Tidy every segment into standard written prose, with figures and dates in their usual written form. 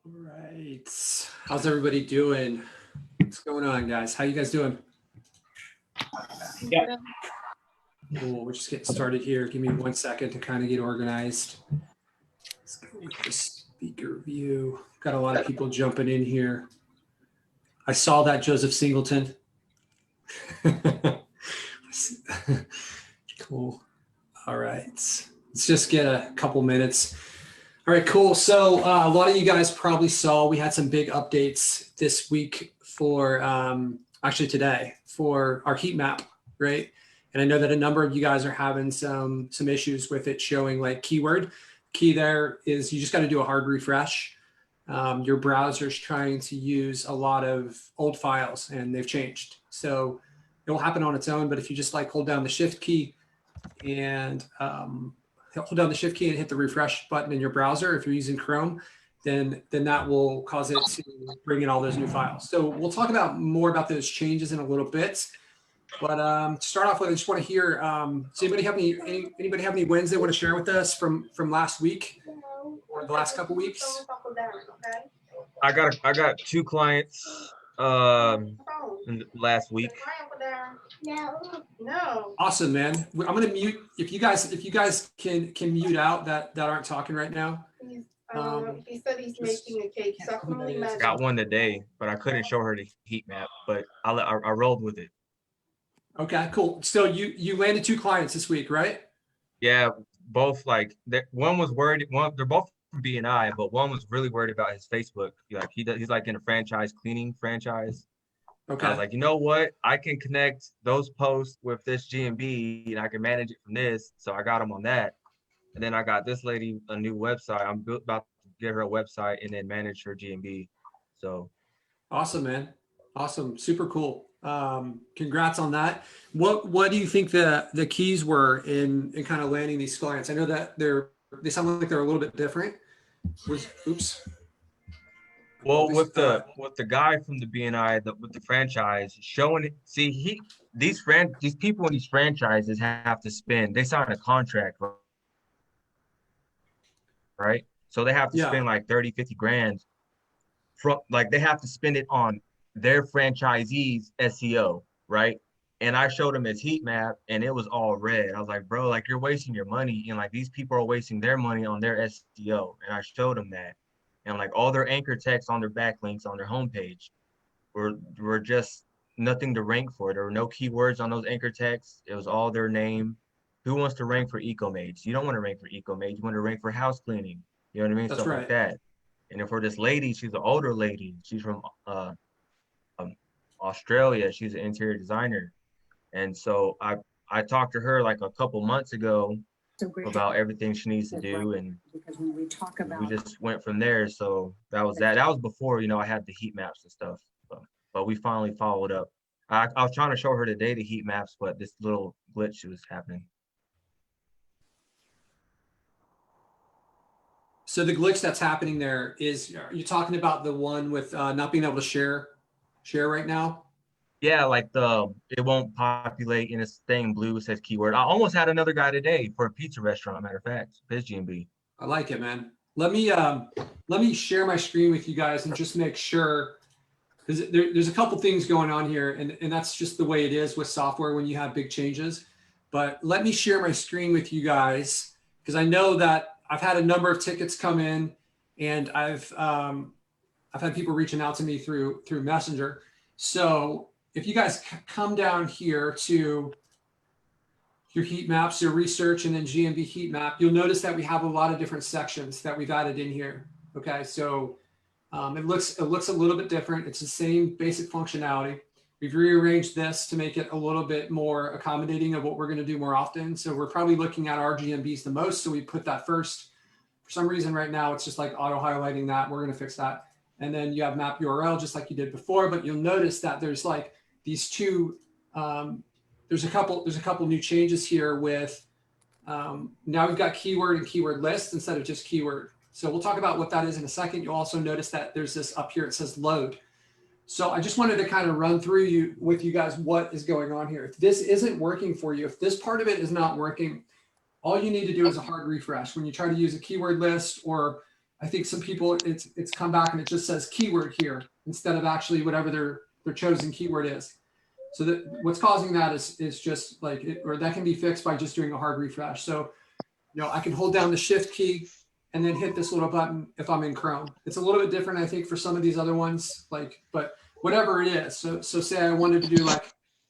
All right. How's everybody doing? What's going on, guys? How you guys doing? Yeah. Cool. We're just getting started here. Give me 1 second to kind of get organized. Let's go with the speaker view. Got a lot of people jumping in here. I saw that, Joseph Singleton. Cool. All right. Let's just get a couple minutes. All right, cool. So a lot of you guys probably saw we had some big updates this week for actually today for our heat map, right? And I know that a number of you guys are having some issues with it showing like keyword. Key there is you just got to do a hard refresh. Your browser's trying to use a lot of old files and they've changed. So it'll happen on its own. But if you just like hold down the shift key and hold down the shift key and hit the refresh button in your browser, if you're using Chrome, then that will cause it to bring in all those new files. So we'll talk about more about those changes in a little bit. But to start off with, I just want to hear, does anybody have any wins they want to share with us from last week or the last couple weeks? I got 2 clients last week. No. Awesome, man. I'm gonna mute if you guys can mute out that aren't talking right now. He said he's making a cake, so I can only imagine. Got one today, but I couldn't show her the heat map, but I rolled with it. Okay, cool. So you landed 2 clients this week, right? Yeah, both one was worried. They're both from BNI, but one was really worried about his Facebook. He's like in a franchise cleaning franchise. Okay. I was like, you know what? I can connect those posts with this GMB and I can manage it from this. So I got him on that. And then I got this lady a new website. I'm about to get her a website and then manage her GMB. So awesome, man. Awesome. Super cool. Congrats on that. What do you think the keys were in kind of landing these clients? I know that they sound like they're a little bit different. Oops. Well, with the guy from the BNI, with the franchise showing it, see these people in these franchises have to spend. They sign a contract, right? So they have to spend like 30, 50 grand. They have to spend it on their franchisees SEO, right? And I showed him his heat map and it was all red. I was like, bro, like you're wasting your money and like these people are wasting their money on their SEO. And I showed him that. And like all their anchor text on their backlinks on their homepage were just nothing to rank for. There were no keywords on those anchor texts. It was all their name. Who wants to rank for EcoMage? You don't want to rank for EcoMage. You want to rank for house cleaning. You know what I mean? That's Stuff right. like that. And then for this lady, she's an older lady. She's from Australia. She's an interior designer. And so I talked to her like a couple months ago about everything she needs to do, and because when we talk about, we just went from there. So that was that. That was before, I had the heat maps and stuff. But we finally followed up. I was trying to show her today the heat maps, but this little glitch was happening. So the glitch that's happening there is you're talking about the one with not being able to share right now? Yeah, like it won't populate and it's staying blue. It says keyword. I almost had another guy today for a pizza restaurant. Matter of fact, his GMB. I like it, man. Let me share my screen with you guys and just make sure, because there's a couple things going on here, and that's just the way it is with software when you have big changes. But let me share my screen with you guys, because I know that I've had a number of tickets come in, and I've had people reaching out to me through Messenger. So if you guys come down here to your heat maps, your research, and then GMB heat map, you'll notice that we have a lot of different sections that we've added in here. Okay, so it looks a little bit different. It's the same basic functionality. We've rearranged this to make it a little bit more accommodating of what we're going to do more often. So we're probably looking at our GMBs the most, so we put that first. For some reason right now, it's just like auto highlighting that. We're going to fix that. And then you have map URL just like you did before, but you'll notice that there's like these two, there's a couple new changes here with, now we've got keyword and keyword list instead of just keyword. So we'll talk about what that is in a second. You'll also notice that there's this up here, it says load. So I just wanted to kind of run through with you guys what is going on here. If this isn't working for you, if this part of it is not working, all you need to do is a hard refresh. When you try to use a keyword list or I think some people, it's come back and it just says keyword here instead of actually whatever their chosen keyword is. So that what's causing that is just like, or that can be fixed by just doing a hard refresh. So, I can hold down the shift key and then hit this little button if I'm in Chrome. It's a little bit different, I think, for some of these other ones, but whatever it is. So say I wanted to do like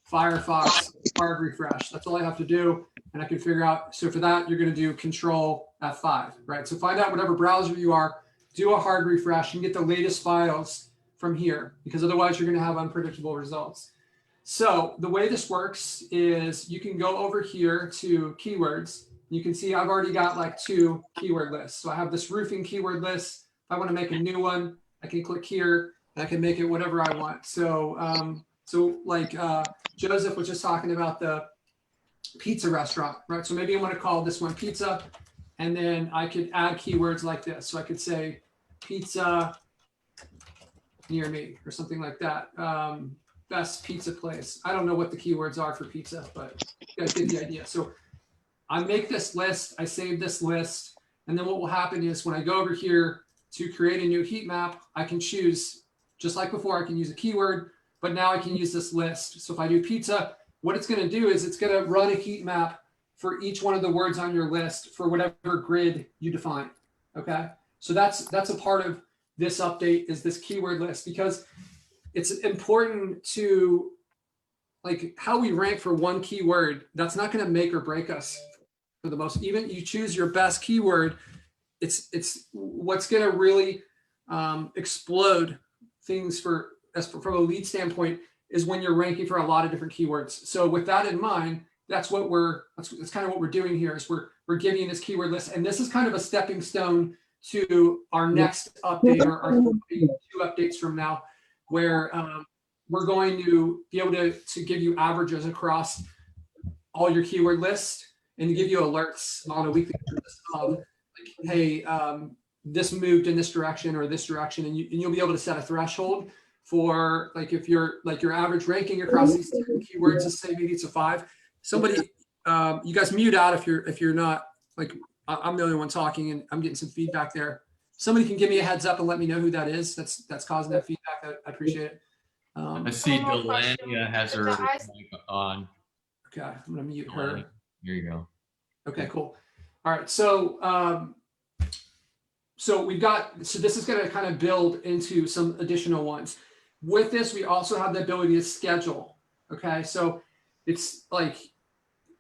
Firefox hard refresh. That's all I have to do. And I can figure out, so for that, you're going to do Control F5, right? So find out whatever browser you are, do a hard refresh and get the latest files from here, because otherwise you're going to have unpredictable results. So the way this works is you can go over here to keywords. You can see I've already got like 2 keyword lists. So I have this roofing keyword list. If I want to make a new one, I can click here and I can make it whatever I want. So, like Joseph was just talking about the pizza restaurant, right? So maybe I want to call this one pizza, and then I could add keywords like this. So I could say pizza near me or something like that. Best pizza place. I don't know what the keywords are for pizza, but you guys get the idea. So I make this list, I save this list, and then what will happen is when I go over here to create a new heat map, I can choose, just like before, I can use a keyword, but now I can use this list. So if I do pizza, what it's going to do is it's going to run a heat map for each one of the words on your list for whatever grid you define. Okay. So that's a part of this update, is this keyword list, because it's important to, like, how we rank for one keyword. That's not going to make or break us for the most. Even you choose your best keyword, it's what's going to really explode things from a lead standpoint is when you're ranking for a lot of different keywords. So with that in mind, that's kind of what we're doing here, is we're giving you this keyword list, and this is kind of a stepping stone to our next update, or our 2 updates from now, where we're going to be able to give you averages across all your keyword lists and to give you alerts on a weekly basis of, like, hey, this moved in this direction or this direction, and you'll be able to set a threshold for, like, if you're like your average ranking across these different keywords is, say, maybe it's a 5. Somebody, you guys mute out if you're not, like, I'm the only one talking and I'm getting some feedback there. Somebody can give me a heads up and let me know who that is. That's causing that feedback. I appreciate it. I see Delania has her mic on. Okay, I'm gonna mute her. Here you go. Okay, cool. All right, so this is going to kind of build into some additional ones. With this, we also have the ability to schedule. Okay, so it's like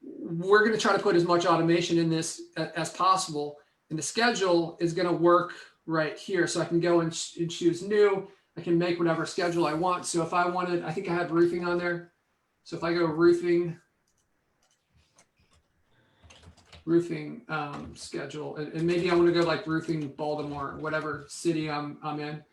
we're going to try to put as much automation in this as possible, and the schedule is going to work right here. So I can go and choose new. I can make whatever schedule I want. So if I wanted, I think I had roofing on there. So if I go roofing schedule, and maybe I want to go like roofing Baltimore, whatever city I'm in.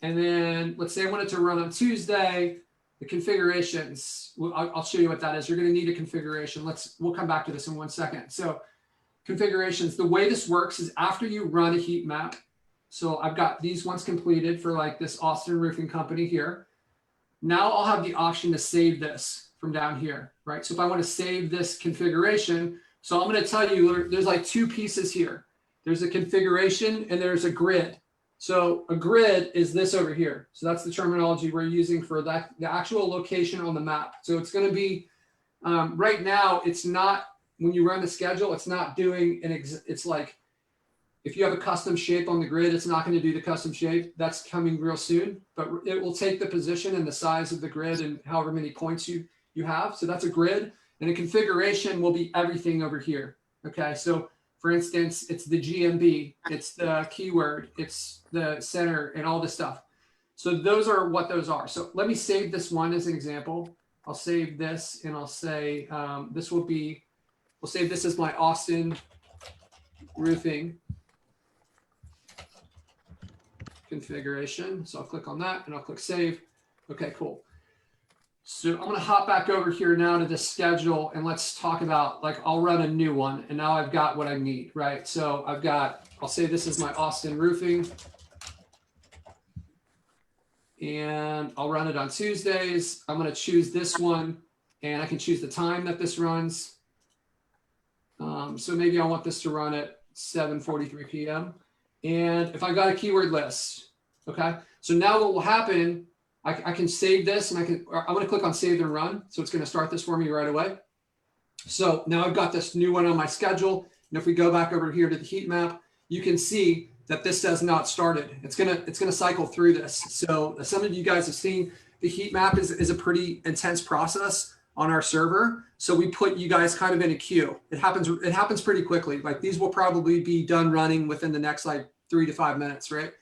And then let's say I want it to run on Tuesday. The configurations, I'll show you what that is. You're going to need a configuration. We'll come back to this in 1 second. So configurations, the way this works is after you run a heat map. So I've got these ones completed for like this Austin Roofing Company here. Now I'll have the option to save this from down here, right? So if I want to save this configuration, so I'm going to tell you there's like 2 pieces here. There's a configuration and there's a grid. So a grid is this over here. So that's the terminology we're using for that, the actual location on the map. So it's going to be, right now, it's not, when you run the schedule, it's not doing it's like, if you have a custom shape on the grid, it's not going to do the custom shape. That's coming real soon, but it will take the position and the size of the grid and however many points you have. So that's a grid, and a configuration will be everything over here. Okay. So for instance, it's the GMB, it's the keyword, it's the center, and all this stuff. So those are what those are. So let me save this one as an example. I'll save this and I'll say, we'll save this as my Austin Roofing configuration. So I'll click on that and I'll click save. Okay, cool. So I'm going to hop back over here now to the schedule, and let's talk about, like, I'll run a new one, and now I've got what I need, right? So I'll say this is my Austin Roofing, and I'll run it on Tuesdays. I'm going to choose this one, and I can choose the time that this runs. So maybe I want this to run at 7:43 p.m. And if I got a keyword list, okay. So now what will happen, I can save this and I'm going to click on save and run. So it's going to start this for me right away. So now I've got this new one on my schedule. And if we go back over here to the heat map, you can see that this says not started. It's gonna cycle through this. So some of you guys have seen the heat map is a pretty intense process on our server. So we put you guys kind of in a queue. It happens pretty quickly. Like these will probably be done running within the next like 3 to 5 minutes, right?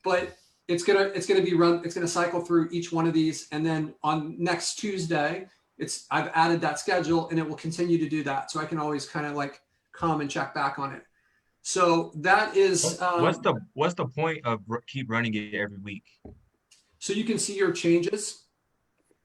But it's gonna cycle through each one of these, and then on next Tuesday, I've added that schedule, and it will continue to do that. So I can always kind of like come and check back on it. So that is what's the point of keep running it every week? So you can see your changes,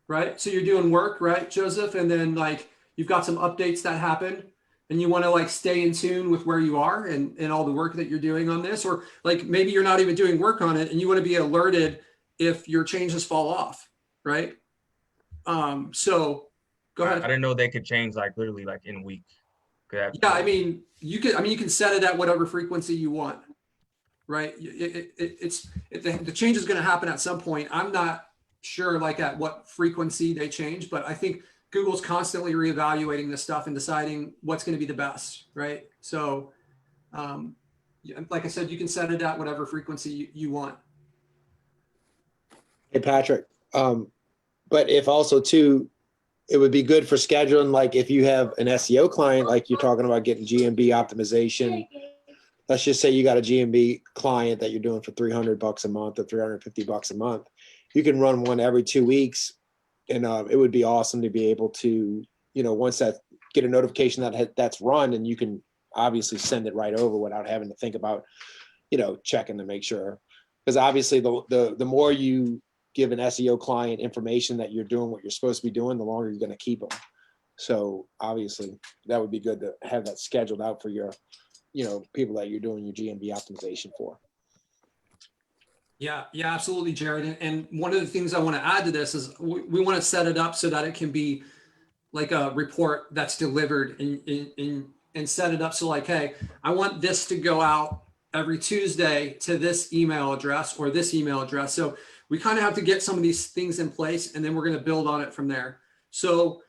right? So you're doing work, right, Joseph? And then like you've got some updates that happen, and you want to like stay in tune with where you are and all the work that you're doing on this, or like maybe you're not even doing work on it and you want to be alerted if your changes fall off, right? So go ahead. I didn't know they could change like literally like in a week. Yeah, I mean, you can set it at whatever frequency you want, right? The change is going to happen at some point. I'm not sure like at what frequency they change, but I think Google's constantly reevaluating this stuff and deciding what's going to be the best, right? So, like I said, you can set it at whatever frequency you want. Hey, Patrick. But if also too, it would be good for scheduling. Like if you have an SEO client, like you're talking about getting GMB optimization, let's just say you got a GMB client that you're doing for $300 a month or $350 a month. You can run one every 2 weeks. And it would be awesome to be able to, once that get a notification that that's run, and you can obviously send it right over without having to think about, checking to make sure. Because obviously the more you give an SEO client information that you're doing what you're supposed to be doing, the longer you're going to keep them. So obviously that would be good to have that scheduled out for your, people that you're doing your GMB optimization for. Yeah, absolutely, Jared. And one of the things I want to add to this is we want to set it up so that it can be like a report that's delivered and set it up. So like, hey, I want this to go out every Tuesday to this email address or this email address. So we kind of have to get some of these things in place, and then we're going to build on it from there. So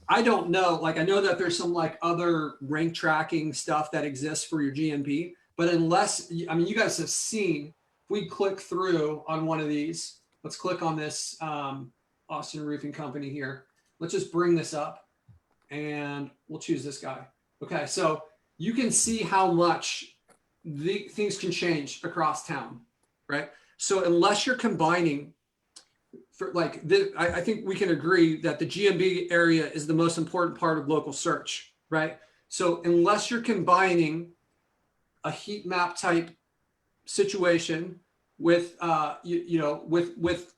I don't know, like I know that there's some like other rank tracking stuff that exists for your GMB, but unless, I mean, you guys have seen, if we click through on one of these, let's click on this Austin Roofing Company here. Let's just bring this up and we'll choose this guy. Okay, so you can see how much the things can change across town, right? So unless you're combining, for like, I think we can agree that the GMB area is the most important part of local search, right? So unless you're combining a heat map type situation with, with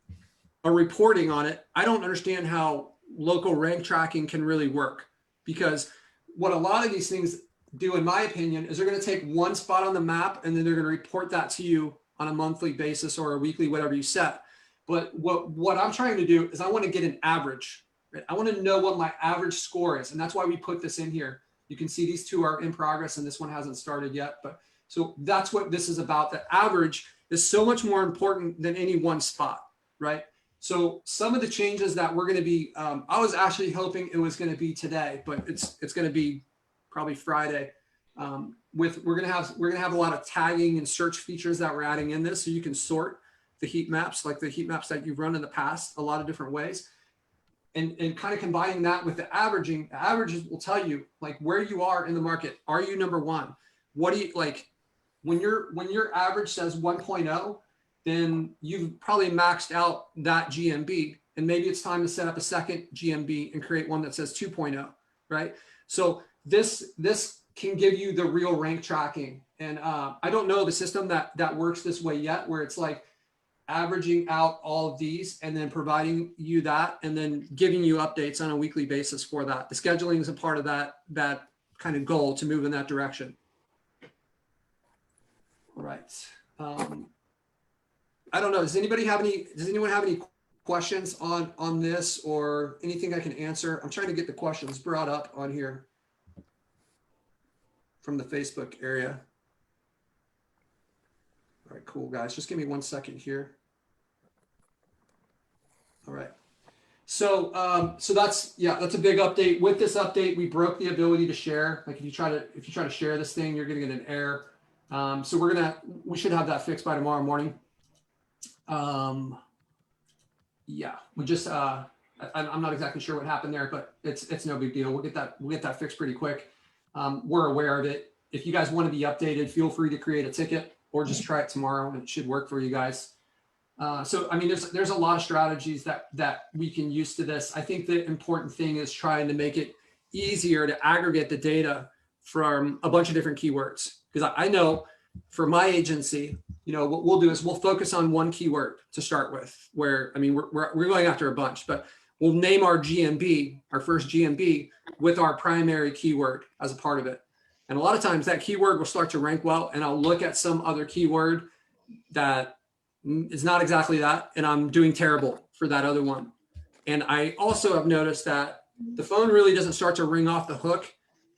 a reporting on it, I don't understand how local rank tracking can really work, because what a lot of these things do, in my opinion, is they're going to take one spot on the map and then they're going to report that to you on a monthly basis or a weekly, whatever you set. But what I'm trying to do is I want to get an average, right? I want to know what my average score is. And that's why we put this in here. You can see these two are in progress and this one hasn't started yet. But so that's what this is about. The average is so much more important than any one spot, right? So some of the changes that we're going to be, I was actually hoping it was going to be today, but it's going to be probably Friday. We're gonna have a lot of tagging and search features that we're adding in this, so you can sort the heat maps, like the heat maps that you've run in the past, a lot of different ways, and kind of combining that with the averaging. The averages will tell you like where you are in the market. Are you number one? What do you like when your average says 1.0, then you've probably maxed out that GMB, and maybe it's time to set up a second GMB and create one that says 2.0, right? So this can give you the real rank tracking. And I don't know the system that works this way yet, where it's like averaging out all of these and then providing you that and then giving you updates on a weekly basis for that. The scheduling is a part of that kind of goal to move in that direction. All right. I don't know. Does anyone have any questions on this or anything I can answer? I'm trying to get the questions brought up on here from the Facebook area. All right, cool guys. Just give me 1 second here. All right. So, so that's a big update. With this update, we broke the ability to share. Like if you try to share this thing, you're going to get an error. So we should have that fixed by tomorrow morning. Yeah, we just, I'm not exactly sure what happened there, but it's no big deal. We'll get that fixed pretty quick. We're aware of it. If you guys want to be updated, feel free to create a ticket or just try it tomorrow and it should work for you guys. So, I mean, there's a lot of strategies that we can use to this. I think the important thing is trying to make it easier to aggregate the data from a bunch of different keywords. Because I know for my agency, you know, what we'll do is we'll focus on one keyword to start with, where, I mean, we're going after a bunch, but we'll name our GMB, our first GMB, with our primary keyword as a part of it. And a lot of times that keyword will start to rank well, and I'll look at some other keyword that is not exactly that, and I'm doing terrible for that other one. And I also have noticed that the phone really doesn't start to ring off the hook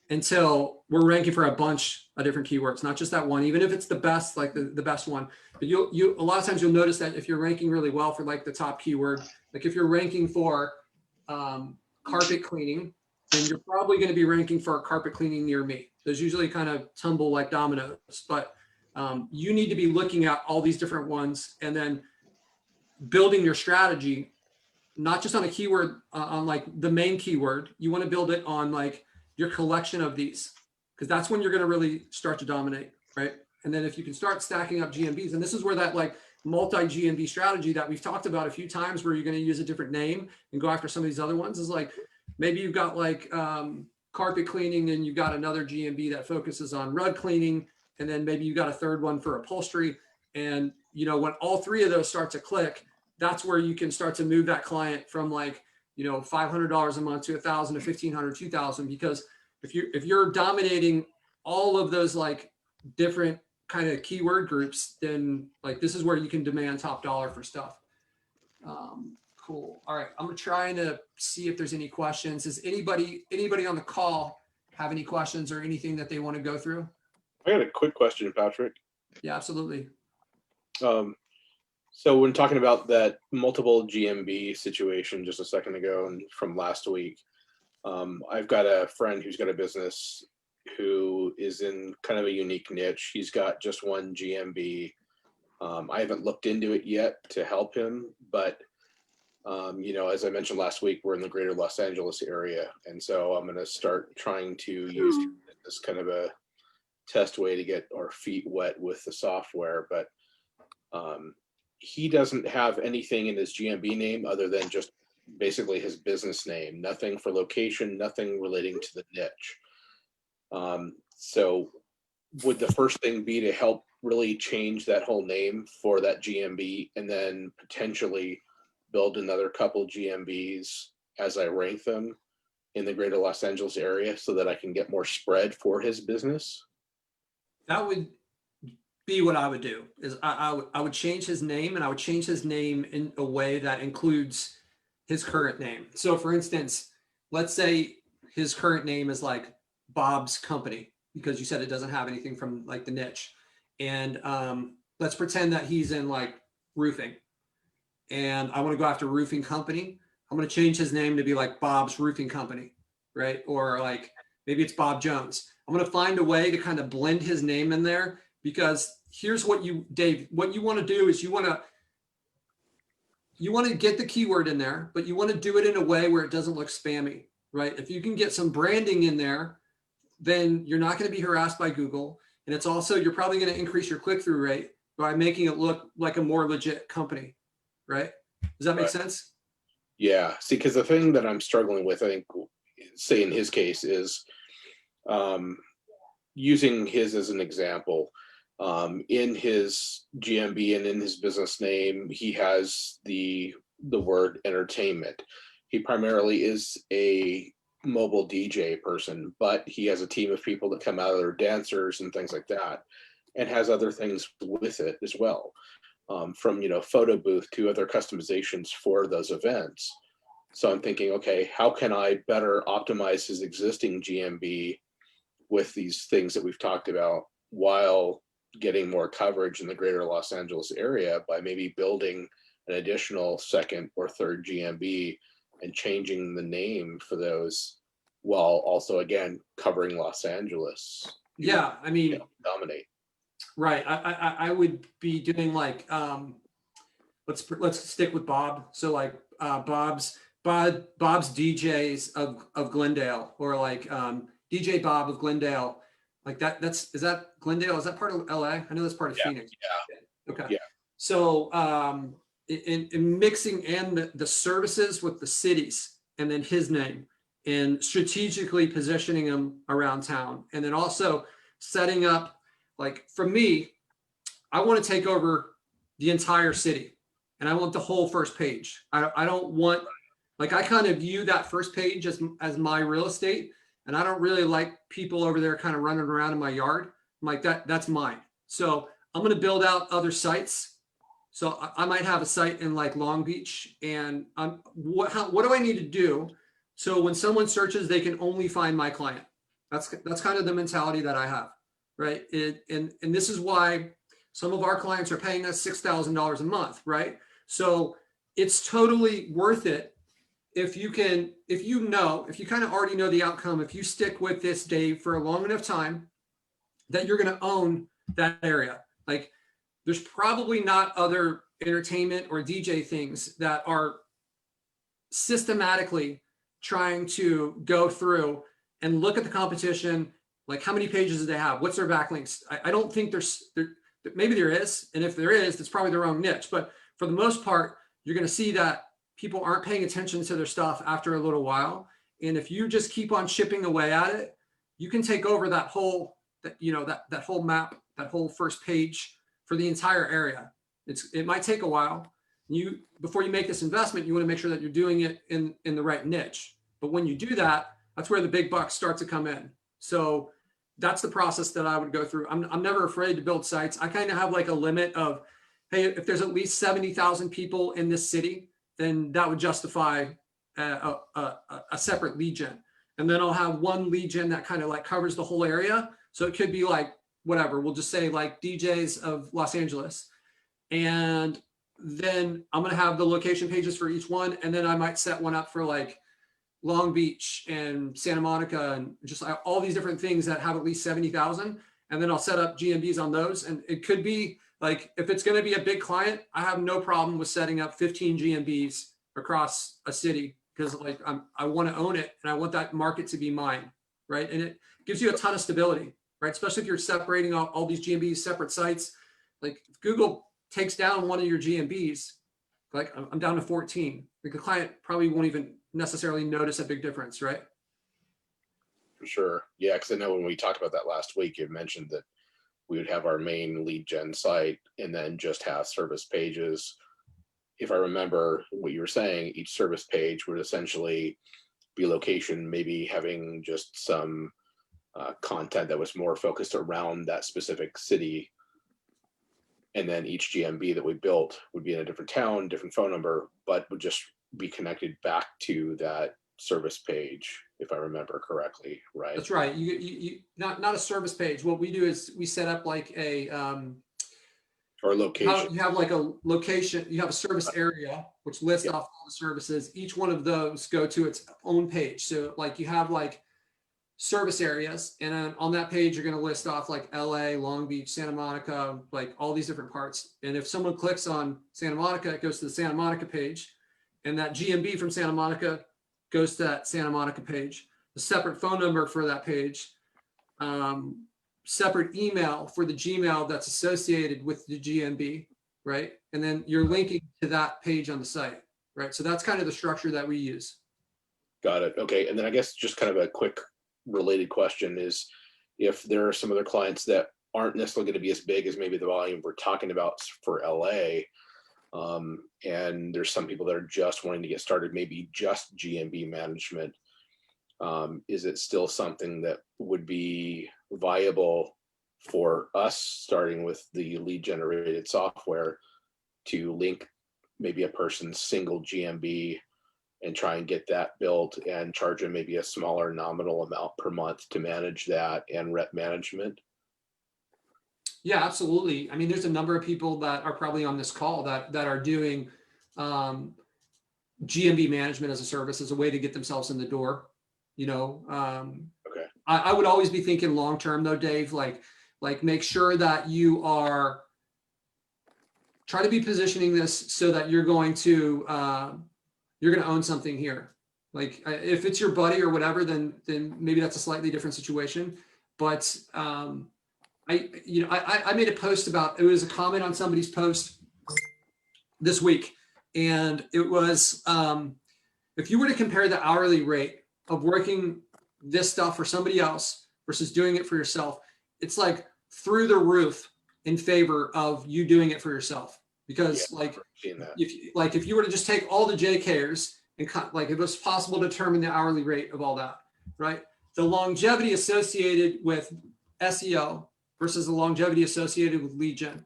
until we're ranking for a bunch of different keywords, not just that one, even if it's the best, like the best one. But you a lot of times you'll notice that if you're ranking really well for like the top keyword, like if you're ranking for carpet cleaning, then you're probably going to be ranking for carpet cleaning near me. Those usually kind of tumble like dominoes, but you need to be looking at all these different ones and then building your strategy, not just on a keyword, on like the main keyword. You want to build it on like your collection of these, because that's when you're going to really start to dominate, right? And then if you can start stacking up GMBs, and this is where that like multi-GMB strategy that we've talked about a few times, where you're going to use a different name and go after some of these other ones, is like, maybe you've got like carpet cleaning and you've got another GMB that focuses on rug cleaning. And then maybe you got a third one for upholstery. And, you know, when all three of those start to click, that's where you can start to move that client from like, you know, $500 a month to $1,000 to $1,500, $2,000. Because if you're dominating all of those like different kind of keyword groups, then like this is where you can demand top dollar for stuff. Cool. All right. I'm trying to see if there's any questions. Does anybody on the call have any questions or anything that they want to go through? I got a quick question, Patrick. Yeah, absolutely. So when talking about that multiple GMB situation just a second ago and from last week, I've got a friend who's got a business who is in kind of a unique niche. He's got just one GMB. I haven't looked into it yet to help him, but you know, as I mentioned last week, we're in the greater Los Angeles area. And so I'm going to start trying to use this kind of a test way to get our feet wet with the software. But he doesn't have anything in his GMB name other than just basically his business name, nothing for location, nothing relating to the niche. So would the first thing be to help really change that whole name for that GMB and then potentially build another couple GMBs as I rank them in the greater Los Angeles area so that I can get more spread for his business? That would be what I would do. Is I would change his name, and I would change his name in a way that includes his current name. So for instance, let's say his current name is like Bob's Company, because you said it doesn't have anything from like the niche. And let's pretend that he's in like roofing, and I want to go after roofing company. I'm going to change his name to be like Bob's Roofing Company, right? Or like maybe it's Bob Jones. I'm going to find a way to kind of blend his name in there, because here's what Dave, what you want to do is you want to get the keyword in there, but you want to do it in a way where it doesn't look spammy, right? If you can get some branding in there, then you're not going to be harassed by Google. And it's also, you're probably going to increase your click-through rate by making it look like a more legit company, right? Does that make sense? Yeah. See, because the thing that I'm struggling with, I think, say in his case, is using his as an example. In his GMB and in his business name, he has the word entertainment. He primarily is a mobile DJ person, but he has a team of people that come out, they're dancers and things like that, and has other things with it as well, from, you know, photo booth to other customizations for those events. So I'm thinking, okay, how can I better optimize his existing GMB with these things that we've talked about, while getting more coverage in the greater Los Angeles area by maybe building an additional second or third GMB and changing the name for those, while also again covering Los Angeles. Yeah, I mean, Dominate. right. I would be doing like let's stick with Bob. So like Bob's DJs of Glendale, or like DJ Bob of Glendale. Like is that Glendale? Is that part of LA? I know that's part of Phoenix. Yeah. Okay. Yeah. So in mixing and the services with the cities, and then his name, and strategically positioning them around town, and then also setting up, like for me, I want to take over the entire city, and I want the whole first page. I don't want, like, I kind of view that first page as my real estate, and I don't really like people over there kind of running around in my yard. I'm like, that's mine. So I'm going to build out other sites. So I might have a site in like Long Beach, and what do I need to do so when someone searches, they can only find my client? That's kind of the mentality that I have, right? And this is why some of our clients are paying us $6,000 a month, right? So it's totally worth it if you kind of already know the outcome, if you stick with this, Dave, for a long enough time, that you're going to own that area. Like, there's probably not other entertainment or DJ things that are systematically trying to go through and look at the competition. Like, how many pages do they have? What's their backlinks? I don't think maybe there is. And if there is, that's probably the wrong niche. But for the most part, you're going to see that people aren't paying attention to their stuff after a little while. And if you just keep on chipping away at it, you can take over that whole map, that whole first page for the entire area. It might take a while. Before you make this investment, you want to make sure that you're doing it in the right niche. But when you do that, that's where the big bucks start to come in. So that's the process that I would go through. I'm never afraid to build sites. I kind of have like a limit of, hey, if there's at least 70,000 people in this city, then that would justify a separate lead gen. And then I'll have one lead gen that kind of like covers the whole area. So it could be like, whatever, we'll just say like DJs of Los Angeles. And then I'm going to have the location pages for each one. And then I might set one up for like Long Beach and Santa Monica and just all these different things that have at least 70,000. And then I'll set up GMBs on those. And it could be like, if it's going to be a big client, I have no problem with setting up 15 GMBs across a city, because like I want to own it and I want that market to be mine. Right. And it gives you a ton of stability, right? Especially if you're separating all these GMBs, separate sites. Like, if Google takes down one of your GMBs, like I'm down to 14. Like, the client probably won't even necessarily notice a big difference, right? For sure. Yeah, because I know when we talked about that last week, you mentioned that we would have our main lead gen site and then just have service pages. If I remember what you were saying, each service page would essentially be location, maybe having just some content that was more focused around that specific city. And then each GMB that we built would be in a different town, different phone number, but would just be connected back to that service page, if I remember correctly, right? That's right. You not a service page. What we do is we set up like a or location. you have like a location, you have a service area which lists off all the services. Each one of those go to its own page. So like you have like service areas, and then on that page you're going to list off like LA, Long Beach, Santa Monica, like all these different parts. And if someone clicks on Santa Monica, it goes to the Santa Monica page, and that GMB from Santa Monica goes to that Santa Monica page. The separate phone number for that page, separate email for the Gmail that's associated with the GMB, right? And then you're linking to that page on the site, right? So that's kind of the structure that we use. Got it. Okay. And then I guess just kind of a quick related question is, if there are some other clients that aren't necessarily going to be as big as maybe the volume we're talking about for LA, and there's some people that are just wanting to get started, maybe just GMB management, is it still something that would be viable for us, starting with the lead generated software, to link maybe a person's single GMB and try and get that built and charge them maybe a smaller nominal amount per month to manage that and rep management? Yeah, absolutely. I mean, there's a number of people that are probably on this call that are doing GMB management as a service, as a way to get themselves in the door. You know, Okay. I would always be thinking long term though, Dave. Like make sure that you are try to be positioning this so that you're going to own something here. Like if it's your buddy or whatever, then maybe that's a slightly different situation. But I made a post about, it was a comment on somebody's post this week. And it was, if you were to compare the hourly rate of working this stuff for somebody else versus doing it for yourself, it's like through the roof in favor of you doing it for yourself. Because if you were to just take all the JKers and like it was possible to determine the hourly rate of all that, right? The longevity associated with SEO versus the longevity associated with lead gen.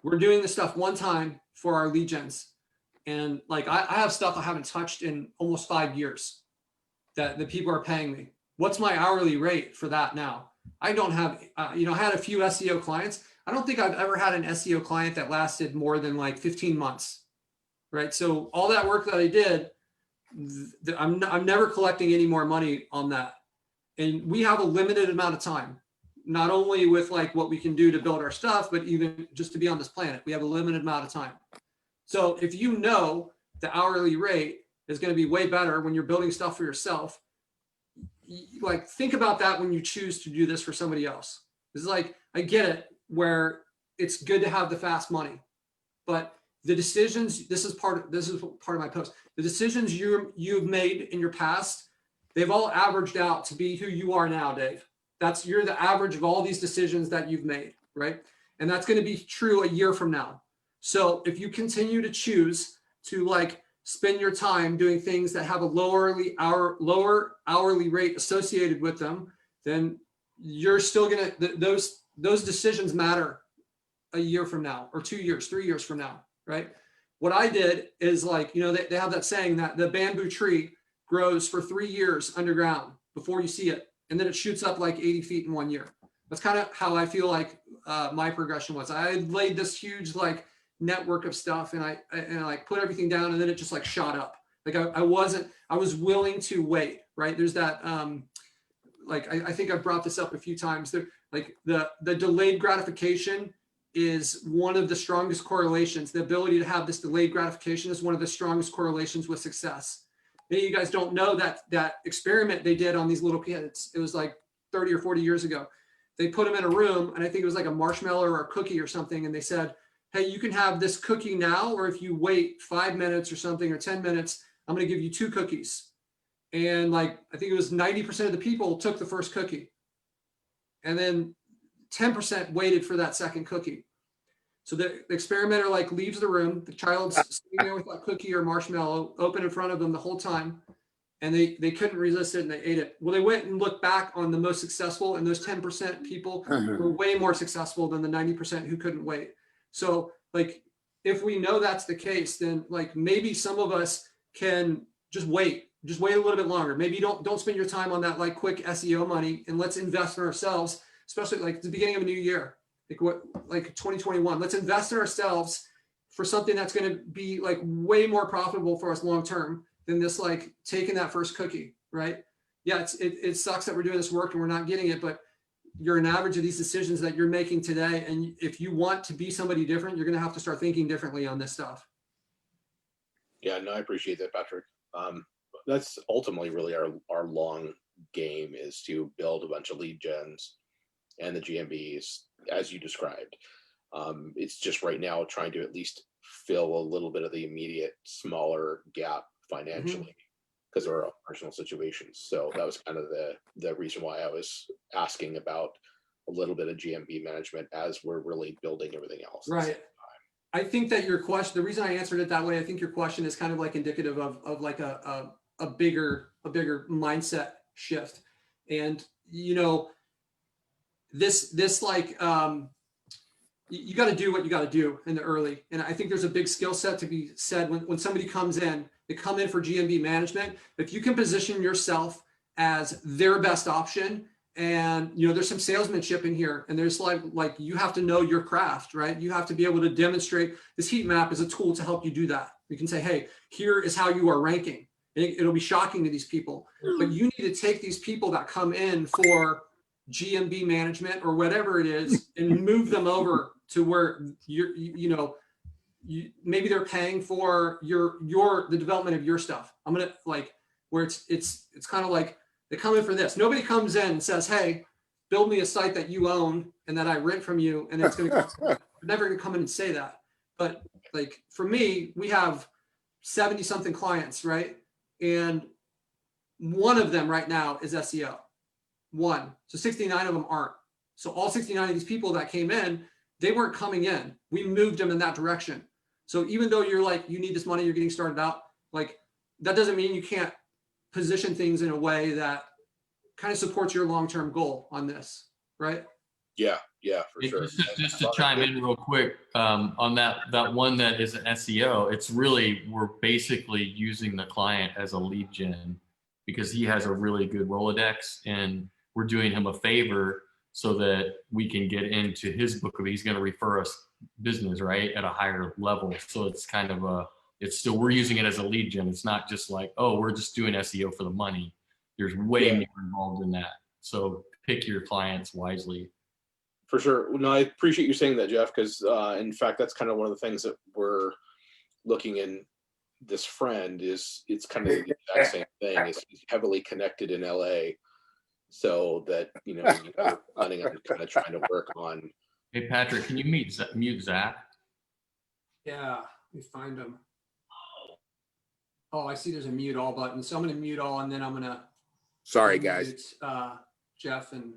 We're doing this stuff one time for our lead gens. And like, I have stuff I haven't touched in almost 5 years that the people are paying me. What's my hourly rate for that now? I don't have, I had a few SEO clients. I don't think I've ever had an SEO client that lasted more than like 15 months, right? So all that work that I did, I'm never collecting any more money on that. And we have a limited amount of time, not only with like what we can do to build our stuff, but even just to be on this planet, we have a limited amount of time. So if you know the hourly rate is going to be way better when you're building stuff for yourself, like think about that when you choose to do this for somebody else. It's like, I get it where it's good to have the fast money, but the decisions, this is part of my post, the decisions you've made in your past, they've all averaged out to be who you are now, Dave. You're the average of all these decisions that you've made, right? And that's going to be true a year from now. So if you continue to choose to like spend your time doing things that have a lower hourly rate associated with them, then you're still going to, those decisions matter a year from now or 2 years, 3 years from now, right? What I did is like, they have that saying that the bamboo tree grows for 3 years underground before you see it. And then it shoots up like 80 feet in 1 year. That's kind of how I feel like my progression was. I laid this huge like network of stuff and I like put everything down and then it just like shot up. Like I was willing to wait, right? There's that, I think I've brought this up a few times. There, like the delayed gratification is one of the strongest correlations. The ability to have this delayed gratification is one of the strongest correlations with success. Many of you guys don't know that experiment they did on these little kids. It was like 30 or 40 years ago. They put them in a room and I think it was like a marshmallow or a cookie or something. And they said, hey, you can have this cookie now, or if you wait 5 minutes or something, or 10 minutes, I'm going to give you 2 cookies. And like, I think it was 90% of the people took the first cookie. And then 10% waited for that second cookie. So the experimenter like leaves the room, the child's sitting there with that cookie or marshmallow open in front of them the whole time. And they couldn't resist it and they ate it. Well, they went and looked back on the most successful, and those 10% people were way more successful than the 90% who couldn't wait. So like, if we know that's the case, then like maybe some of us can just wait a little bit longer. Maybe don't spend your time on that like quick SEO money, and let's invest in ourselves, especially like the beginning of a new year, like 2021. Let's invest in ourselves for something that's going to be like way more profitable for us long-term than this, like taking that first cookie, right? Yeah, it sucks that we're doing this work and we're not getting it, but you're an average of these decisions that you're making today. And if you want to be somebody different, you're going to have to start thinking differently on this stuff. Yeah, no, I appreciate that, Patrick. That's ultimately really our long game, is to build a bunch of lead gens and the GMBs as you described. It's just right now trying to at least fill a little bit of the immediate smaller gap financially because of our personal situations. So that was kind of the reason why I was asking about a little bit of GMB management as we're really building everything else. Right. I think that your question, the reason I answered it that way, I think your question is kind of like indicative of like a bigger mindset shift. And, this like, you got to do what you got to do in the early. And I think there's a big skill set to be said when somebody comes in, they come in for GMB management. If you can position yourself as their best option and there's some salesmanship in here, and there's like you have to know your craft, right? You have to be able to demonstrate. This heat map is a tool to help you do that. You can say, hey, here is how you are ranking. It'll be shocking to these people, but you need to take these people that come in for GMB management or whatever it is and move them over to where maybe they're paying for the development of your stuff. I'm going to where it's kind of like they come in for this. Nobody comes in and says, hey, build me a site that you own and that I rent from you. And it's going to, they're never going to come in and say that. But like for me, we have 70 something clients, right? And one of them right now is SEO. One. So 69 of them aren't. So all 69 of these people that came in, they weren't coming in. We moved them in that direction. So even though you're like, you need this money, you're getting started out, like that doesn't mean you can't position things in a way that kind of supports your long-term goal on this, right? Yeah, for sure. Just to chime in real quick on that one that is an SEO, it's really, we're basically using the client as a lead gen because he has a really good Rolodex, and we're doing him a favor so that we can get into his book of, he's going to refer us business, right, at a higher level. So it's kind of it's still, we're using it as a lead gen. It's not just like, oh, we're just doing SEO for the money. There's way more involved in that. So pick your clients wisely. For sure. No, I appreciate you saying that, Jeff, because in fact, that's kind of one of the things that we're looking in this friend is it's kind of the exact same thing. He's heavily connected in LA, so that, we're planning on kind of trying to work on. Hey, Patrick, can you mute Zach? Yeah, let me find him. Oh, I see there's a mute all button. So I'm going to mute all, and then I'm going to. Sorry, guys. Jeff, and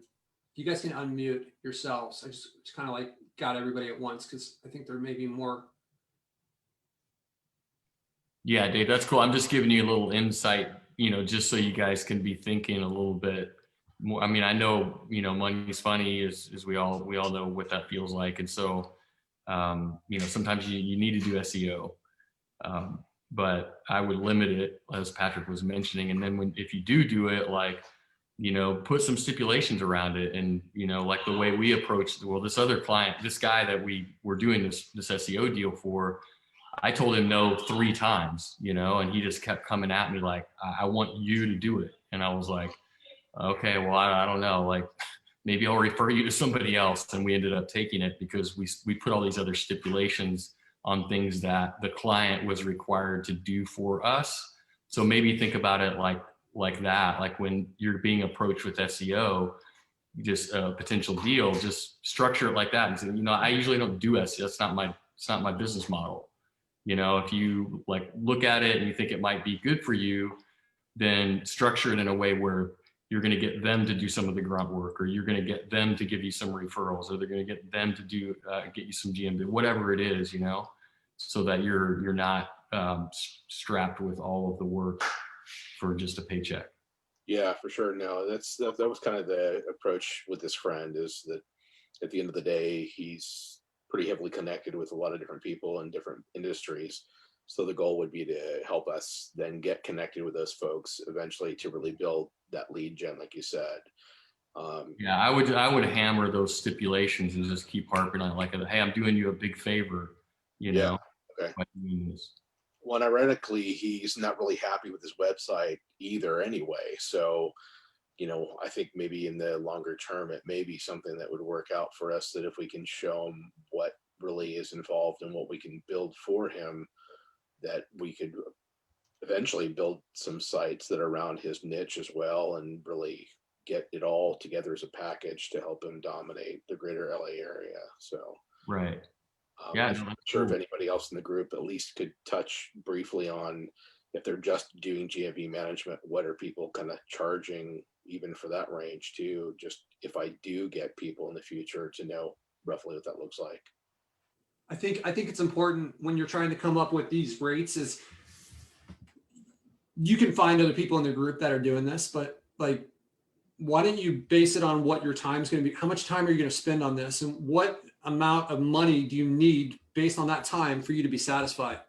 you guys can unmute yourselves. I just kind of like got everybody at once because I think there may be more. Yeah, Dave, that's cool. I'm just giving you a little insight, just so you guys can be thinking a little bit more. I mean, I know, money's funny as we all know what that feels like. And so, sometimes you need to do SEO. But I would limit it, as Patrick was mentioning. And then if you do it, like, put some stipulations around it. And, like the way we approached, this other client, this guy that we were doing this SEO deal for, I told him no 3 times, and he just kept coming at me like, I want you to do it. And I was like, okay, well, I don't know, like maybe I'll refer you to somebody else. And we ended up taking it because we put all these other stipulations on things that the client was required to do for us. So maybe think about it like that, like when you're being approached with SEO, just a potential deal, just structure it like that. And say, I usually don't do SEO. It's not my business model. If you like look at it and you think it might be good for you, then structure it in a way where you're going to get them to do some of the grunt work, or you're going to get them to give you some referrals, or they're going to get them to get you some GMB, whatever it is, so that you're not strapped with all of the work for just a paycheck. Yeah, for sure. No, that was kind of the approach with this friend, is that at the end of the day, he's pretty heavily connected with a lot of different people in different industries. So the goal would be to help us then get connected with those folks eventually to really build that lead gen, like you said. Yeah, I would hammer those stipulations and just keep harping on it, like, hey, I'm doing you a big favor, Okay. by doing this. Well, ironically, he's not really happy with his website either anyway. So, I think maybe in the longer term, it may be something that would work out for us, that if we can show him what really is involved and what we can build for him, that we could eventually build some sites that are around his niche as well, and really get it all together as a package to help him dominate the greater LA area. So, Right. I'm not sure if anybody else in the group at least could touch briefly on, if they're just doing GMB management, what are people kind of charging even for that range too? Just if I do get people in the future to know roughly what that looks like. I think it's important when you're trying to come up with these rates is you can find other people in the group that are doing this, but like, why don't you base it on what your time's going to be? How much time are you going to spend on this? And what amount of money do you need based on that time for you to be satisfied?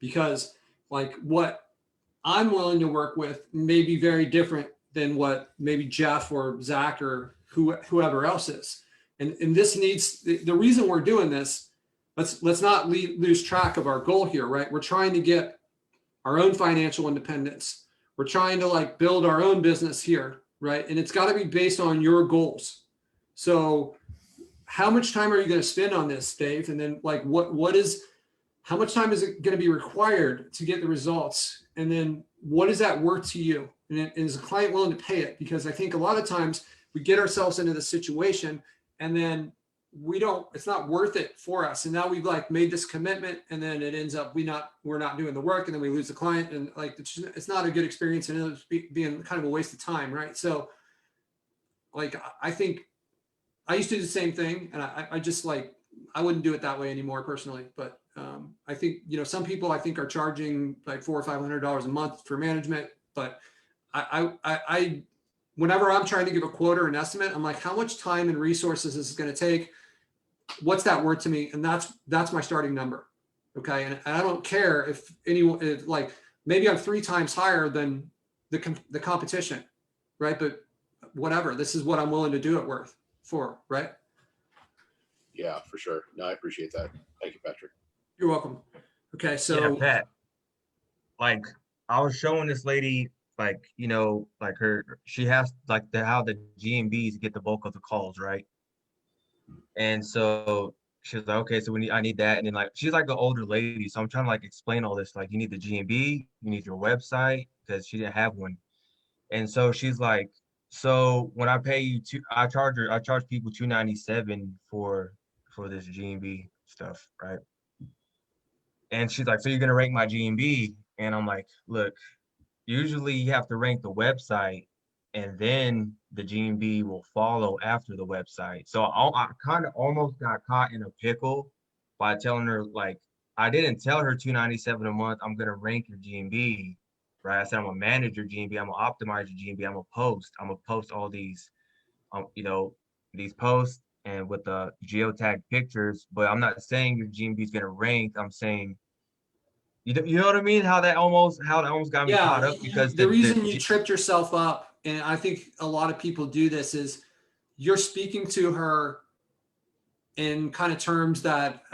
Because like what I'm willing to work with may be very different than what maybe Jeff or Zach or whoever else is. And this needs, the reason we're doing this, let's not lose track of our goal here, right? We're trying to get our own financial independence. We're trying to like build our own business here, right? And it's got to be based on your goals. So how much time are you going to spend on this, Dave? And then like, how much time is it going to be required to get the results? And then what is that worth to you? And is the client willing to pay it? Because I think a lot of times we get ourselves into the situation and then it's not worth it for us. And now we've like made this commitment and then it ends up, we're not doing the work and then we lose the client and like, it's not a good experience and it ends up being kind of a waste of time. Right. So like, I think I used to do the same thing and I just like, I wouldn't do it that way anymore personally, but I think, some people I think are charging like $400 or $500 a month for management, but I whenever I'm trying to give a quote or an estimate, I'm like, how much time and resources is this going to take? What's that worth to me? And that's my starting number. Okay. And I don't care if anyone like, maybe I'm 3 times higher than the competition, right? But whatever, this is what I'm willing to do it for, right? Yeah, for sure. No, I appreciate that. Thank you, Patrick. You're welcome. Okay. So Yeah, Pat, like I was showing this lady, like, like she has like how the GMBs get the bulk of the calls, right? And so she was like, okay, so I need that. And then like, she's like an older lady. So I'm trying to like explain all this. Like you need the GMB, you need your website because she didn't have one. And so she's like, so when I pay you I charge people $297 for this GMB stuff, right? And she's like, so you're gonna rank my GMB? And I'm like, look, usually you have to rank the website and then the GMB will follow after the website. So I kind of almost got caught in a pickle by telling her, like, I didn't tell her $297 a month, I'm gonna rank your GMB, right? I said, I'm gonna manage your GMB, I'm gonna optimize your GMB, I'm gonna post all these, these posts and with the geotag pictures, but I'm not saying your GMB is gonna rank. I'm saying, you know what I mean? How that almost got me caught up because the reason you tripped yourself up, and I think a lot of people do this, is you're speaking to her in kind of terms that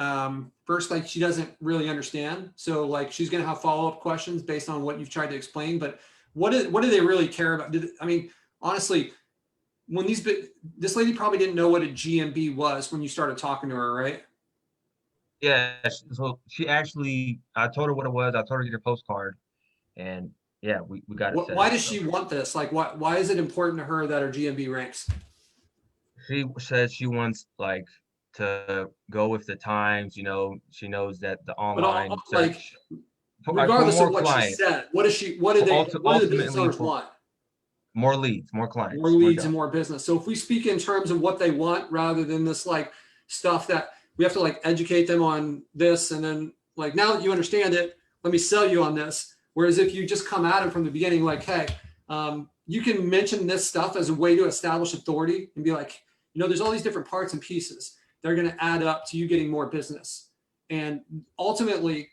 first, like she doesn't really understand. So like she's going to have follow-up questions based on what you've tried to explain. But what do they really care about? Honestly, when this lady probably didn't know what a GMB was when you started talking to her, right? Yeah, so she actually, I told her what it was. I told her to get her postcard, and yeah, we got it. Why does she want this? Like, why is it important to her that her GMB ranks? She says she wants like to go with the times. She knows that the online search, regardless of what she said, what do the business owners want? More leads, more clients, more leads, and more business. So if we speak in terms of what they want, rather than this like stuff that we have to like educate them on this, and then like, now that you understand it, let me sell you on this. Whereas if you just come at them from the beginning, like, hey, you can mention this stuff as a way to establish authority and be like, there's all these different parts and pieces that are going to add up to you getting more business. And ultimately,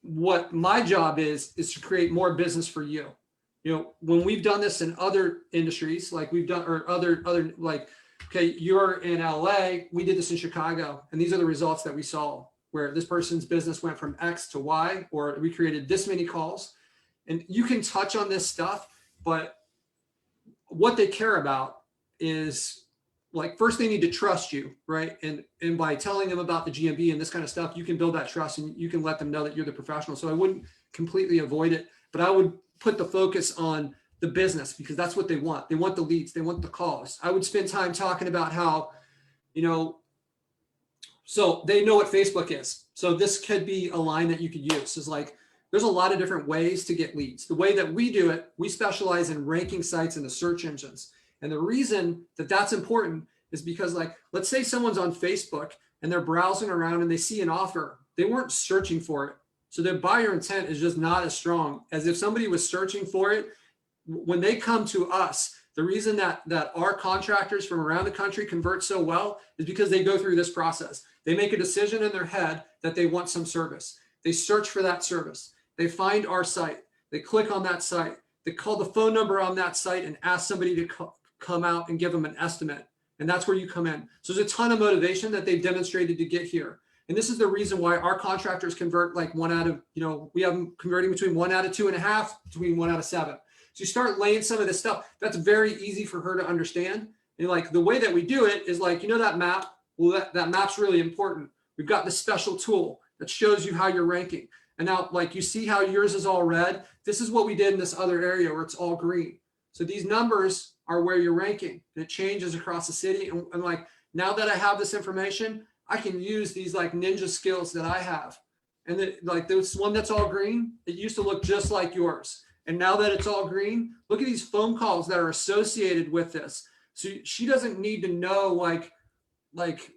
what my job is to create more business for you. When we've done this in other industries, like we've done, or other like, okay, you're in LA, we did this in Chicago, and these are the results that we saw, where this person's business went from X to Y, or we created this many calls. And you can touch on this stuff, but what they care about is, like, first they need to trust you, right? And by telling them about the GMB and this kind of stuff, you can build that trust and you can let them know that you're the professional. So I wouldn't completely avoid it, but I would put the focus on the business, because that's what they want. They want the leads, they want the calls. I would spend time talking about how, so they know what Facebook is. So this could be a line that you could use. Is like, there's a lot of different ways to get leads. The way that we do it, we specialize in ranking sites in the search engines. And the reason that that's important is because, like, let's say someone's on Facebook and they're browsing around and they see an offer. They weren't searching for it. So their buyer intent is just not as strong as if somebody was searching for it. When they come to us, the reason that our contractors from around the country convert so well is because they go through this process. They make a decision in their head that they want some service. They search for that service. They find our site. They click on that site. They call the phone number on that site and ask somebody to come out and give them an estimate. And that's where you come in. So there's a ton of motivation that they've demonstrated to get here. And this is the reason why our contractors convert like 1 out of, we have them converting between 1 out of 2.5, between 1 out of 7. So you start laying some of this stuff. That's very easy for her to understand. And like the way that we do it is like, that map, well, that map's really important. We've got this special tool that shows you how you're ranking. And now like you see how yours is all red. This is what we did in this other area where it's all green. So these numbers are where you're ranking, and it changes across the city. And like, now that I have this information, I can use these like ninja skills that I have. And then like this one that's all green, it used to look just like yours. And now that it's all green, look at these phone calls that are associated with this. So she doesn't need to know like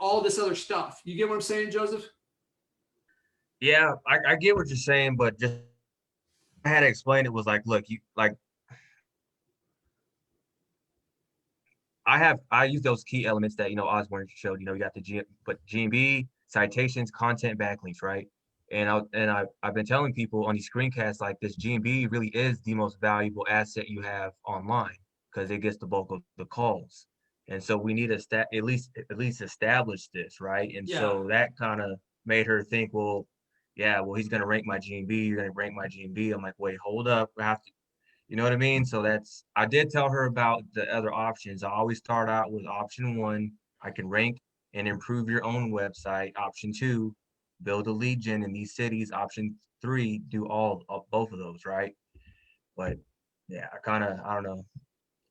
all this other stuff. You get what I'm saying, Joseph? Yeah, I get what you're saying, but just I had to explain it was like, look, you like I use those key elements that Osborne showed. You got the GMB, citations, content, backlinks, right? And I've been telling people on these screencasts like this GMB really is the most valuable asset you have online because it gets the bulk of the calls. And so we need to at least establish this, right? And so that kind of made her think, well, he's gonna rank my GMB, you're gonna rank my GMB. I'm like, wait, hold up, I have to. You know what I mean? So I did tell her about the other options. I always start out with option 1, I can rank and improve your own website. Option 2, build a lead gen in these cities. Option 3, do both of those, right? But yeah, I don't know.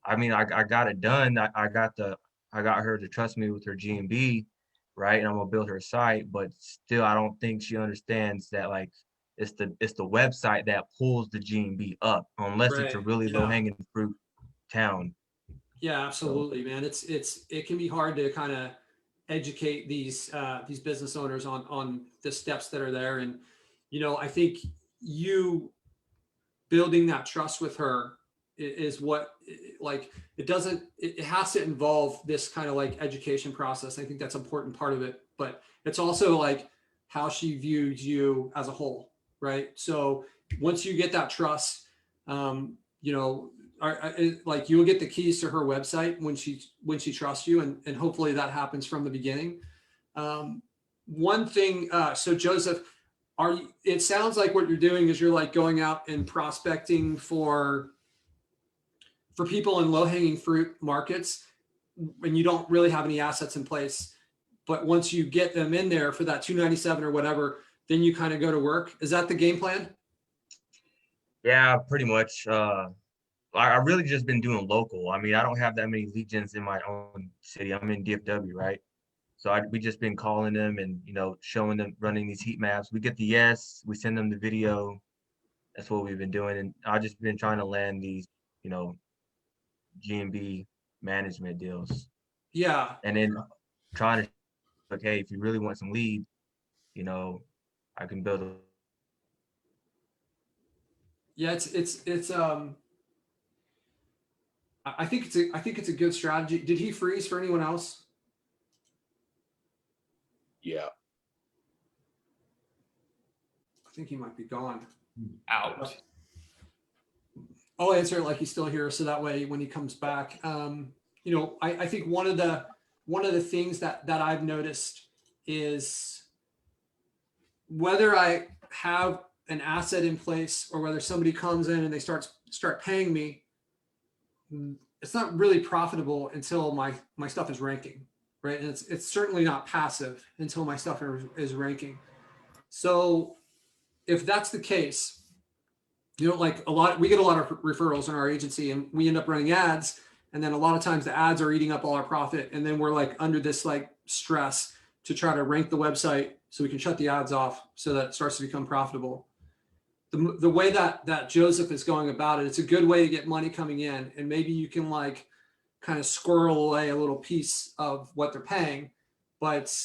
I mean, I got it done. I got her to trust me with her GMB, right? And I'm gonna build her site, but still I don't think she understands that like it's the website that pulls the GMB up, unless it's a really low-hanging fruit town. Yeah, absolutely, man. It can be hard to kind of educate these business owners on the steps that are there. And I think you building that trust with her is what like it has to involve this kind of like education process. I think that's an important part of it, but it's also like how she views you as a whole. Right. So once you get that trust, like you'll get the keys to her website when she trusts you, and hopefully that happens from the beginning. One thing, so Joseph, it sounds like what you're doing is you're like going out and prospecting for people in low-hanging fruit markets, and you don't really have any assets in place. But once you get them in there for that 297 or whatever, then you kind of go to work. Is that the game plan? Yeah, pretty much. I really just been doing local. I mean, I don't have that many lead gens in my own city. I'm in DFW, right? So we just been calling them and, showing them, running these heat maps. We get the yes, we send them the video. That's what we've been doing. And I've just been trying to land these, GMB management deals. Yeah. And then trying to, okay, if you really want some lead, I can build a. Yeah, I think it's a good strategy. Did he freeze for anyone else? Yeah. I think he might be gone. Out. I'll answer it like he's still here, so that way when he comes back, I think one of the things that I've noticed is whether I have an asset in place or whether somebody comes in and they start paying me, it's not really profitable until my stuff is ranking, right? And it's certainly not passive until my stuff is ranking. So if that's the case, we get a lot of referrals in our agency, and we end up running ads. And then a lot of times the ads are eating up all our profit. And then we're like under this like stress to try to rank the website so we can shut the ads off so that it starts to become profitable. The way that Joseph is going about it, it's a good way to get money coming in. And maybe you can like kind of squirrel away a little piece of what they're paying, but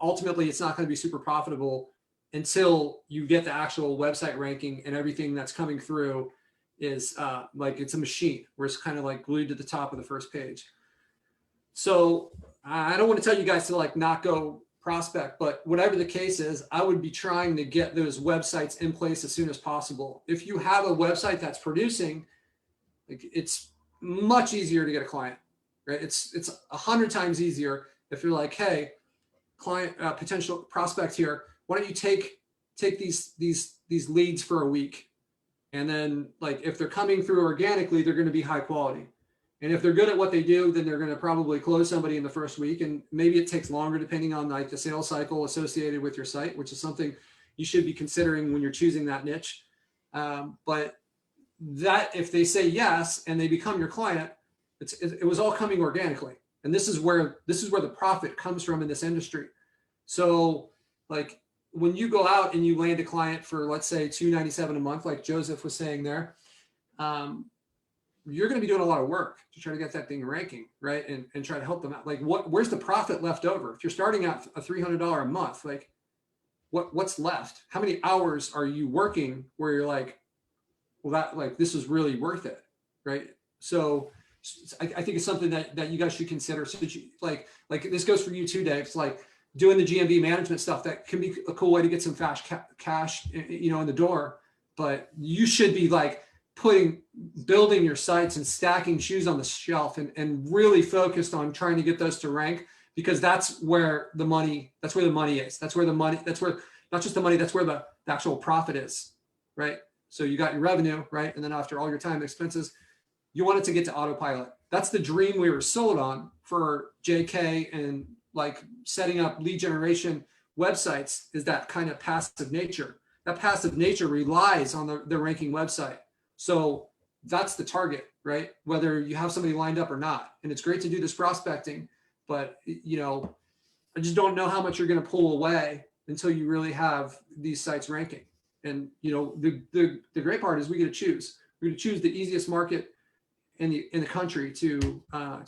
ultimately it's not going to be super profitable until you get the actual website ranking and everything that's coming through is like it's a machine where it's kind of like glued to the top of the first page. So I don't want to tell you guys to like not go prospect, but whatever the case is, I would be trying to get those websites in place as soon as possible. If you have a website that's producing, like much easier to get a client, right? It's 100 times easier if you're like, hey, client, potential prospect here, why don't you take these leads for a week? And then like, if they're coming through organically, they're going to be high quality. And if they're good at what they do, then they're going to probably close somebody in the first week. And maybe it takes longer depending on like the sales cycle associated with your site, which is something you should be considering when you're choosing that niche. But that if they say yes and they become your client, it was all coming organically. And this is where the profit comes from in this industry. So like when you go out and you land a client for, let's say, $297 a month, like Joseph was saying there, you're going to be doing a lot of work to try to get that thing ranking, right? And try to help them out. Like where's the profit left over? If you're starting at a $300 a month, like what's left? How many hours are you working where you're like, well, that like, this is really worth it, right? So I think it's something that you guys should consider. So that you, like this goes for you too, Dave. It's like doing the GMB management stuff that can be a cool way to get some fast cash, you know, in the door. But you should be like building your sites and stacking shoes on the shelf and really focused on trying to get those to rank, because that's where the money is. That's where not just the money, that's where the actual profit is, right? So you got your revenue, right? And then after all your time and expenses, you want it to get to autopilot. That's the dream we were sold on for JK and like setting up lead generation websites, is that kind of passive nature. That passive nature relies on the ranking website. So that's the target, right? Whether you have somebody lined up or not. And it's great to do this prospecting, but you know, I just don't know how much you're going to pull away until you really have these sites ranking. And you know, the great part is we get to choose. We're going to choose the easiest market in the country to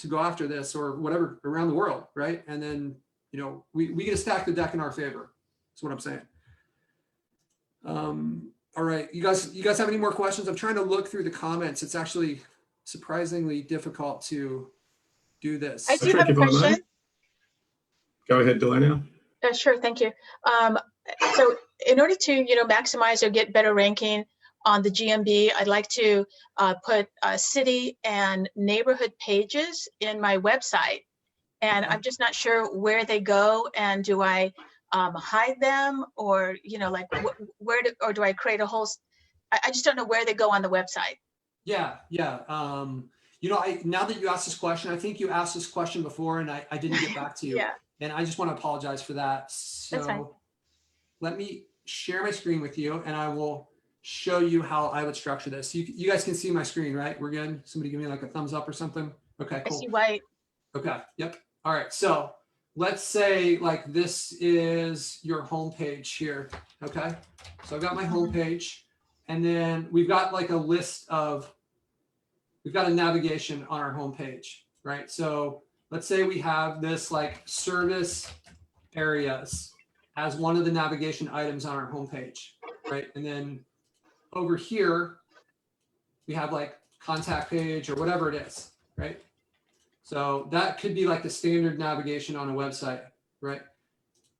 go after this, or whatever, around the world, right? And then you know, we get to stack the deck in our favor. That's what I'm saying. All right, you guys have any more questions? I'm trying to look through the comments. It's actually surprisingly difficult to do this. I do have a question. Go ahead, Delania. Sure, thank you. So in order to, you know, maximize or get better ranking on the GMB, I'd like to put city and neighborhood pages in my website. And I'm just not sure where they go, and do I hide them, or, you know, like or do I create a whole, I just don't know where they go on the website. Yeah. You know, now that you asked this question, I think you asked this question before and I didn't get back to you. Yeah. And I just want to apologize for that. That's fine. So let me share my screen with you and I will show you how I would structure this. You guys can see my screen, right? We're good. Somebody give me like a thumbs up or something. Okay, cool. I see white. Okay, yep. All right, so let's say like this is your home page here, okay? So I've got my home page, and then we've got like a list of, we've got a navigation on our home page, right? So let's say we have this like service areas as one of the navigation items on our home page, right? And then over here, we have like contact page or whatever it is, right? So that could be like the standard navigation on a website, right?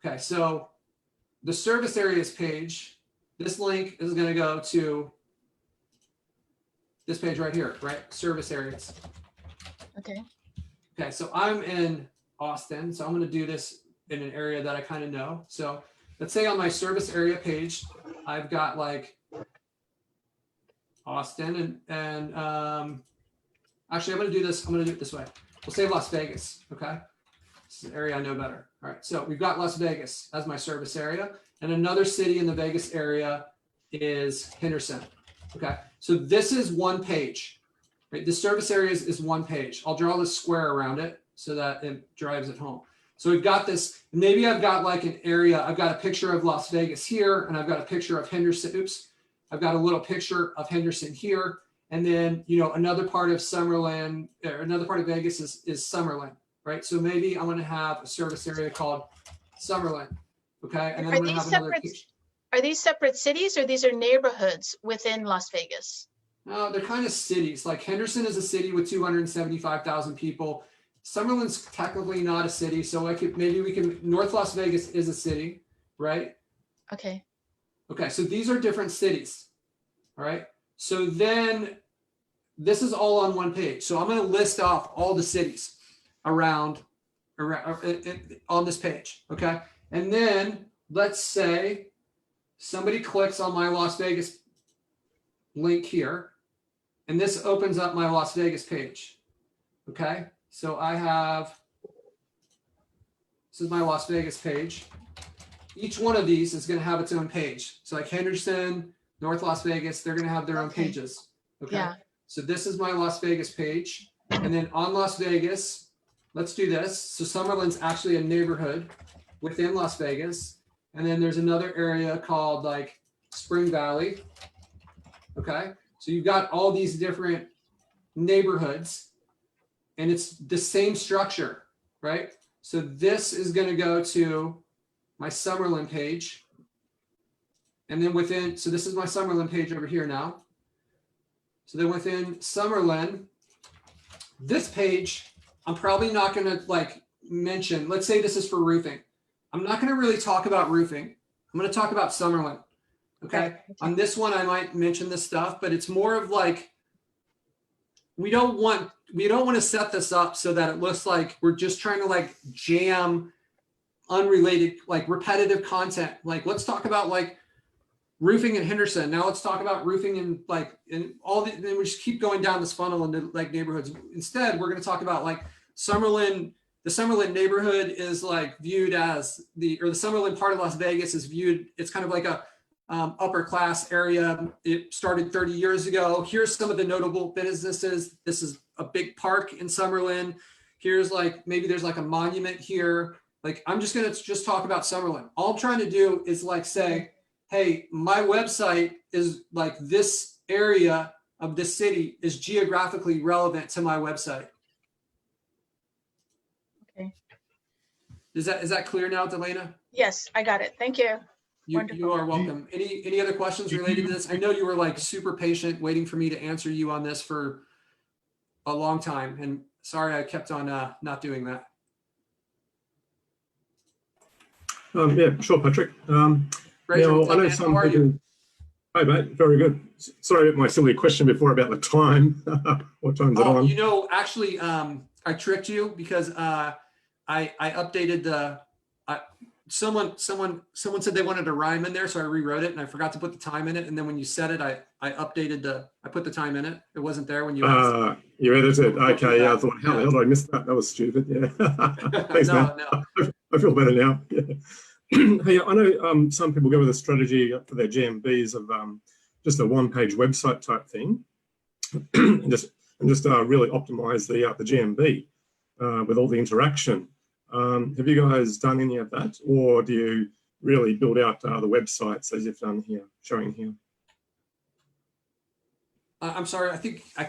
Okay, so the service areas page, this link is going to go to this page right here, right? Service areas. Okay. Okay, so I'm in Austin, so I'm going to do this in an area that I kind of know. So let's say on my service area page, I've got like Austin and actually I'm going to do this. I'm going to do it this way. We'll say Las Vegas, okay? This is an area I know better. All right, so we've got Las Vegas as my service area, and another city in the Vegas area is Henderson, okay? So this is one page, right? The service area is one page. I'll draw this square around it so that it drives it home. So we've got this, maybe I've got like an area, I've got a picture of Las Vegas here, and I've got a picture of Henderson, oops. I've got a little picture of Henderson here. And then, you know, another part of Summerlin, or another part of Vegas is Summerlin, right? So maybe I'm going to have a service area called Summerlin, okay? And then I'm going to have another. Are these separate cities, or these are neighborhoods within Las Vegas? No, they're kind of cities. Like Henderson is a city with 275,000 people. Summerlin's technically not a city, so maybe we can. North Las Vegas is a city, right? Okay. Okay, so these are different cities, all right? So then this is all on one page. So I'm going to list off all the cities around on this page. Okay. And then let's say somebody clicks on my Las Vegas link here, and this opens up my Las Vegas page. Okay. So this is my Las Vegas page. Each one of these is going to have its own page. So like Henderson, North Las Vegas, they're going to have their own pages. Okay. Yeah. So this is my Las Vegas page. And then on Las Vegas, let's do this. So Summerlin's actually a neighborhood within Las Vegas. And then there's another area called like Spring Valley. Okay. So you've got all these different neighborhoods and it's the same structure, right? So this is going to go to my Summerlin page. And then so this is my Summerlin page over here now. So then within Summerlin, this page, I'm probably not going to like mention, let's say this is for roofing. I'm not going to really talk about roofing. I'm going to talk about Summerlin. Okay. On this one, I might mention this stuff, but it's more of like, we don't want to set this up so that it looks like we're just trying to like jam unrelated, like repetitive content. Like, let's talk about like roofing in Henderson. Now let's talk about roofing in like, in all the, then we just keep going down this funnel into like neighborhoods. Instead, we're going to talk about like Summerlin. The Summerlin neighborhood is like viewed as the Summerlin part of Las Vegas is viewed, it's kind of like a upper class area. It started 30 years ago. Here's some of the notable businesses. This is a big park in Summerlin. Here's like, maybe there's like a monument here. Like, I'm just going to just talk about Summerlin. All I'm trying to do is like say, hey, my website is like this area of this city is geographically relevant to my website. Okay. Is that clear now, Delana? Yes, I got it. Thank you. You Wonderful. are welcome. Any other questions related to this? I know you were like super patient waiting for me to answer you on this for a long time, and sorry I kept on not doing that. Yeah, sure, Patrick. Fraser, Now, what's I up, know man? some How are people. you? Hi, mate. Very good. Sorry about my silly question before about the time. What time is it Oh, on? you know, actually, I tricked you because I updated the. Someone said they wanted a rhyme in there, so I rewrote it and I forgot to put the time in it. And then when you said it, I updated I put the time in it. It wasn't there when you asked. You edited. Okay, yeah. I thought, how the Yeah. hell did I miss that? That was stupid. Yeah. Thanks, man. No. I feel better now. Yeah. Hey, I know some people go with a strategy for their GMBs of just a one-page website type thing, and just really optimize the GMB with all the interaction. Have you guys done any of that, or do you really build out the websites as you've done here, showing here? I'm sorry. I think you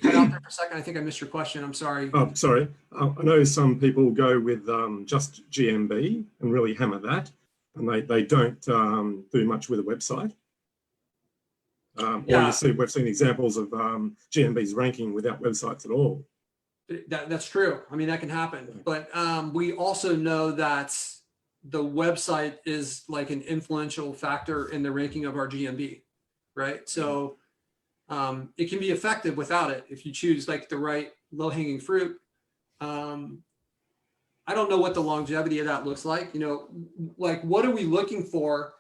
cut out there for a second. I think I missed your question. I'm sorry. Oh, sorry. I know some people go with just GMB and really hammer that, and they don't do much with a website. Yeah. Or we've seen examples of GMBs ranking without websites at all. That's true. I mean, that can happen. But we also know that the website is like an influential factor in the ranking of our GMB, right? So it can be effective without it if you choose like the right low-hanging fruit. I don't know what the longevity of that looks like. You know, like what are we looking for?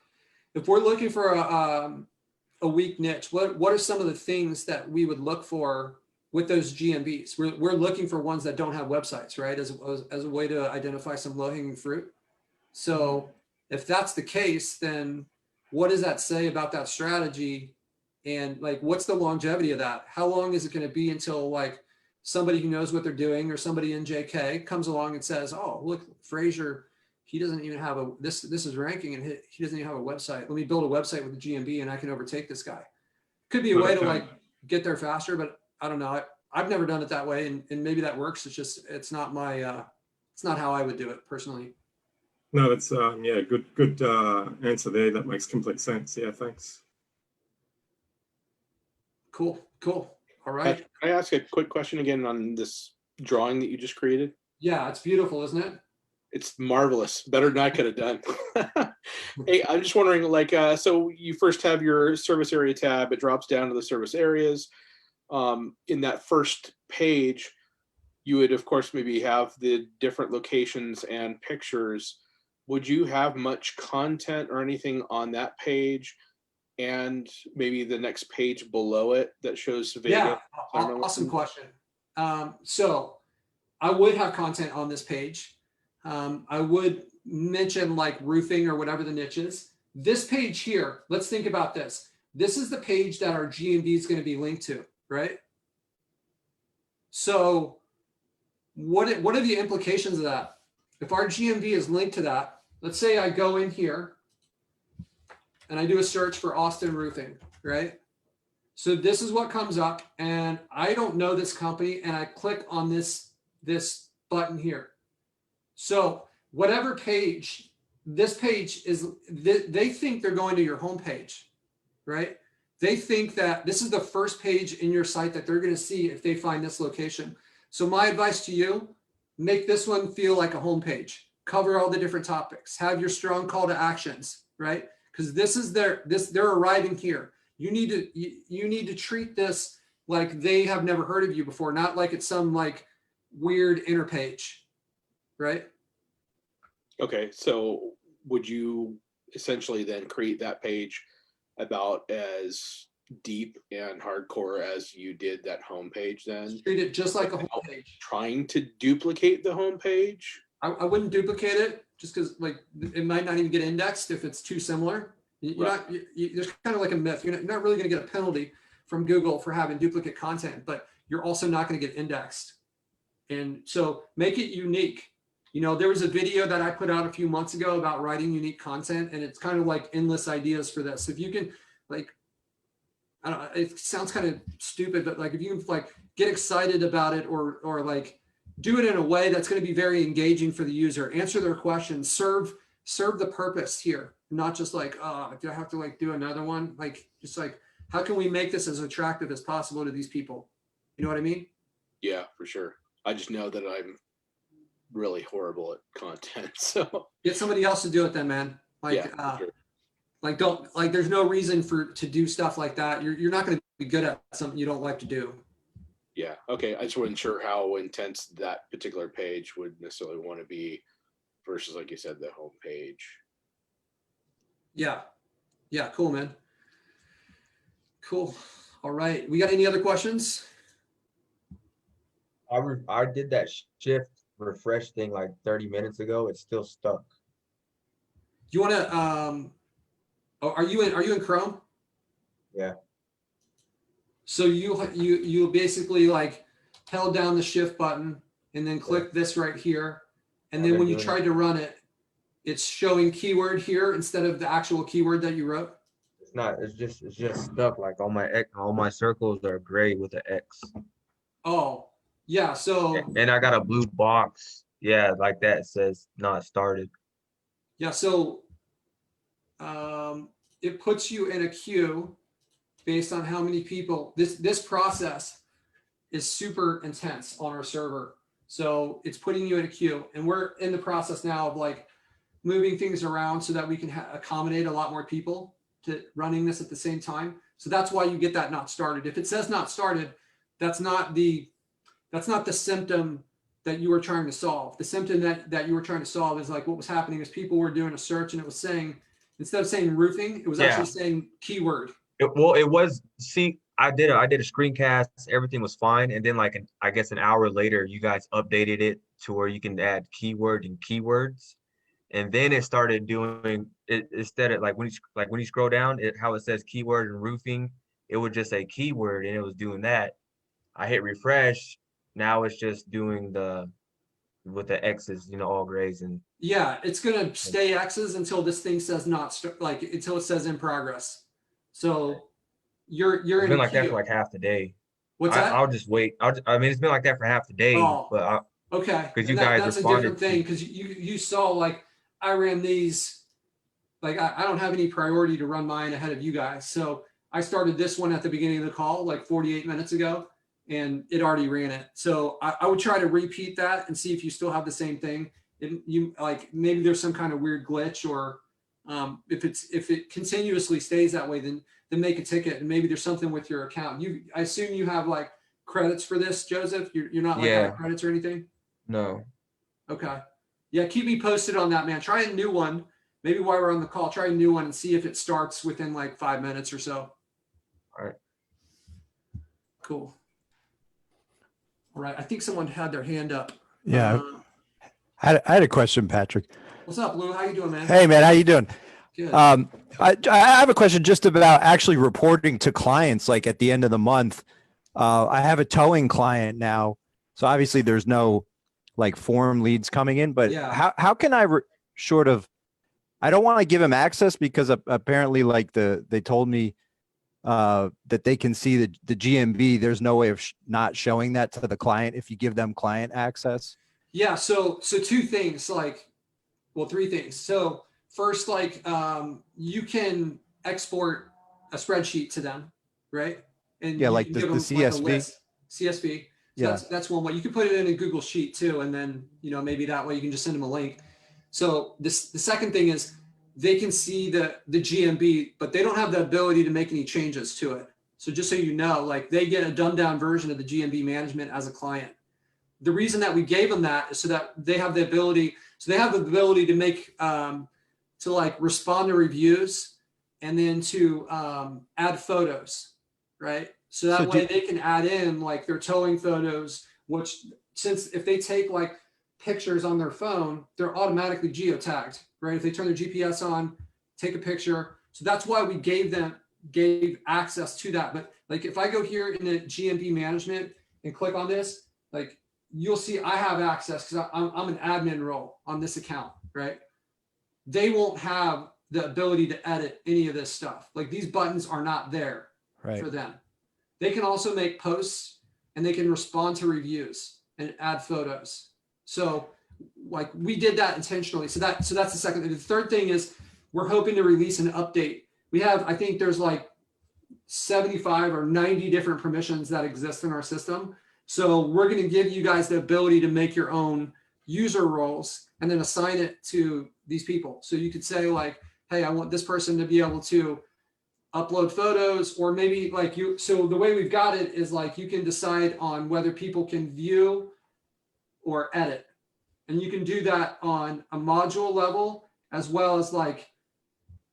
If we're looking for a weak niche, what are some of the things that we would look for with those GMBs? We're looking for ones that don't have websites, right? As a way to identify some low-hanging fruit. So if that's the case, then what does that say about that strategy? And like, what's the longevity of that? How long is it going to be until like somebody who knows what they're doing or somebody in JK comes along and says, oh, look, Fraser, he doesn't even have this is ranking and he doesn't even have a website. Let me build a website with the GMB and I can overtake this guy. Could be a way to like get there faster, but I don't know. I've never done it that way, and maybe that works. It's just it's not how I would do it personally. No, that's yeah, good answer there. That makes complete sense. Yeah, thanks. Cool. All right. Can I ask a quick question again on this drawing that you just created? Yeah, it's beautiful, isn't it? It's marvelous. Better than I could have done. Hey, I'm just wondering, like, so you first have your service area tab. It drops down to the service areas. in that first page, you would of course maybe have the different locations and pictures. Would you have much content or anything on that page? And maybe the next page below it that shows Vegas? Yeah, awesome question. So I would have content on this page. I would mention like roofing or whatever the niche is. This page here, let's think about this. This is the page that our GMB is going to be linked to, right? So what are the implications of that? If our GMB is linked to that, let's say I go in here and I do a search for Austin Roofing, right? So this is what comes up, and I don't know this company, and I click on this button here. So whatever page, this page is, they think they're going to your homepage, right? They think that this is the first page in your site that they're going to see if they find this location. So my advice to you, make this one feel like a homepage. Cover all the different topics. Have your strong call to actions, right? Because this is they're arriving here. You need to treat this like they have never heard of you before, not like it's some like weird inner page, right? Okay, so would you essentially then create that page about as deep and hardcore as you did that homepage then? Treat it just like a homepage. Trying to duplicate the homepage? I wouldn't duplicate it just because like it might not even get indexed if it's too similar. There's kind of like a myth. You're not really going to get a penalty from Google for having duplicate content, but you're also not going to get indexed. And so make it unique. You know, there was a video that I put out a few months ago about writing unique content, and it's kind of like endless ideas for this. If you can, like, I don't know, it sounds kind of stupid, but like if you can like get excited about it or like do it in a way that's going to be very engaging for the user, answer their questions, serve the purpose here, not just like, oh, do I have to like do another one? Like, just like, how can we make this as attractive as possible to these people? You know what I mean? Yeah, for sure. I just know that I'm really horrible at content. So get somebody else to do it then, man. Like, yeah, sure. Like don't like there's no reason to do stuff like that. You're not going to be good at something you don't like to do. Yeah. Okay. I just wasn't sure how intense that particular page would necessarily want to be versus, like you said, the home page. Yeah. Yeah. Cool, man. Cool. All right. We got any other questions? I did that shift refresh thing like 30 minutes ago. It's still stuck. Do you want to, are you in Chrome? Yeah. So you basically like held down the shift button and then click this right here. And then when you tried to run it, it's showing keyword here instead of the actual keyword that you wrote. It's not, it's just stuck. Like all my circles are gray with an X. Oh, yeah. So, and I got a blue box. Yeah, like that says not started. Yeah. So, it puts you in a queue based on how many people. This process is super intense on our server. So it's putting you in a queue, and we're in the process now of like moving things around so that we can accommodate a lot more people to running this at the same time. So that's why you get that not started. If it says not started, that's not the symptom that you were trying to solve. The symptom that you were trying to solve is like what was happening is people were doing a search and it was saying, instead of saying roofing, it was actually saying keyword. I did a screencast, everything was fine. And then like, I guess an hour later, you guys updated it to where you can add keyword and keywords. And then it started doing it instead of like when you scroll down, how it says keyword and roofing, it would just say keyword and it was doing that. I hit refresh. Now it's just doing with the X's, all grays and. Yeah, it's gonna stay X's until this thing says until it says in progress. So you're it's been like that for like half the day. What's that? I'll just wait. I mean, it's been like that for half the day. But okay, because you guys that's a different thing because you saw like I ran these, like I don't have any priority to run mine ahead of you guys. So I started this one at the beginning of the call like 48 minutes ago, and it already ran it. So I would try to repeat that and see if you still have the same thing. You like maybe there's some kind of weird glitch or If it continuously stays that way, then make a ticket, and maybe there's something with your account. I assume you have like credits for this, Joseph. You're not like out of credits or anything. No. Okay. Yeah, keep me posted on that, man. Try a new one. Maybe while we're on the call, try a new one and see if it starts within like 5 minutes or so. All right. Cool. All right. I think someone had their hand up. Yeah. I had a question, Patrick. What's up, Lou? How you doing, man? Hey, man, how you doing? Good. I have a question just about actually reporting to clients, like at the end of the month. I have a towing client now, so obviously there's no like form leads coming in, but Yeah. how can I sort of, I don't want to give him access because apparently like they told me that they can see the GMB. There's no way of not showing that to the client if you give them client access. Yeah. So two things, three things. So first, you can export a spreadsheet to them, right? And Yeah, you like can the give them, CSV. a list. CSV. So Yeah. that's one way. You can put it in a Google Sheet too, and then maybe that way you can just send them a link. So the second thing is they can see the GMB, but they don't have the ability to make any changes to it. So just so you know, like they get a dumbed down version of the GMB management as a client. The reason that we gave them that is so that they have the ability. So they have the ability to make to like respond to reviews and then to add photos, right? So that way they can add in like their towing photos, which since if they take like pictures on their phone, they're automatically geotagged, right? If they turn their GPS on, take a picture. So that's why we gave access to that. But like if I go here in the GMB management and click on this, like you'll see I have access because I'm an admin role on this account, right? They won't have the ability to edit any of this stuff. Like these buttons are not there for them. They can also make posts and they can respond to reviews and add photos. So like we did that intentionally. So that's the second thing. The third thing is we're hoping to release an update. We have, I think there's like 75 or 90 different permissions that exist in our system. So we're going to give you guys the ability to make your own user roles and then assign it to these people. So you could say like, hey, I want this person to be able to upload photos, or maybe like you. So the way we've got it is like you can decide on whether people can view or edit. And you can do that on a module level as well as like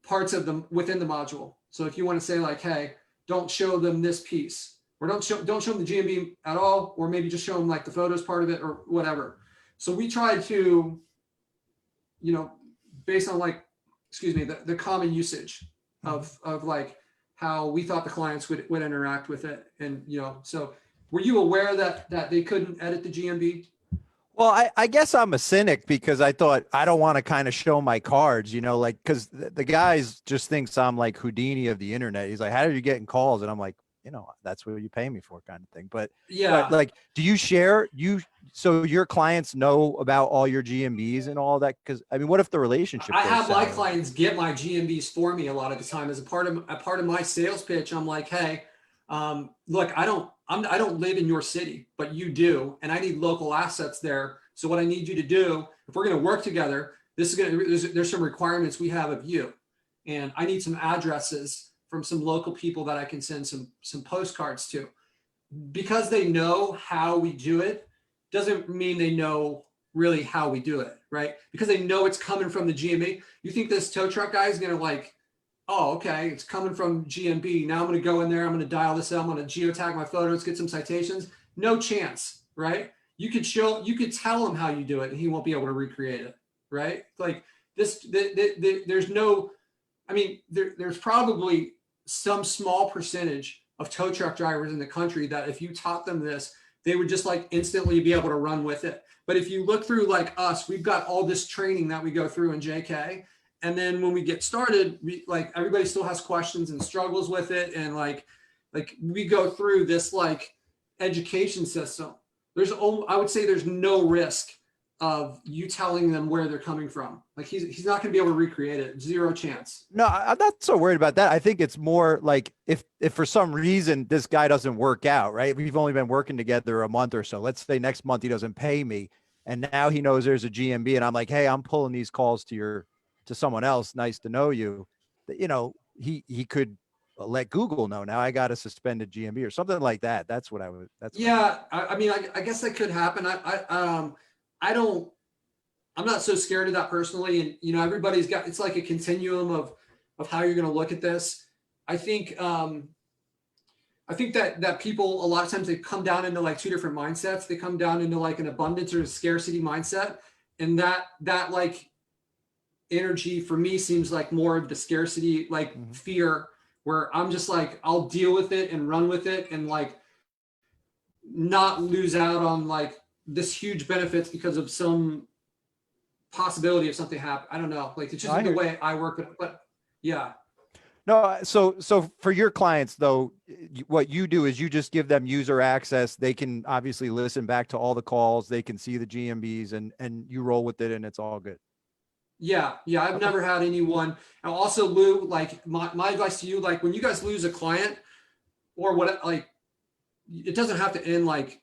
parts of them within the module. So if you want to say like, hey, don't show them this piece, or don't show them the GMB at all, or maybe just show them like the photos part of it or whatever. So we tried to, based on like, the common usage of like how we thought the clients would interact with it. And, so were you aware that they couldn't edit the GMB? Well, I guess I'm a cynic because I thought I don't want to kind of show my cards, like, because the guys just thinks I'm like Houdini of the internet. He's like, how are you getting calls? And I'm like, that's what you pay me for, kind of thing. But yeah, like, do you share so your clients know about all your GMBs and all that? Because I mean, what if the relationship? I have my sour? clients get my GMBs for me a lot of the time as a part of my sales pitch. I'm like, hey, look, I don't live in your city, but you do, and I need local assets there. So what I need you to do, if we're going to work together, there's some requirements we have of you, and I need some addresses from some local people that I can send some postcards to. Because they know how we do it, doesn't mean they know really how we do it, right? Because they know it's coming from the GMB. You think this tow truck guy is going to like, oh, okay, it's coming from GMB. Now I'm going to go in there. I'm going to dial this out. I'm going to geotag my photos, get some citations. No chance, right? You could tell him how you do it and he won't be able to recreate it, right? Like this, there's no, I mean, there's probably some small percentage of tow truck drivers in the country that if you taught them this, they would just like instantly be able to run with it. But if you look through like us, we've got all this training that we go through in JK. And then when we get started, everybody still has questions and struggles with it. And like we go through this like education system. I would say there's no risk of you telling them where they're coming from. Like he's not going to be able to recreate it. Zero chance. No, I'm not so worried about that. I think it's more like if for some reason this guy doesn't work out, right? We've only been working together a month or so. Let's say next month he doesn't pay me, and now he knows there's a GMB, and I'm like, hey, I'm pulling these calls to your to someone else, nice to know you, that, you know, he could let Google know, now I got a suspended GMB or something like that. That's what I would, that's. what I would- Yeah, I mean, I guess that could happen. I don't, I'm not so scared of that personally. And, you know, everybody's got, it's like a continuum of how you're going to look at this. I think that people, a lot of times they come down into like two different mindsets. They come down into like an abundance or a scarcity mindset. And that like energy for me seems like more of the scarcity, like fear, where I'm just like, I'll deal with it and run with it and like not lose out on like this huge benefits because of some possibility of something happen. I don't know. Like it's just I the hear- way I work with it. But yeah. No, so for your clients though, what you do is you just give them user access. They can obviously listen back to all the calls. They can see the GMBs and you roll with it and it's all good. Yeah. I've never had anyone. And also, Lou, like my advice to you, like when you guys lose a client or what, like it doesn't have to end like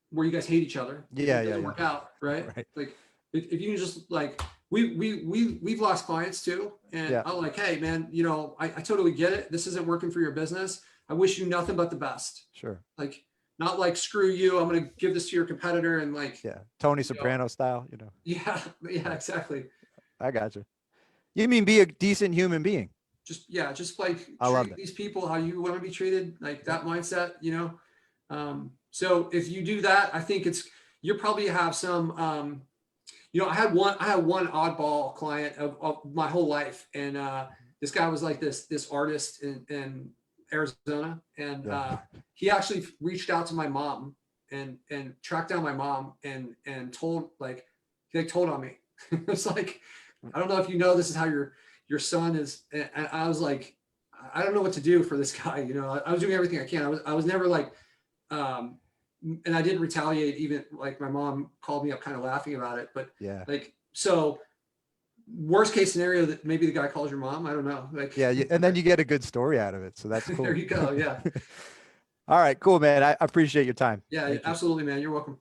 where you guys hate each other. Yeah, It doesn't yeah. work out, right? Right. Like if you can just like we've lost clients too, and Yeah. I'm like, hey man, you know, I totally get it. This isn't working for your business. I wish you nothing but the best. Sure. Like not like screw you. I'm gonna give this to your competitor and like Yeah. Tony know. Soprano style, you know, yeah exactly. I got you. You mean be a decent human being. Just like I love treat that. these people how you want to be treated, like that mindset, you know. So if you do that, I think you probably have some you know, I had one oddball client of my whole life. And this guy was like this artist in Arizona. And Yeah. he actually reached out to my mom and tracked down my mom and told he told on me. It's like, I don't know if you know, this is how your son is. And I was like, I don't know what to do for this guy. You know, I was doing everything I can. I was never like, and I didn't retaliate. Even like my mom called me up kind of laughing about it, but Yeah. like, so worst case scenario that maybe the guy calls your mom. I don't know. Like, Yeah. And then you get a good story out of it. So that's cool. there you go. Yeah. All right, cool, man. I appreciate your time. Yeah, Thank you. absolutely, man. You're welcome.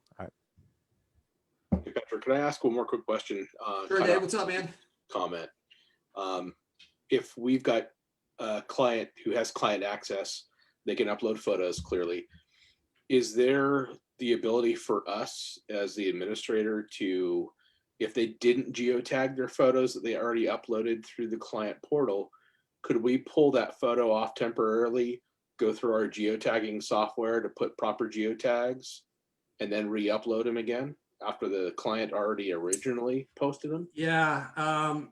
Hey, Patrick, can I ask one more quick question? Sure, Kind Dave. of What's up, man? comment. If we've got a client who has client access, they can upload photos clearly. Is there the ability for us as the administrator to, if they didn't geotag their photos that they already uploaded through the client portal, could we pull that photo off temporarily, go through our geotagging software to put proper geotags, and then re-upload them again after the client already originally posted them? Yeah. I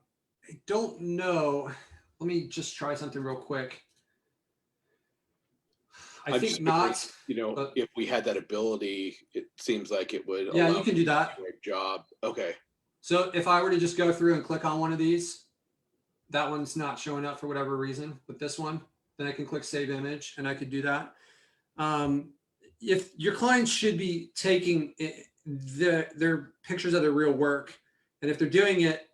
don't know. Let me just try something real quick. I I'm think just not. figuring, you know, but- if we had that ability, it seems like it would. Yeah, allow you can do me to that. my job. Okay. So if I were to just go through and click on one of these, that one's not showing up for whatever reason. With this one, then I can click save image and I could do that. If your clients should be taking their pictures of their real work, and if they're doing it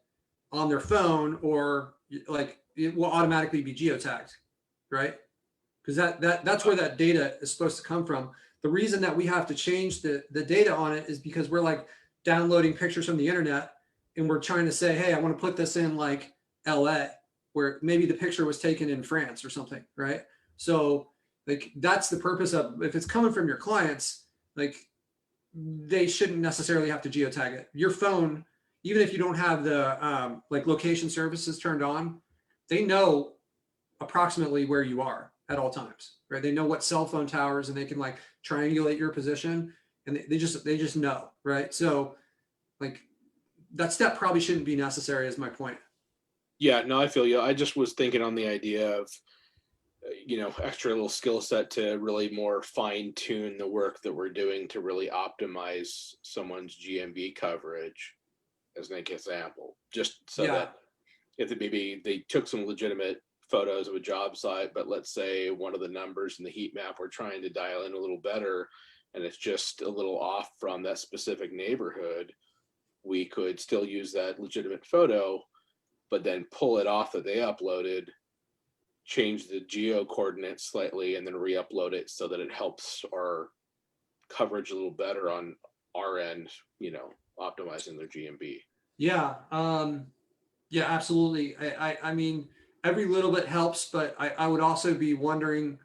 on their phone or like, it will automatically be geotagged, right? Because that's where that data is supposed to come from. The reason that we have to change the data on it is because we're like downloading pictures from the internet and we're trying to say, hey, I want to put this in like LA, where maybe the picture was taken in France or something, right? So like that's the purpose of, if it's coming from your clients, like they shouldn't necessarily have to geotag it. Your phone, even if you don't have the like location services turned on, they know approximately where you are at all times, right? They know what cell phone towers, and they can like triangulate your position, and they just know, right? So like that step probably shouldn't be necessary, is my point. Yeah, no, I feel you. I just was thinking on the idea of, you know, extra little skill set to really more fine tune the work that we're doing to really optimize someone's GMB coverage, as an example, just so Yeah. that if maybe they took some legitimate photos of a job site, but let's say one of the numbers in the heat map we're trying to dial in a little better, and it's just a little off from that specific neighborhood, we could still use that legitimate photo, but then pull it off that they uploaded, change the geo coordinates slightly, and then re-upload it so that it helps our coverage a little better on our end, you know, optimizing their GMB. Yeah. Yeah, absolutely. I mean, every little bit helps, but I would also be wondering,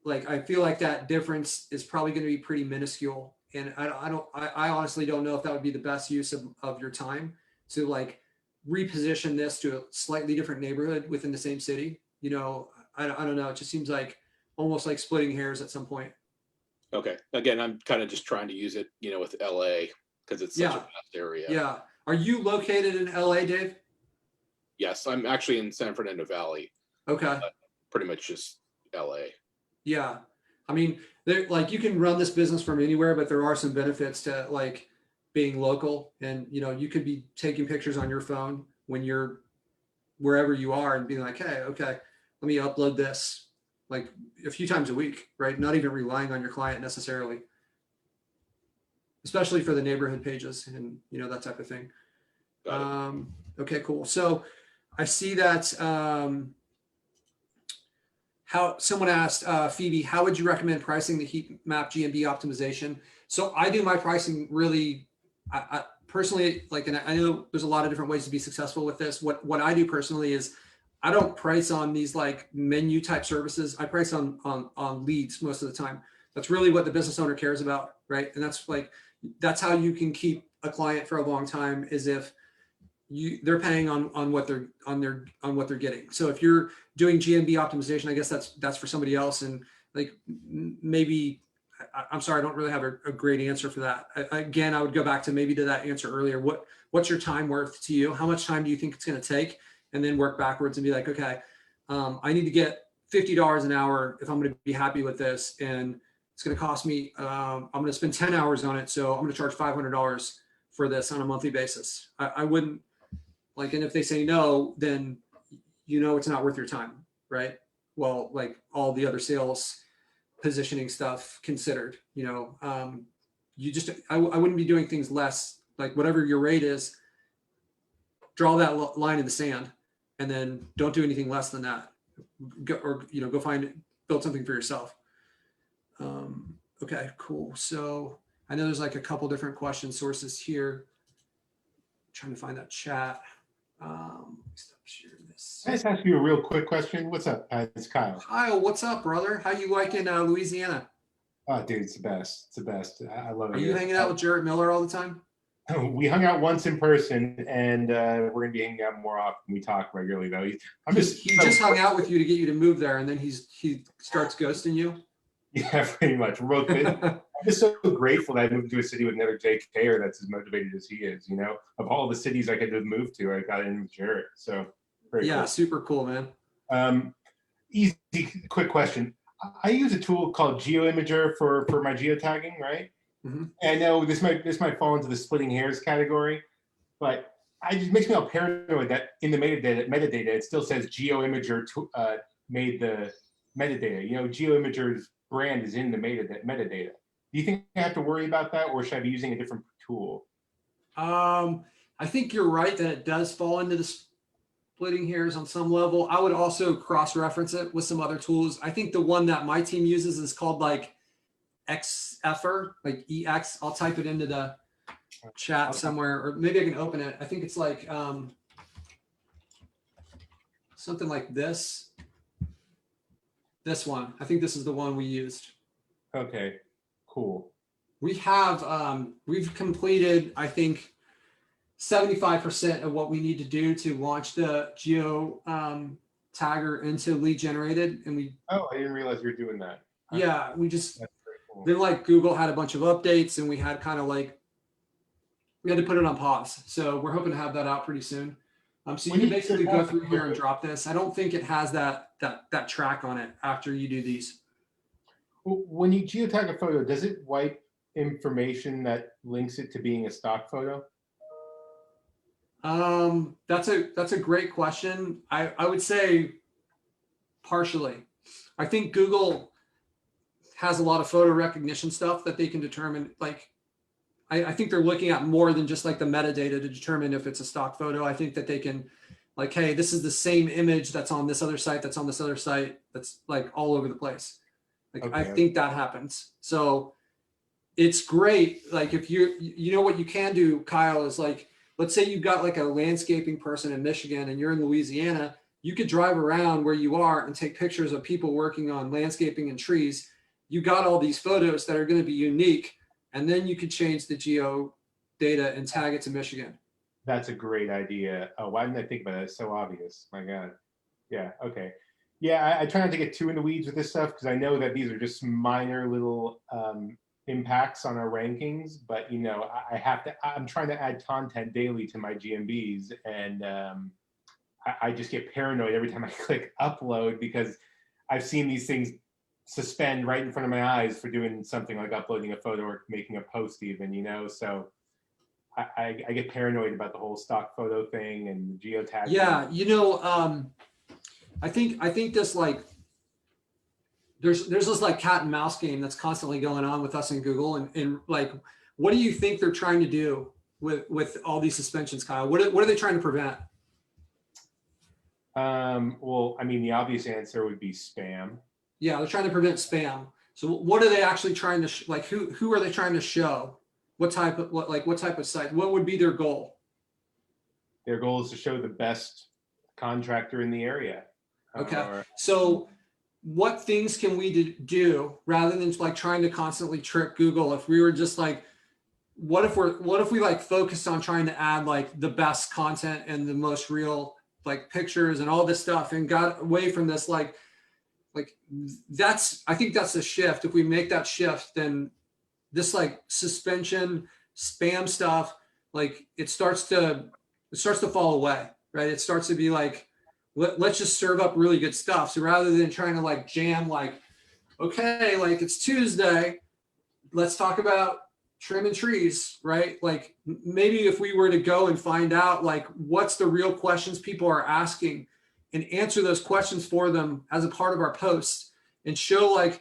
like, I feel like that difference is probably going to be pretty minuscule. And I honestly don't know if that would be the best use of your time to like reposition this to a slightly different neighborhood within the same city. You know, I don't know. It just seems like almost like splitting hairs at some point. Okay. Again, I'm kind of just trying to use it, with LA because it's such a Yeah. vast area. Yeah. Are you located in LA, Dave? Yes, I'm actually in San Fernando Valley, Okay. pretty much just LA. Yeah. I mean, there, like, you can run this business from anywhere, but there are some benefits to like being local. And, you could be taking pictures on your phone when you're wherever you are and being like, hey, okay, let me upload this like a few times a week, right? Not even relying on your client necessarily, especially for the neighborhood pages and, that type of thing. Got it. Okay, cool. So I see that, how someone asked, Phoebe, how would you recommend pricing the heat map GMB optimization? So I do my pricing really, I personally, like, and I know there's a lot of different ways to be successful with this. What I do personally is I don't price on these like menu type services. I price on leads most of the time. That's really what the business owner cares about, right? And that's how you can keep a client for a long time, is if they're paying on what they're getting. So if you're doing GMB optimization, I guess that's for somebody else. And like, maybe, I'm sorry, I don't really have a great answer for that. Again, I would go back to maybe to that answer earlier. What's your time worth to you? How much time do you think it's going to take? And then work backwards and be like, okay, I need to get $50 an hour if I'm going to be happy with this. And it's going to cost me, I'm going to spend 10 hours on it. So I'm going to charge $500 for this on a monthly basis. I wouldn't, like, and if they say no, then it's not worth your time, right? Well, like all the other sales positioning stuff considered, I wouldn't be doing things less, like whatever your rate is, draw that line in the sand, and then don't do anything less than that. Go build something for yourself. Okay, cool. So I know there's like a couple different question sources here. Trying to find that chat. Stop sharing this. Can I just ask you a real quick question? What's up? It's Kyle. Kyle, what's up, brother? How you liking Louisiana? Oh, dude, it's the best. It's the best. I love it. Are you hanging out with Jarrett Miller all the time? We hung out once in person, and we're gonna be hanging out more often. We talk regularly, though. He just hung out with you to get you to move there, and then he starts ghosting you. Yeah, pretty much. We're both. I'm just so grateful that I moved to a city with another JKer that's as motivated as he is. Of all the cities I could have moved to, I got in with Jarrett. So very yeah, cool. super cool, man. Easy, quick question. I use a tool called GeoImager for my geotagging, right? Mm-hmm. And I know this might fall into the splitting hairs category, but it just makes me all paranoid that in the metadata it still says GeoImager made the metadata. GeoImager's brand is in the metadata. Do you think I have to worry about that, or should I be using a different tool? I think you're right that it does fall into the splitting hairs on some level. I would also cross-reference it with some other tools. I think the one that my team uses is called like XFer, like EX. I'll type it into the chat somewhere, or maybe I can open it. I think it's like something like this. This one. I think this is the one we used. Okay, cool. We have, we've completed, I think, 75% of what we need to do to launch the Geo tagger into lead generated. And I didn't realize you were doing that. Yeah, we just, That's very cool. then like Google had a bunch of updates and we had kind of like, we had to put it on pause. So we're hoping to have that out pretty soon. So you can basically go through here and drop this. I don't think it has that track on it after you do these. When you geotag a photo, does it wipe information that links it to being a stock photo? That's a great question. I would say partially. I think Google has a lot of photo recognition stuff that they can determine. Like, I think they're looking at more than just like the metadata to determine if it's a stock photo. I think that they can, like, hey, this is the same image that's on this other site, that's on this other site, that's like all over the place. Like, okay. I think that happens. So it's great. Like, if you know what you can do, Kyle, is like let's say you've got like a landscaping person in Michigan and you're in Louisiana, you could drive around where you are and take pictures of people working on landscaping and trees. You got all these photos that are going to be unique, and then you could change the geo data and tag it to Michigan. That's a great idea. Oh, why didn't I think about it? It's so obvious. My God. Yeah. Okay. Yeah. I try not to get too in the weeds with this stuff because I know that these are just minor little impacts on our rankings. But you know, I have to. I'm trying to add content daily to my GMBs, and I just get paranoid every time I click upload because I've seen these things suspend right in front of my eyes for doing something like uploading a photo or making a post even, you know, so I get paranoid about the whole stock photo thing and geotagging. Yeah, you know, I think this like there's this like cat and mouse game that's constantly going on with us in Google, and like, what do you think they're trying to do with all these suspensions, Kyle? What are they trying to prevent? Well, I mean, the obvious answer would be spam. Yeah, they're trying to prevent spam. So what are they actually trying to like? Who are they trying to show? What type of site? What would be their goal? Their goal is to show the best contractor in the area. Okay. So what things can we do rather than like trying to constantly trick Google? If we were just like, what if we like focused on trying to add like the best content and the most real like pictures and all this stuff and got away from this like I think that's the shift. If we make that shift, then this like suspension spam stuff, like it starts to fall away, right? It starts to be like, let's just serve up really good stuff. So rather than trying to like jam like, okay, like it's Tuesday, let's talk about trimming trees, right? Like maybe if we were to go and find out like what's the real questions people are asking and answer those questions for them as a part of our posts and show like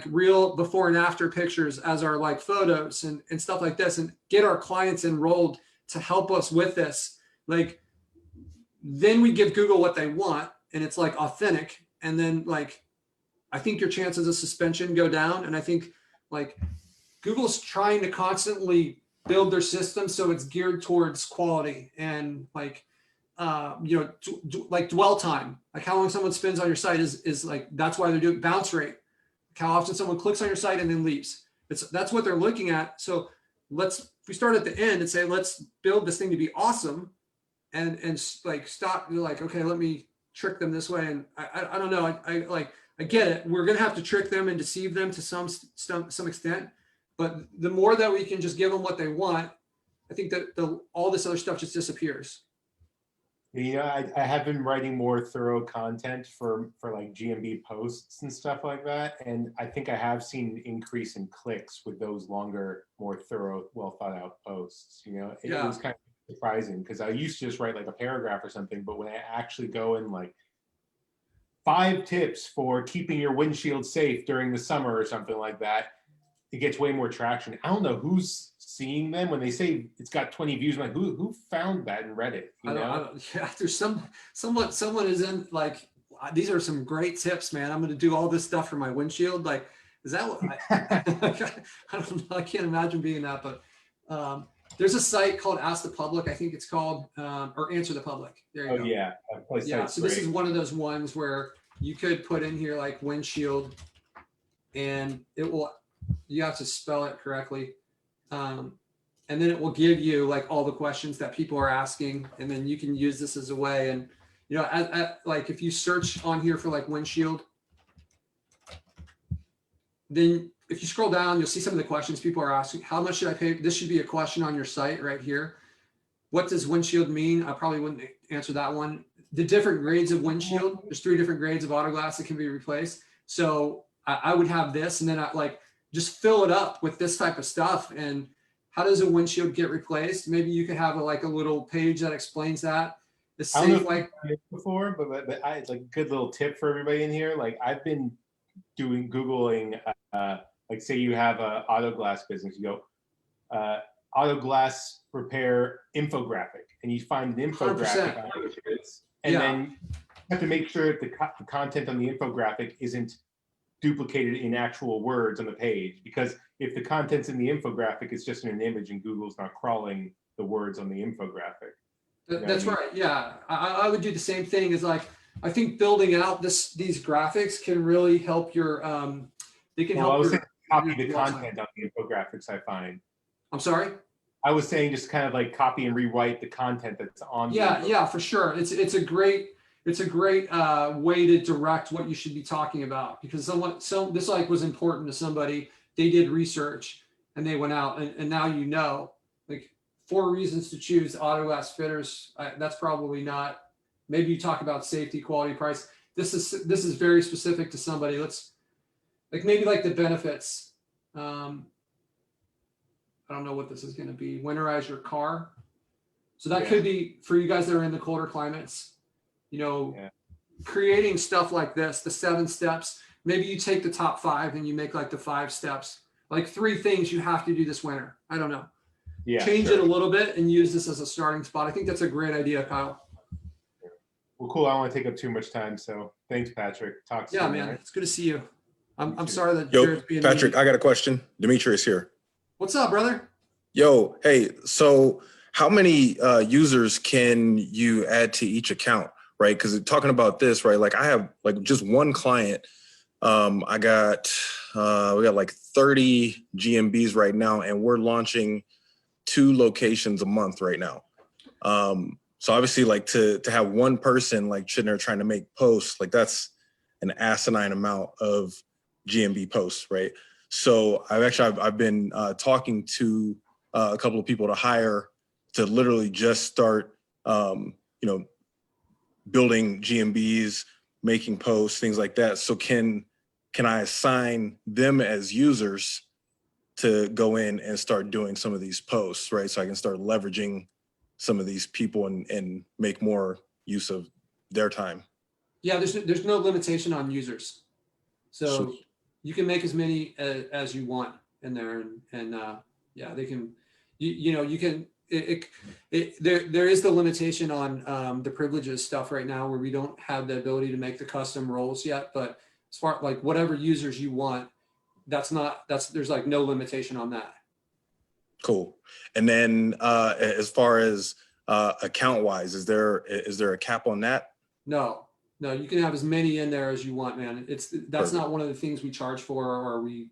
real before and after pictures as our like photos and stuff like this, and get our clients enrolled to help us with this. Like, then we give Google what they want and it's like authentic. And then like, I think your chances of suspension go down. And I think like Google's trying to constantly build their system so it's geared towards quality and like, you know, like dwell time, like how long someone spends on your site is like, that's why they're doing bounce rate, how often someone clicks on your site and then leaves. That's what they're looking at. So if we start at the end and say, let's build this thing to be awesome and like stop, you're like, okay, let me trick them this way. And I don't know. I get it. We're going to have to trick them and deceive them to some extent, but the more that we can just give them what they want, I think that all this other stuff just disappears. You know, I have been writing more thorough content for like GMB posts and stuff like that. And I think I have seen an increase in clicks with those longer, more thorough, well thought out posts. You know, it was kind of surprising because I used to just write like a paragraph or something, but when I actually go in like 5 tips for keeping your windshield safe during the summer or something like that, it gets way more traction. I don't know who's seeing them when they say it's got 20 views. I'm like, who found that and read it? You know? Yeah, there's someone is in like, these are some great tips, man. I'm going to do all this stuff for my windshield. Like, is that what I don't know. I can't imagine being that, but there's a site called Ask the Public. I think it's called, or Answer the Public. There you go. Yeah. Yeah. So this is one of those ones where you could put in here like windshield and you have to spell it correctly. And then it will give you like all the questions that people are asking. And then you can use this as a way. And, you know, like if you search on here for like windshield, then if you scroll down, you'll see some of the questions people are asking. How much should I pay? This should be a question on your site right here. What does windshield mean? I probably wouldn't answer that one. The different grades of windshield, there's 3 different grades of auto glass that can be replaced. So I would have this, and then I like just fill it up with this type of stuff. And how does a windshield get replaced? Maybe you could have a little page that explains that. The safe, like before, but it's like a good little tip for everybody in here. Like I've been Googling, like say you have a auto glass business, you go auto glass repair infographic, and you find an infographic on it, and then you have to make sure that the content on the infographic isn't duplicated in actual words on the page, because if the content's in the infographic, it's just in an image and Google's not crawling the words on the infographic. You know That's what I mean? right. Yeah, I would do the same thing. Is like I think building out these graphics can really help your they can Well, I help was your, saying copy the your content on the infographics, I find. I'm sorry. I was saying just kind of like copy and rewrite the content that's on. the Yeah, infographic. yeah, for sure. It's a great way to direct what you should be talking about because this like was important to somebody. They did research and they went out and now you know like 4 reasons to choose AutoWest fitters. That's probably not. Maybe you talk about safety, quality, price. This is very specific to somebody. Let's like maybe like the benefits. I don't know what this is going to be. Winterize your car. So that could be for you guys that are in the colder climates, you know, creating stuff like this, the 7 steps. Maybe you take the top 5 and you make like the 5 steps, like 3 things you have to do this winter. I don't know. Yeah, Change sure. it a little bit and use this as a starting spot. I think that's a great idea, Kyle. Well, cool. I don't want to take up too much time. So thanks, Patrick. Talk soon. Yeah, man. all right? It's good to see you. I'm sorry that Yo, Jared's being Patrick, mean. I got a question. Demetrius here. What's up, brother? Yo, hey, so how many users can you add to each account, right? Because talking about this, right? Like I have like just one client. We got like 30 GMBs right now, and we're launching 2 locations a month right now. So obviously, like to have one person like sitting there trying to make posts, like that's an asinine amount of GMB posts, right? So I've been talking to a couple of people to hire to literally just start, building GMBs, making posts, things like that. So can I assign them as users to go in and start doing some of these posts, right? So I can start leveraging some of these people and make more use of their time. Yeah, there's no limitation on users. So Sweet. you can make as many as you want in there and yeah, they can, you can, there is the limitation on the privileges stuff right now where we don't have the ability to make the custom roles yet, but as far like whatever users you want, there's like no limitation on that. Cool. And then as far as account wise, is there a cap on that? No, you can have as many in there as you want, man. That's Perfect. not one of the things we charge for or we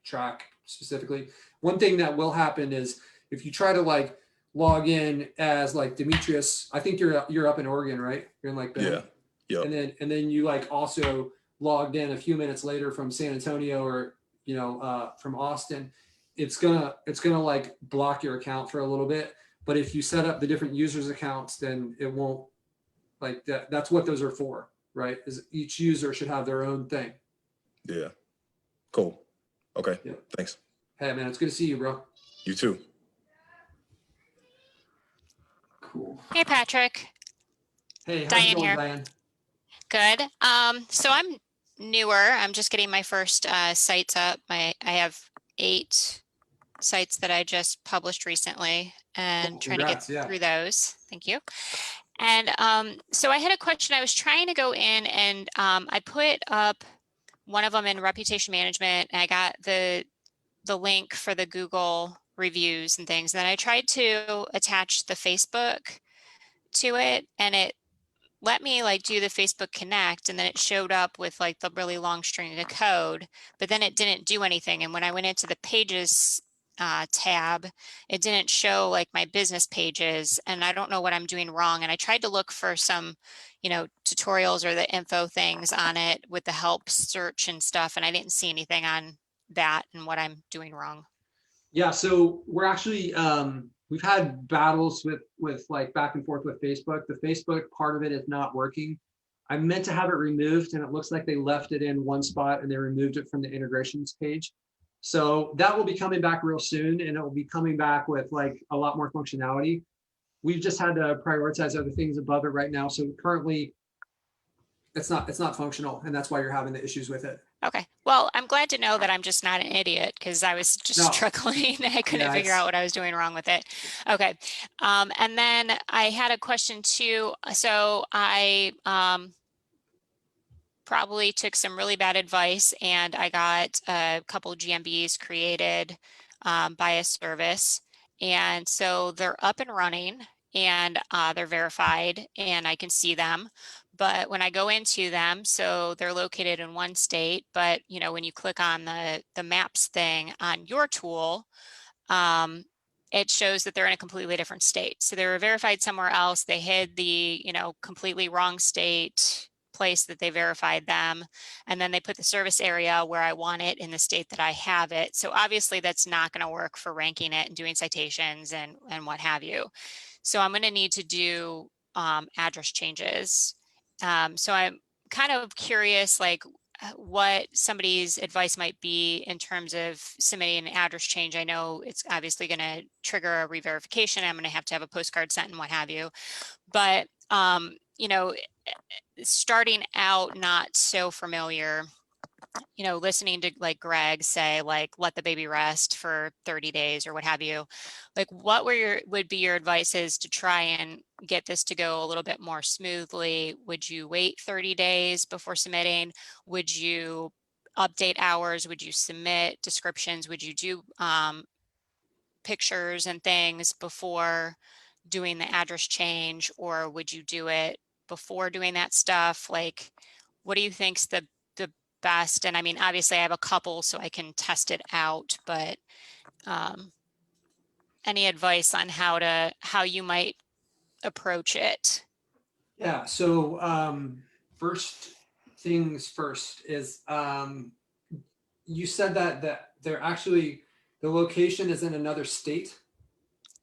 track specifically. One thing that will happen is if you try to like log in as like Demetrius, I think you're up in Oregon, right? You're in like Bend. Yeah. And then you like also logged in a few minutes later from San Antonio or from Austin. It's gonna like block your account for a little bit. But if you set up the different users accounts, then it won't like that. That's what those are for, right? Is each user should have their own thing. Yeah. Cool. Okay. Yeah. Thanks. Hey man, it's good to see you, bro. You too. Cool. Hey, Patrick. Hey, how's Diane it going, here. Diane? Good. So I'm newer. I'm just getting my first sites up. I have 8 sites that I just published recently and Cool. trying Congrats, to get yeah. through those. Thank you. And so I had a question. I was trying to go in and I put up one of them in reputation management and I got the link for the Google reviews and things. And then I tried to attach the Facebook to it and it let me like do the Facebook Connect and then it showed up with like the really long string of code, but then it didn't do anything. And when I went into the pages tab, it didn't show like my business pages and I don't know what I'm doing wrong. And I tried to look for some, tutorials or the info things on it with the help search and stuff. And I didn't see anything on that and what I'm doing wrong. Yeah, so we're actually we've had battles with like back and forth with Facebook. The Facebook part of it is not working. I meant to have it removed and it looks like they left it in one spot and they removed it from the integrations page. So that will be coming back real soon and it will be coming back with like a lot more functionality. We've just had to prioritize other things above it right now. So currently it's not functional and that's why you're having the issues with it. Okay. Well, I'm glad to know that I'm just not an idiot because I was just No. struggling. I couldn't Yeah, figure it's- out what I was doing wrong with it. Okay. And then I had a question too. So I probably took some really bad advice and I got a couple GMBs created by a service. And so they're up and running and they're verified and I can see them. But when I go into them, so they're located in one state, but you know, when you click on the maps thing on your tool, it shows that they're in a completely different state. So they were verified somewhere else. They hid the, you know, completely wrong state place that they verified them. And then they put the service area where I want it in the state that I have it. So obviously that's not going to work for ranking it and doing citations and what have you. So I'm going to need to do address changes. So I'm kind of curious, like what somebody's advice might be in terms of submitting an address change. I know it's obviously going to trigger a re-verification. I'm going to have a postcard sent and what have you. But, you know, starting out not so familiar, you know, listening to like Greg say, like, let the baby rest for 30 days or what have you, like what would be your advices to try and get this to go a little bit more smoothly? Would you wait 30 days before submitting? Would you update hours? Would you submit descriptions? Would you do pictures and things before doing the address change? Or would you do it before doing that stuff? Like, what do you think's the best? And I mean, obviously I have a couple so I can test it out, but any advice on how you might approach it? Yeah, so first things first is you said that they're actually, the location is in another state.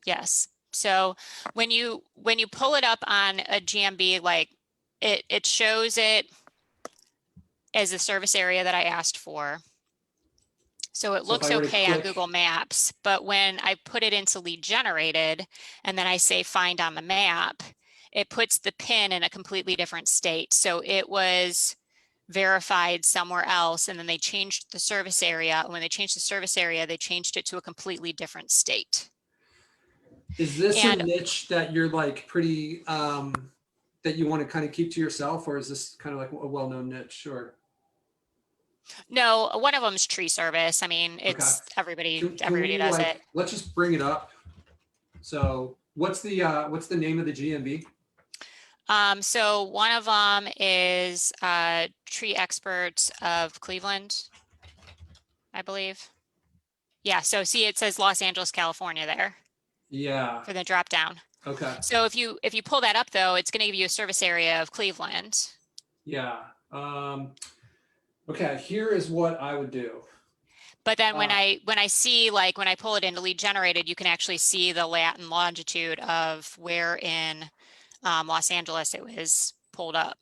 Yes. So when you pull it up on a GMB, like it shows it as a service area that I asked for. So it looks okay on Google Maps, but when I put it into lead generated and then I say find on the map, it puts the pin in a completely different state. So it was verified somewhere else and then they changed the service area. And when they changed the service area, they changed it to a completely different state. Is this a niche that you're like pretty, that you want to kind of keep to yourself, or is this kind of like a well-known niche? Or no, one of them is tree service. I mean, it's everybody does it. Let's just bring it up. So what's the name of the GMB? So one of them is Tree Experts of Cleveland, I believe. Yeah, so see, it says Los Angeles, California there. Yeah. For the drop down. Okay. So if you pull that up though, it's going to give you a service area of Cleveland. Yeah. Okay, here is what I would do. But then when I see, like when I pull it into lead generated, you can actually see the lat and longitude of where in Los Angeles it was pulled up.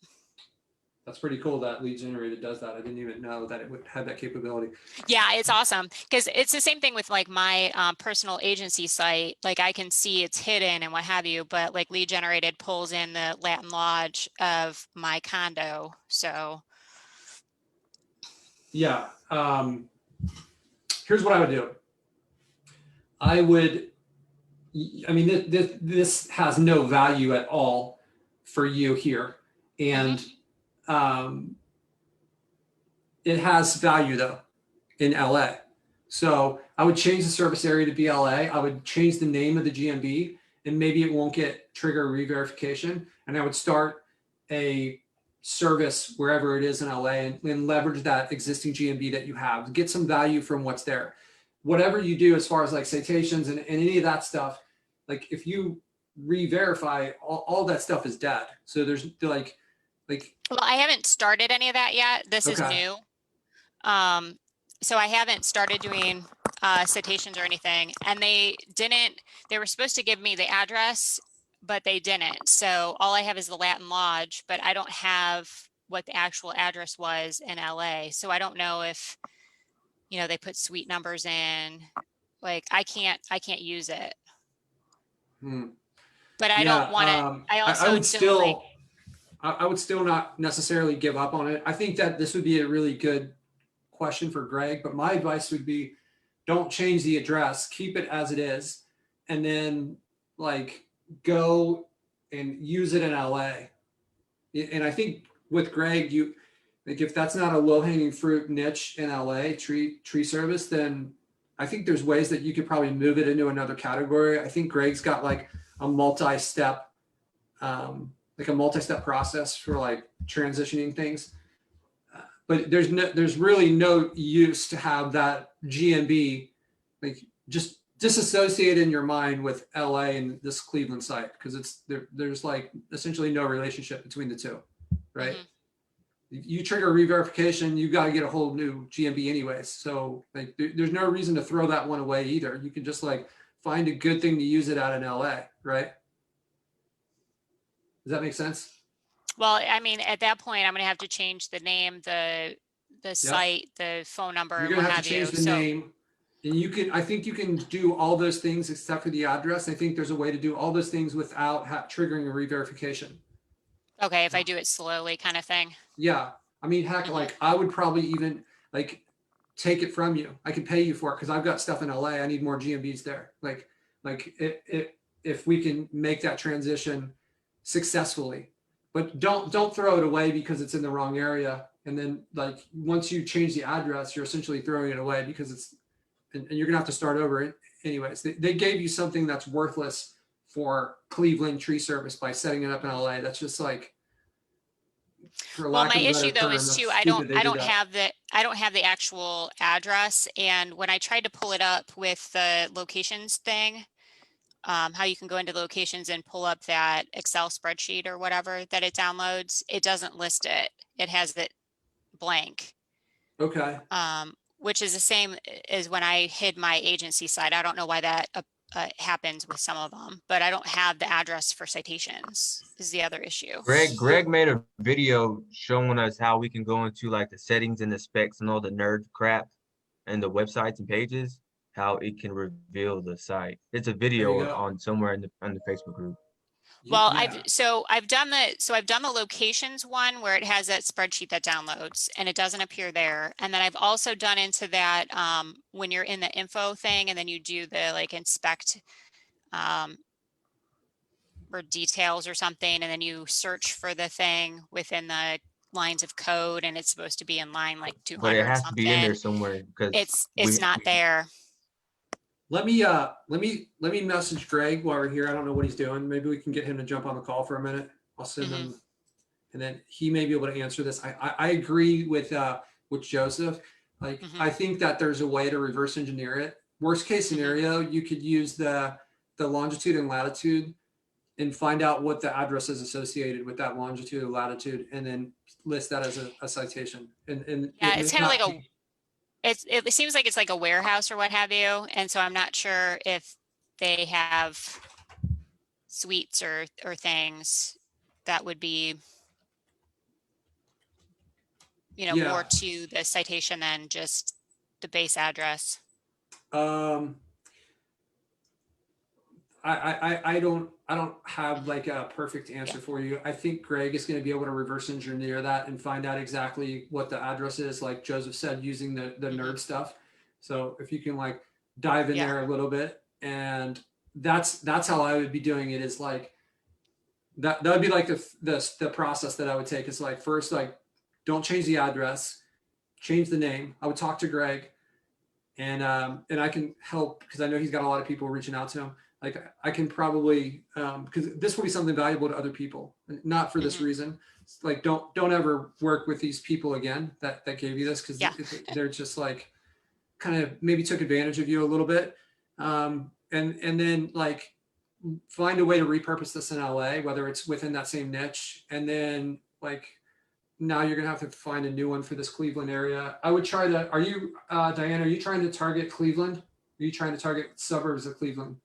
That's pretty cool that lead generated does that. I didn't even know that it would have that capability. Yeah, it's awesome because it's the same thing with like my personal agency site. Like I can see it's hidden and what have you, but like lead generated pulls in the lat and lodge of my condo. So yeah, here's what I would do. I mean, this has no value at all for you here. And it has value though in LA. So I would change the service area to be LA. I would change the name of the GMB and maybe it won't get trigger re-verification. And I would start a service wherever it is in LA and leverage that existing GMB that you have, get some value from what's there. Whatever you do as far as like citations and any of that stuff, like if you re-verify, all that stuff is dead. So there's like, well, I haven't started any of that yet. This is new. So I haven't started doing citations or anything. And they were supposed to give me the address, but they didn't. So all I have is the Latin Lodge, but I don't have what the actual address was in LA. So I don't know if, you know, they put suite numbers in, like I can't use it. But I don't want to, I would still not necessarily give up on it. I think that this would be a really good question for Greg, but my advice would be don't change the address, keep it as it is, and then like go and use it in LA. And I think with Greg, like if that's not a low-hanging fruit niche in LA, tree service, then I think there's ways that you could probably move it into another category. I think Greg's got like a multi-step process for like transitioning things. But there's really no use to have that GMB like just disassociate in your mind with LA and this Cleveland site, because there's like essentially no relationship between the two, right? You trigger re-verification, you got to get a whole new GMB anyways. So like there's no reason to throw that one away either. You can just like find a good thing to use it out in LA, right? Does that make sense? Well, I mean, at that point, I'm gonna have to change the name, the site, the phone number, You're and gonna what have to have you. change the name. And I think you can do all those things except for the address. I think there's a way to do all those things without triggering a re-verification. Okay, if I do it slowly, kind of thing. Yeah, I mean, heck, like I would probably even like take it from you. I could pay you for it because I've got stuff in LA. I need more GMBs there. Like if we can make that transition successfully, but don't throw it away because it's in the wrong area. And then like once you change the address, you're essentially throwing it away because it's and you're gonna have to start over anyways. They gave you something that's worthless for Cleveland tree service by setting it up in LA. That's just like, for Well, lack my of a better issue though term, is that's too, I stupid they don't did that. have the actual address. And when I tried to pull it up with the locations thing, how you can go into locations and pull up that Excel spreadsheet or whatever that it downloads, it doesn't list it. It has it blank. Okay. Which is the same as when I hid my agency site. I don't know why that happens with some of them, but I don't have the address for citations is the other issue. Greg made a video showing us how we can go into like the settings and the specs and all the nerd crap and the websites and pages, how it can reveal the site. It's a video on somewhere in the Facebook group. Well, Yeah. I've done the locations one where it has that spreadsheet that downloads and it doesn't appear there. And then I've also done into that when you're in the info thing and then you do the like inspect or details or something, and then you search for the thing within the lines of code and it's supposed to be in line like 200 But it has to something. be in there somewhere because It's not there. Let me message Greg while we're here. I don't know what he's doing. Maybe we can get him to jump on the call for a minute. I'll send him, and then he may be able to answer this. I agree with Joseph. Like I think that there's a way to reverse engineer it. Worst case scenario, you could use the longitude and latitude and find out what the address is associated with that longitude and latitude, and then list that as a citation. And Yeah, it's kind of like it seems like it's like a warehouse or what have you. And so I'm not sure if they have suites or things that would be, more to the citation than just the base address. I don't have like a perfect answer for you. I think Greg is going to be able to reverse engineer that and find out exactly what the address is, like Joseph said, using the nerd stuff. So if you can like dive in there a little bit, and that's how I would be doing it, is like that would be like the process that I would take. Is like, first, like, don't change the address, change the name. I would talk to Greg, and I can help because I know he's got a lot of people reaching out to him. Like I can probably, because this will be something valuable to other people, not for this reason. Like don't ever work with these people again that gave you this, because they're just like kind of maybe took advantage of you a little bit. And then like find a way to repurpose this in LA, whether it's within that same niche. And then like now you're gonna have to find a new one for this Cleveland area. I would try to, Diane, are you trying to target Cleveland? Are you trying to target suburbs of Cleveland?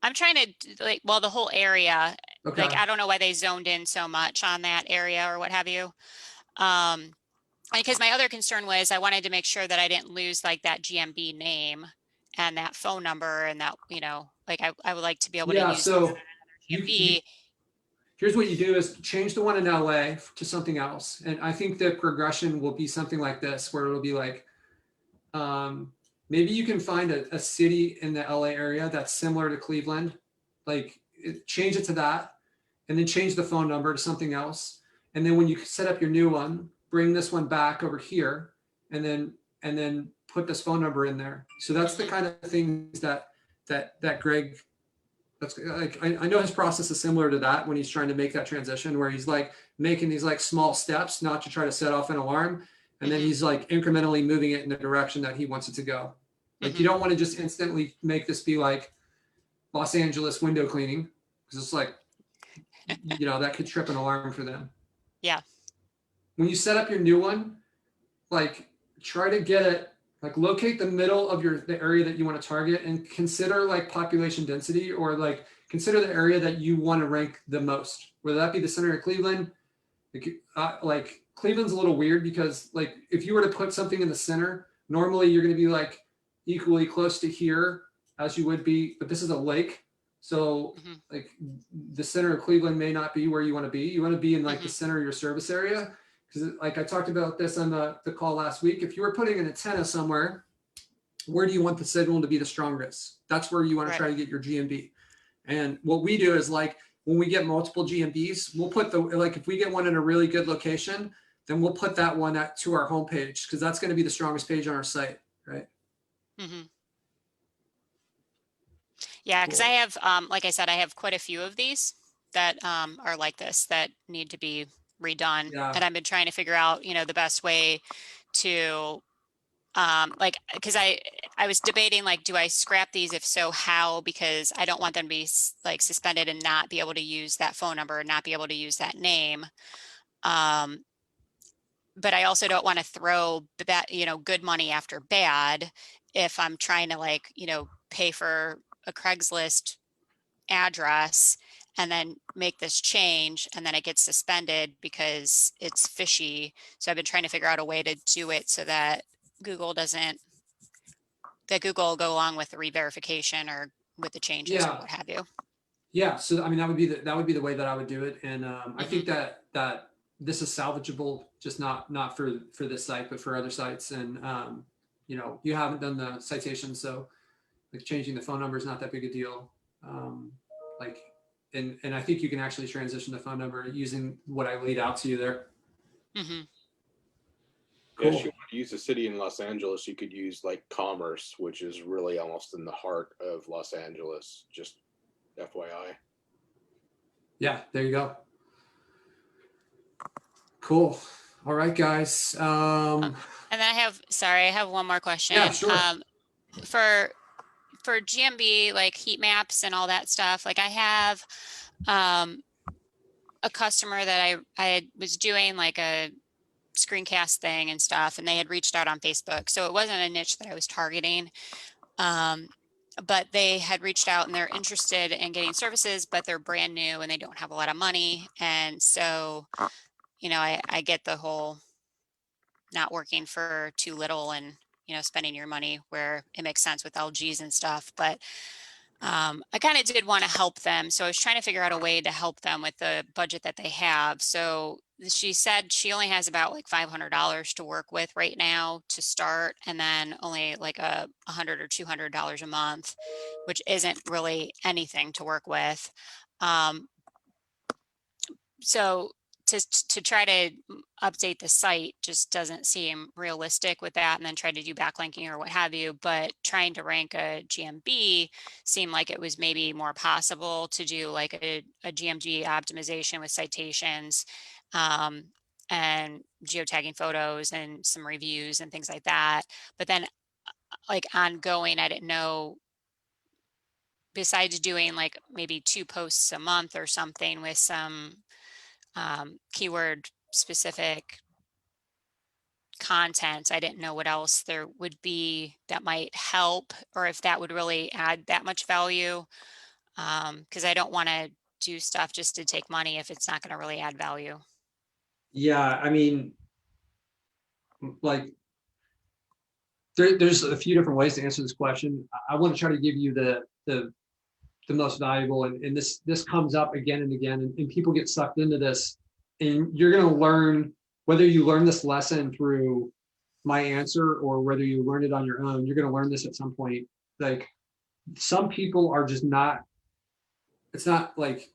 I'm trying to the whole area. Okay. Like, I don't know why they zoned in so much on that area or what have you. Because my other concern was I wanted to make sure that I didn't lose like that GMB name and that phone number, and that, like I would like to be able to use so GMB. Here's what you do is change the one in LA to something else. And I think the progression will be something like this, where it'll be like, maybe you can find a city in the LA area that's similar to Cleveland, like change it to that, and then change the phone number to something else. And then when you set up your new one, bring this one back over here, and then put this phone number in there. So that's the kind of things that Greg, that's like, I know his process is similar to that when he's trying to make that transition, where he's like making these like small steps, not to try to set off an alarm. And then he's like incrementally moving it in the direction that he wants it to go. Like, you don't want to just instantly make this be like Los Angeles window cleaning, because it's like, you know, that could trip an alarm for them. Yeah. When you set up your new one, like try to get it, like locate the middle of the area that you want to target, and consider like population density, or like consider the area that you want to rank the most, whether that be the center of Cleveland. Like Cleveland's a little weird because like if you were to put something in the center, normally you're going to be like equally close to here as you would be, but this is a lake. So like the center of Cleveland may not be where you want to be. You want to be in like the center of your service area. Because like I talked about this on the call last week, if you were putting an antenna somewhere, where do you want the signal to be the strongest? That's where you want to try to get your GMB. And what we do is like, when we get multiple GMBs, we'll put like if we get one in a really good location, then we'll put that one to our homepage, because that's going to be the strongest page on our site, right? Yeah, because I have, like I said, I have quite a few of these that are like this that need to be redone. Yeah. And I've been trying to figure out, you know, the best way to like, because I was debating, like, do I scrap these? If so, how? Because I don't want them to be like suspended and not be able to use that phone number, not be able to use that name. But I also don't want to throw that, you know, good money after bad if I'm trying to, like, you know, pay for a Craigslist address and then make this change, and then it gets suspended because it's fishy. So I've been trying to figure out a way to do it so that Google will go along with the re-verification or with the changes or what have you. Yeah. So, I mean, that would be the way that I would do it. And I think that this is salvageable, just not for this site, but for other sites. And, you know, you haven't done the citation, so like changing the phone number is not that big a deal. Like, and I think you can actually transition the phone number using what I laid out to you there. Cool. If you want to use a city in Los Angeles, you could use like Commerce, which is really almost in the heart of Los Angeles. Just FYI. Yeah, there you go. Cool. All right, guys. And then I have one more question. Yeah, sure. For GMB, like heat maps and all that stuff, like I have a customer that I was doing like a screencast thing and stuff, and they had reached out on Facebook. So it wasn't a niche that I was targeting, but they had reached out and they're interested in getting services, but they're brand new and they don't have a lot of money. And so, you know, I get the whole not working for too little and, you know, spending your money where it makes sense with LGs and stuff. But I kind of did want to help them. So I was trying to figure out a way to help them with the budget that they have. So she said she only has about like $500 to work with right now to start, and then only like $100 or $200 a month, which isn't really anything to work with. So to try to update the site just doesn't seem realistic with that, and then try to do backlinking or what have you. But trying to rank a GMB seemed like it was maybe more possible to do like a GMG optimization with citations and geotagging photos and some reviews and things like that. But then like ongoing, I didn't know, besides doing like maybe 2 posts a month or something with some keyword specific content, I didn't know what else there would be that might help, or if that would really add that much value. Because I don't want to do stuff just to take money if it's not going to really add value. Yeah, I mean, like there's a few different ways to answer this question. I want to try to give you the most valuable, and this comes up again and again, and people get sucked into this, and you're going to learn, whether you learn this lesson through my answer or whether you learn it on your own, you're going to learn this at some point. Like some people are just not, it's not like,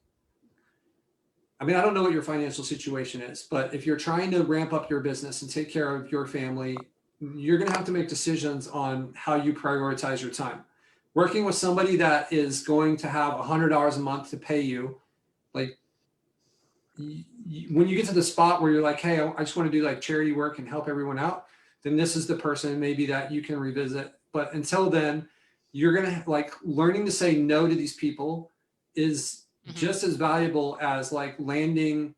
I mean, I don't know what your financial situation is, but if you're trying to ramp up your business and take care of your family, you're going to have to make decisions on how you prioritize your time. Working with somebody that is going to have $100 a month to pay you, like when you get to the spot where you're like, hey, I just want to do like charity work and help everyone out, then this is the person maybe that you can revisit. But until then, you're going to like learning to say no to these people is just as valuable as like landing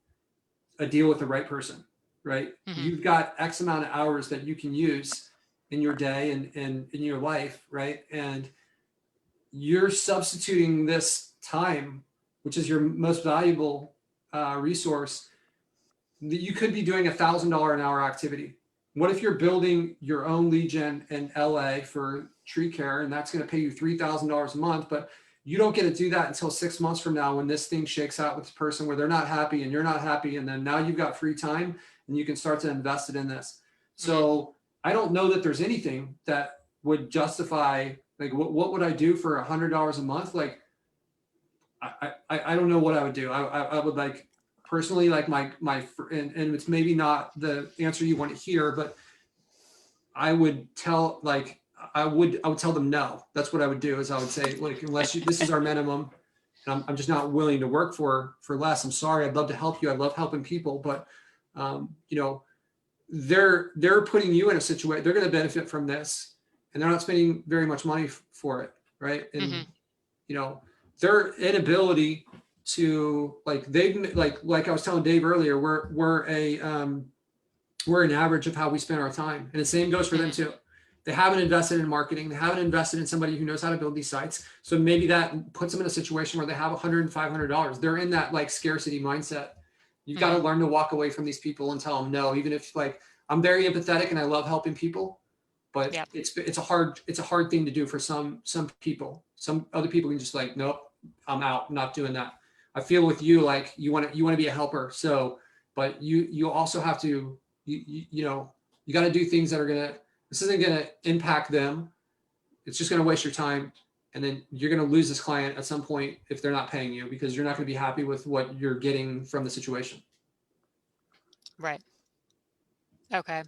a deal with the right person, right? You've got X amount of hours that you can use in your day and in your life, right? And you're substituting this time, which is your most valuable resource, that you could be doing $1,000 an hour activity. What if you're building your own lead gen in LA for tree care, and that's going to pay you $3,000 a month, but you don't get to do that until 6 months from now when this thing shakes out with this person where they're not happy and you're not happy, and then now you've got free time and you can start to invest it in this. So I don't know that there's anything that would justify, like, what would I do for $100 a month? Like, I don't know what I would do. I would like personally, like and it's maybe not the answer you want to hear, but I would tell, like, I would tell them no. That's what I would do. Is I would say, like, unless this is our minimum, and I'm just not willing to work for less. I'm sorry. I'd love to help you. I love helping people, but you know, they're putting you in a situation. They're going to benefit from this, and they're not spending very much money for it, right? And you know, their inability to like I was telling Dave earlier, we're an average of how we spend our time, and the same goes for them too. They haven't invested in marketing. They haven't invested in somebody who knows how to build these sites. So maybe that puts them in a situation where they have $100 and $500. They're in that like scarcity mindset. You've got to learn to walk away from these people and tell them no, even if like I'm very empathetic and I love helping people, but it's a hard thing to do for some people. Some other people can just like, nope, I'm out. I'm not doing that. I feel with you, like you want to be a helper. So, but you also have to, you know, you got to do things that are going to, this isn't going to impact them. It's just going to waste your time. And then you're going to lose this client at some point if they're not paying you, because you're not going to be happy with what you're getting from the situation. Right. Okay.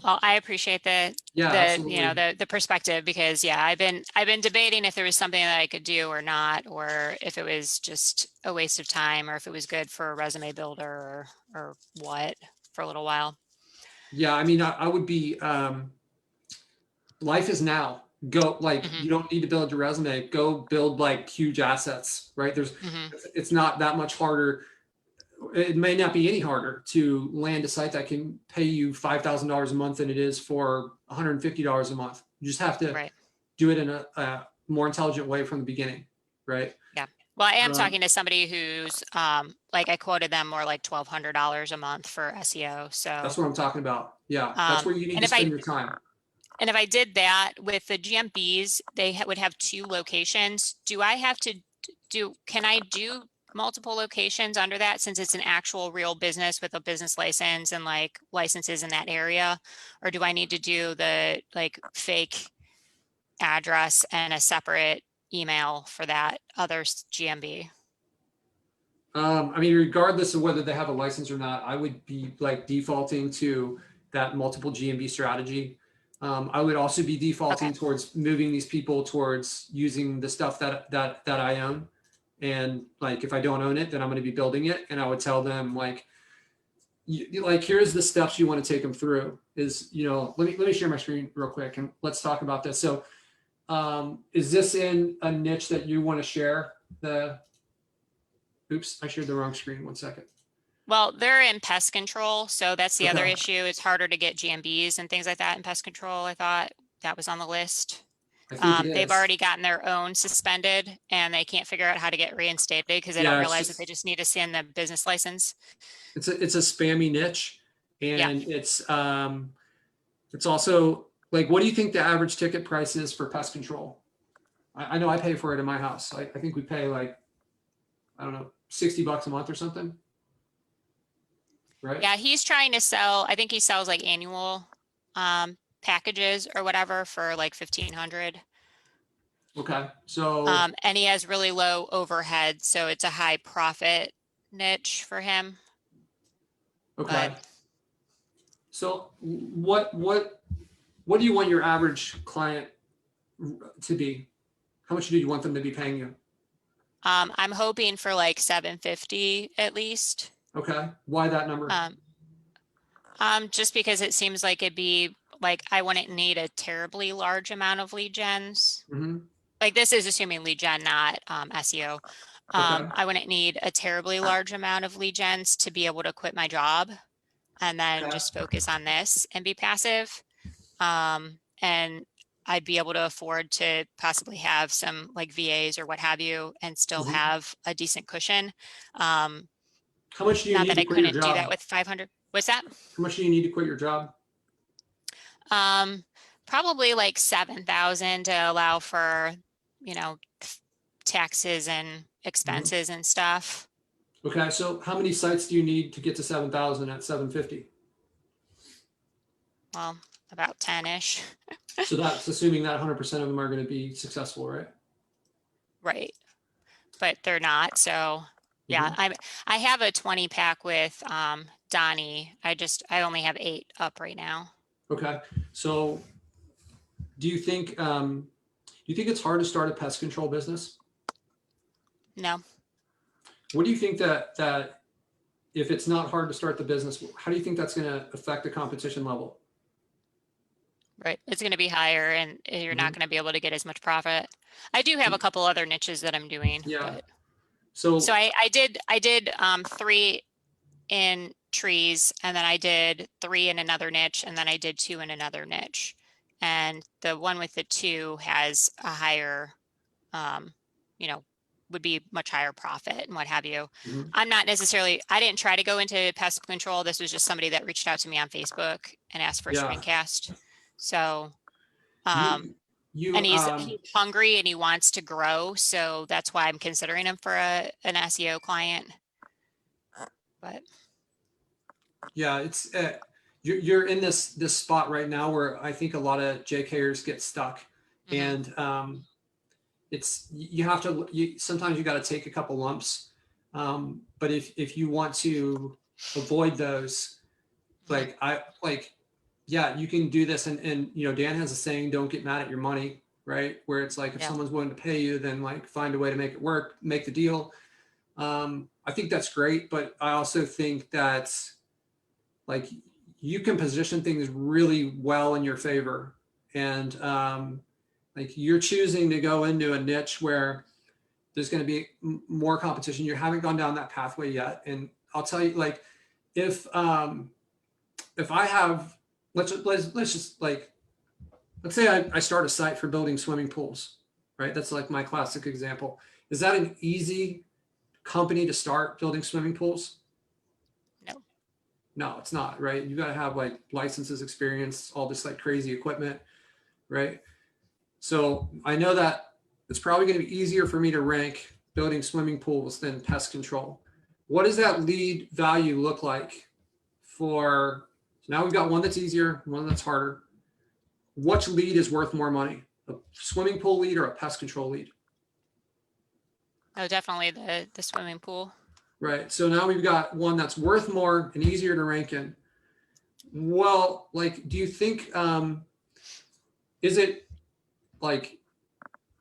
Well, I appreciate absolutely. you know, the perspective, because I've been debating if there was something that I could do or not, or if it was just a waste of time, or if it was good for a resume builder or what for a little while. Yeah. I mean, I would be, life is now. Go, like, you don't need to build your resume. Go build like huge assets, right? It's not that much harder. It may not be any harder to land a site that can pay you $5,000 a month than it is for $150 a month. You just have to do it in a more intelligent way from the beginning, right? Yeah. Well, I am talking to somebody who's like I quoted them more like $1,200 a month for SEO. So that's what I'm talking about. Yeah, that's where you need to spend your time. And if I did that with the GMBs, they would have 2 locations. Do I have to can I do multiple locations under that, since it's an actual real business with a business license and like licenses in that area? Or do I need to do the like fake address and a separate email for that other GMB? I mean, regardless of whether they have a license or not, I would be like defaulting to that multiple GMB strategy. I would also be defaulting towards moving these people towards using the stuff that I own. And like, if I don't own it, then I'm going to be building it. And I would tell them like, here's the steps you want to take them through is, you know, let me share my screen real quick and let's talk about this. So is this in a niche that you want to share? Oops, I shared the wrong screen. 1 second. Well, they're in pest control. So that's the other issue. It's harder to get GMBs and things like that in pest control. I thought that was on the list. They've already gotten their own suspended and they can't figure out how to get reinstated because they don't realize that they just need to send the business license. It's a spammy niche, and it's also like, what do you think the average ticket price is for pest control? I know I pay for it in my house. I think we pay like, I don't know, $60 a month or something. Right? Yeah, he's trying to sell, I think he sells like annual packages or whatever for like $1,500. Okay. So and he has really low overhead, so it's a high profit niche for him. Okay. So what do you want your average client to be? How much do you want them to be paying you? I'm hoping for like 750 at least. Okay, why that number? Just because it seems like it'd be like, I wouldn't need a terribly large amount of lead gens. Mhm. Like this is assuming lead gen, not SEO. Okay. I wouldn't need a terribly large amount of lead gens to be able to quit my job and then Okay. just focus on this and be passive. And I'd be able to afford to possibly have some like VAs or what have you and still Mhm. have a decent cushion. How much do you Not need that to I quit your couldn't do that job? with 500. What's that? How much do you need to quit your job? Probably like 7,000 to allow for, taxes and expenses and stuff. Okay, so how many sites do you need to get to 7,000 at 750? Well, about 10-ish. So that's assuming that 100% of them are going to be successful, right? Right. But they're not. So yeah, I have a 20 pack with Donnie. I only have 8 up right now. Okay, so do you think it's hard to start a pest control business? No. What do you think that if it's not hard to start the business, how do you think that's going to affect the competition level? Right. It's going to be higher and you're not going to be able to get as much profit. I do have a couple other niches that I'm doing. Yeah. But... So I did 3 in trees, and then I did 3 in another niche, and then I did 2 in another niche. And the one with the 2 has a higher, would be much higher profit and what have you. Mhm. I didn't try to go into pest control. This was just somebody that reached out to me on Facebook and asked for a Yeah. screencast. So, you and he's hungry and he wants to grow. So that's why I'm considering him for an SEO client. But yeah, it's you're in this spot right now where I think a lot of JKers get stuck, and it's sometimes you got to take a couple lumps, but if you want to avoid those, yeah, you can do this, and Dan has a saying, don't get mad at your money, right? Where it's like, if someone's willing to pay you, then like find a way to make it work, make the deal. I think that's great, but I also think that like you can position things really well in your favor, and like you're choosing to go into a niche where there's going to be more competition. You haven't gone down that pathway yet, and I'll tell you, like if I have, let's say I start a site for building swimming pools, right? That's like my classic example. Is that an easy company to start building swimming pools? No, it's not, right? You got to have like licenses, experience, all this like crazy equipment, right? So I know that it's probably going to be easier for me to rank building swimming pools than pest control. What does that lead value look like for, so now we've got one that's easier, one that's harder. Which lead is worth more money? A swimming pool lead or a pest control lead? Oh, definitely the swimming pool. Right. So now we've got one that's worth more and easier to rank in. Well, like, do you think, is it like,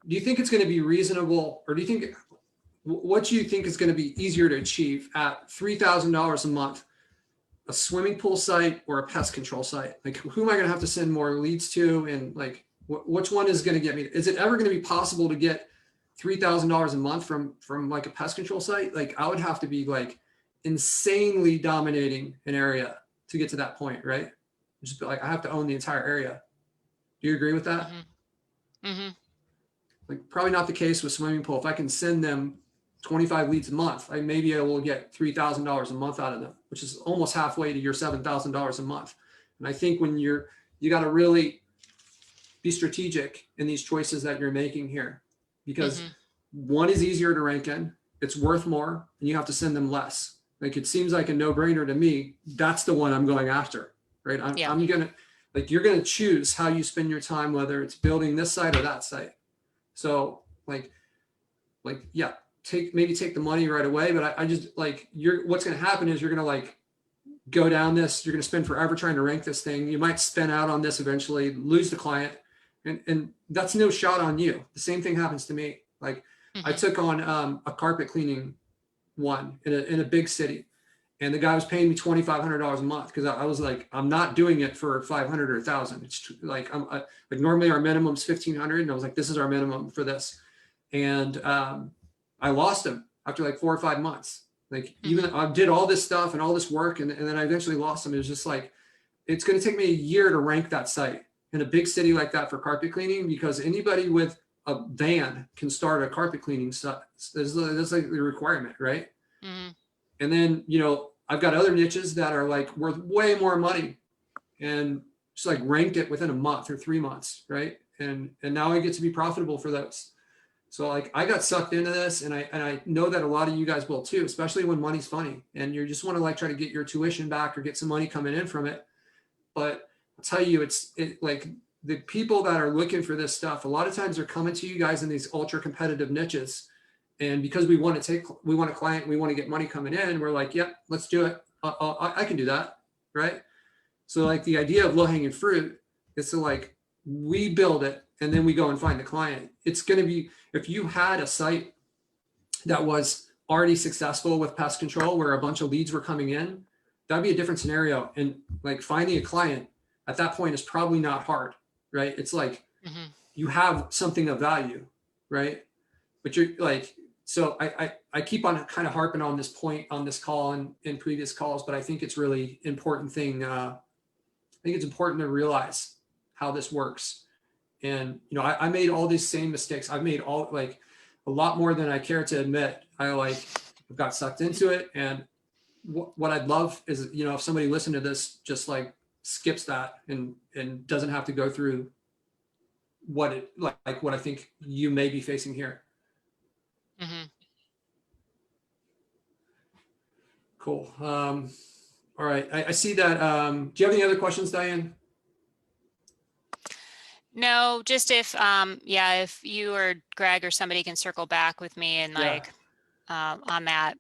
do you think it's going to be reasonable, or do you think, what do you think is going to be easier to achieve at $3,000 a month, a swimming pool site or a pest control site? Like, who am I going to have to send more leads to? And like, which one is going to get me? Is it ever going to be possible to get $3,000 a month from like a pest control site? Like I would have to be like insanely dominating an area to get to that point, right? Just like I have to own the entire area. Do you agree with that? Like probably not the case with swimming pool. If I can send them 25 leads a month, maybe I will get $3,000 a month out of them, which is almost halfway to your $7,000 a month. And I think when you got to really be strategic in these choices that you're making here, because one is easier to rank in, it's worth more, and you have to send them less. Like it seems like a no-brainer to me. That's the one I'm going after, right? I'm gonna, like, you're gonna choose how you spend your time, whether it's building this site or that site. So like yeah, maybe take the money right away, but I just like what's gonna happen is you're gonna like go down this, you're going to spend forever trying to rank this thing. You might spin out on this eventually, lose the client. And that's no shot on you. The same thing happens to me. Like I took on a carpet cleaning one in a big city, and the guy was paying me $2,500 a month because I was like, I'm not doing it for 500 or 1,000. It's like like normally our minimum is 1,500, and I was like, this is our minimum for this. And I lost him after like 4 or 5 months. Like even I did all this stuff and all this work, and then I eventually lost him. It was just like, it's going to take me a year to rank that site in a big city like that for carpet cleaning, because anybody with a van can start a carpet cleaning site. That's like the requirement, right? And then, you know, I've got other niches that are like worth way more money, and just like ranked it within a month or 3 months, right? And now I get to be profitable for those. So like I got sucked into this, and I know that a lot of you guys will too, especially when money's funny and you just want to like try to get your tuition back or get some money coming in from it. But I'll tell you, it's like the people that are looking for this stuff, a lot of times they're coming to you guys in these ultra competitive niches. And because we want a client, we want to get money coming in, we're like, yep, let's do it. I can do that, right? So like the idea of low hanging fruit is to like, we build it and then we go and find the client. It's going to be, if you had a site that was already successful with pest control where a bunch of leads were coming in, that'd be a different scenario. And like finding a client at that point is probably not hard, right? It's like you have something of value, right? But you're like, so I keep on kind of harping on this point on this call and in previous calls, but I think it's really important thing. I think it's important to realize how this works. And, you know, I made all these same mistakes. I've made all like a lot more than I care to admit. I've got sucked into it. And what I'd love is, you know, if somebody listened to this, just like skips that and doesn't have to go through what I think you may be facing here. Cool. All right. I see that. Do you have any other questions, Diane? No, just if you or Greg or somebody can circle back with me and like on that,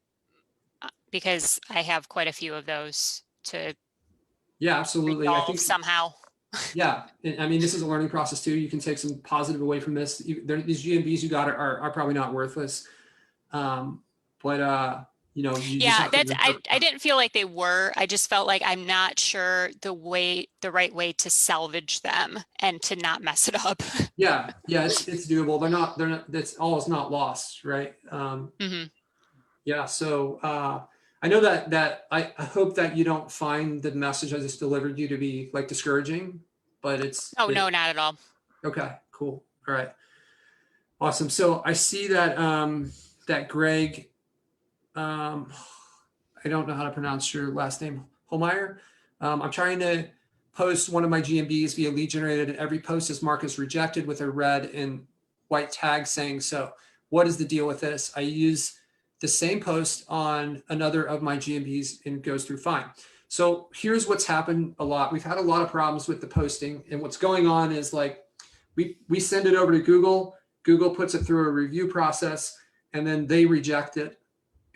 because I have quite a few of those to absolutely. I think somehow. Yeah. I mean, this is a learning process too. You can take some positive away from this. These GMBs you got are probably not worthless. But you know, I didn't feel like they were. I just felt like I'm not sure the right way to salvage them and to not mess it up. Yeah, it's doable. They're not. That's all is not lost, right? Yeah. So I know that I hope that you don't find the message I just delivered you to be like discouraging, but it's. No, not at all. Okay. Cool. All right. Awesome. So I see that that Greg. I don't know how to pronounce your last name, Holmeyer. I'm trying to post one of my GMBs via lead generated, and every post is marked as rejected with a red and white tag saying so. What is the deal with this? I use the same post on another of my GMBs and it goes through fine. So here's what's happened a lot. We've had a lot of problems with the posting, and what's going on is like we send it over to Google. Google puts it through a review process, and then they reject it.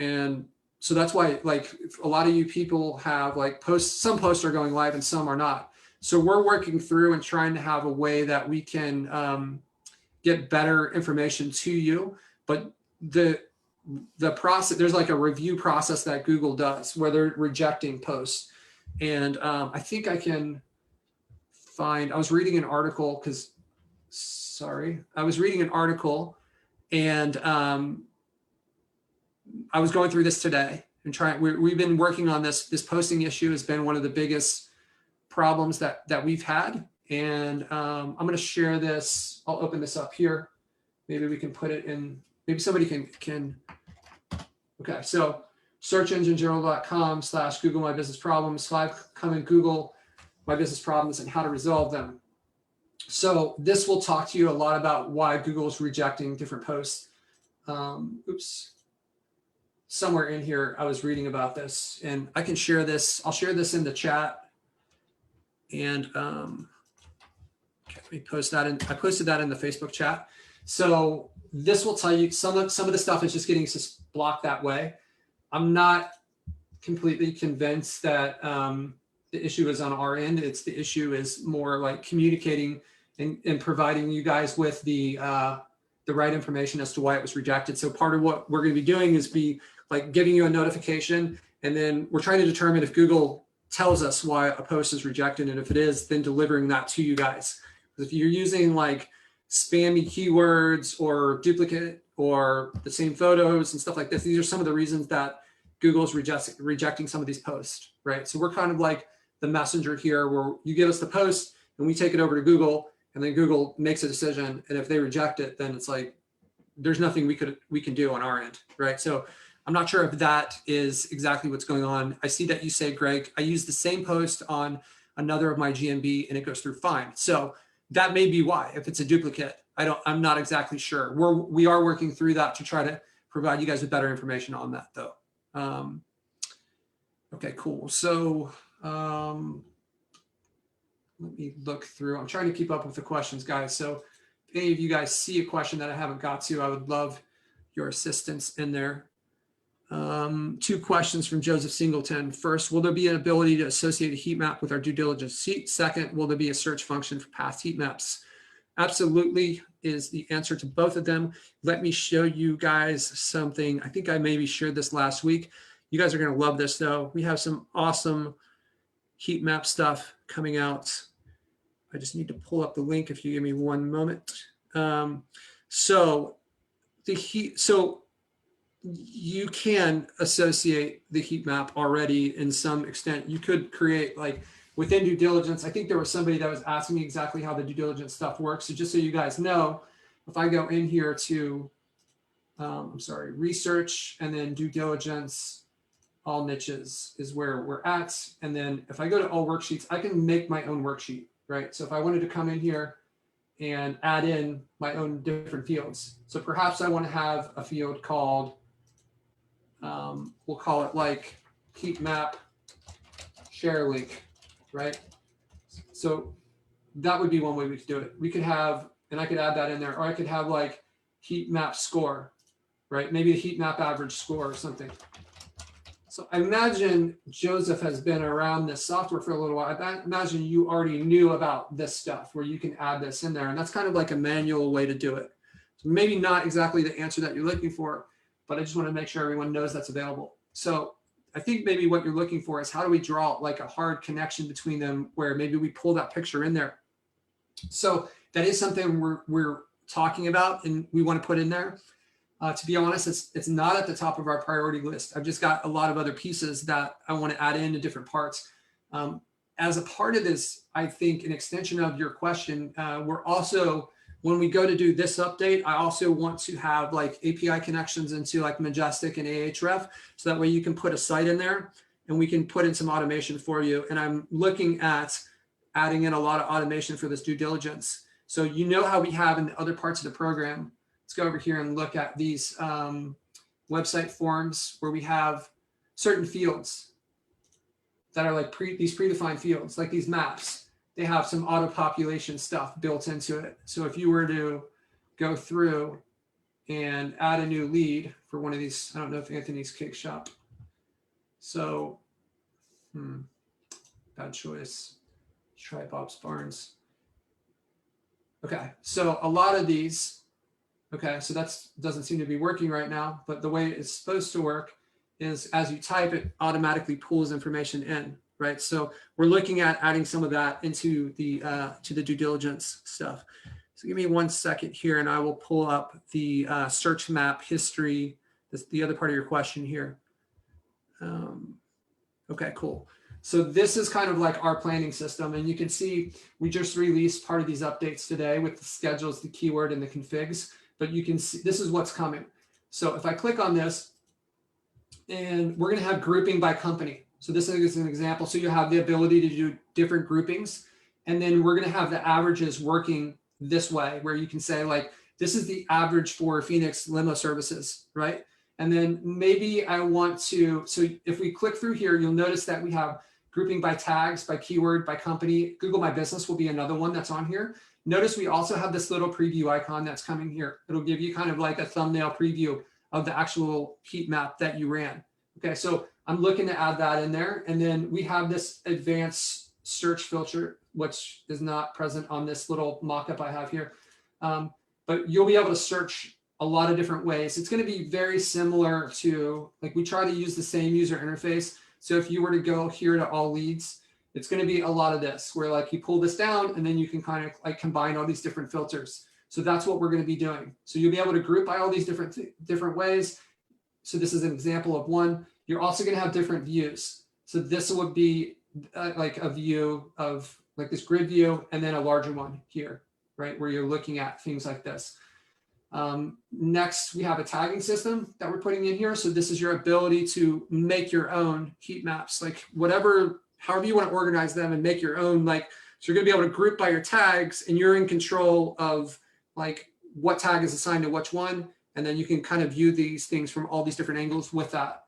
And so that's why like a lot of you people have like some posts are going live and some are not. So we're working through and trying to have a way that we can get better information to you. But the process, there's like a review process that Google does where they're rejecting posts. And I think I can find, I was reading an article and I was going through this today and we've been working on this posting issue has been one of the biggest problems that we've had. And I'm going to share this. I'll open this up here. Maybe we can put it in, maybe somebody can. Okay. So searchenginejournal.com/Google My Business Problems, 5 common Google My Business Problems and how to resolve them. So this will talk to you a lot about why Google is rejecting different posts. Somewhere in here, I was reading about this, and I can share this. I'll share this in the chat. And let me post that in. I posted that in the Facebook chat. So this will tell you some of the stuff is just getting blocked that way. I'm not completely convinced that the issue is on our end. It's the issue is more like communicating and providing you guys with the right information as to why it was rejected. So part of what we're going to be doing is be like giving you a notification, and then we're trying to determine if Google tells us why a post is rejected, and if it is, then delivering that to you guys. If you're using like spammy keywords or duplicate or the same photos and stuff like this, these are some of the reasons that Google's rejecting some of these posts, right? So we're kind of like the messenger here, where you give us the post and we take it over to Google, and then Google makes a decision. And if they reject it, then it's like, there's nothing we can do on our end, right? So I'm not sure if that is exactly what's going on. I see that you say, Greg, I use the same post on another of my GMB and it goes through fine. So that may be why, if it's a duplicate. I'm not exactly sure. We are working through that to try to provide you guys with better information on that though. Okay, cool. So let me look through. I'm trying to keep up with the questions, guys. So if any of you guys see a question that I haven't got to, I would love your assistance in there. 2 questions from Joseph Singleton. First, will there be an ability to associate a heat map with our due diligence sheet? Second, will there be a search function for past heat maps? Absolutely is the answer to both of them. Let me show you guys something. I think I maybe shared this last week. You guys are going to love this though. We have some awesome heat map stuff coming out. I just need to pull up the link if you give me one moment. So you can associate the heat map already in some extent. You could create like within due diligence. I think there was somebody that was asking me exactly how the due diligence stuff works. So just so you guys know, if I go in here to, research and then due diligence, all niches is where we're at. And then if I go to all worksheets, I can make my own worksheet, right? So if I wanted to come in here and add in my own different fields. So perhaps I want to have a field called, we'll call it like heat map share link, right? So that would be one way we could do it. We could have, and I could add that in there, or I could have like heat map score, right? Maybe the heat map average score or something. So I imagine Joseph has been around this software for a little while. I imagine you already knew about this stuff where you can add this in there. And that's kind of like a manual way to do it. So maybe not exactly the answer that you're looking for, but I just want to make sure everyone knows that's available. So I think maybe what you're looking for is how do we draw like a hard connection between them where maybe we pull that picture in there. So that is something we're talking about and we want to put in there. To be honest, it's not at the top of our priority list. I've just got a lot of other pieces that I want to add into different parts. As a part of this, I think an extension of your question, we're also, when we go to do this update, I also want to have like API connections into like Majestic and Ahref. So that way you can put a site in there and we can put in some automation for you. And I'm looking at adding in a lot of automation for this due diligence. So you know how we have in the other parts of the program. Let's go over here and look at these website forms where we have certain fields that are like these predefined fields, like these maps. They have some auto population stuff built into it. So if you were to go through and add a new lead for one of these, I don't know if Anthony's Cake Shop. So, bad choice. Let's try Bob's Barnes. Okay, so a lot of these. Okay, so that doesn't seem to be working right now, but the way it's supposed to work is as you type, it automatically pulls information in, right? So we're looking at adding some of that into the to the due diligence stuff. So give me 1 second here and I will pull up the search map history. That's the other part of your question here. Okay, cool. So this is kind of like our planning system. And you can see we just released part of these updates today with the schedules, the keyword and the configs. But you can see this is what's coming. So if I click on this, and we're going to have grouping by company. So this is an example. So you have the ability to do different groupings. And then we're going to have the averages working this way, where you can say like, this is the average for Phoenix limo services, right? And then maybe I want to, so if we click through here, you'll notice that we have grouping by tags, by keyword, by company. Google My Business will be another one that's on here. Notice we also have this little preview icon that's coming here. It'll give you kind of like a thumbnail preview of the actual heat map that you ran. Okay, so I'm looking to add that in there. And then we have this advanced search filter, which is not present on this little mock-up I have here. But you'll be able to search a lot of different ways. It's going to be very similar to, like, we try to use the same user interface. So if you were to go here to all leads, it's going to be a lot of this, where like you pull this down and then you can kind of like combine all these different filters. So that's what we're going to be doing. So you'll be able to group by all these different ways. So this is an example of one. You're also going to have different views. So this would be like a view of like this grid view, and then a larger one here, right, where you're looking at things like this. Next, we have a tagging system that we're putting in here. So this is your ability to make your own heat maps, like whatever, however you want to organize them and make your own, like, so you're going to be able to group by your tags, and you're in control of like what tag is assigned to which one. And then you can kind of view these things from all these different angles with that.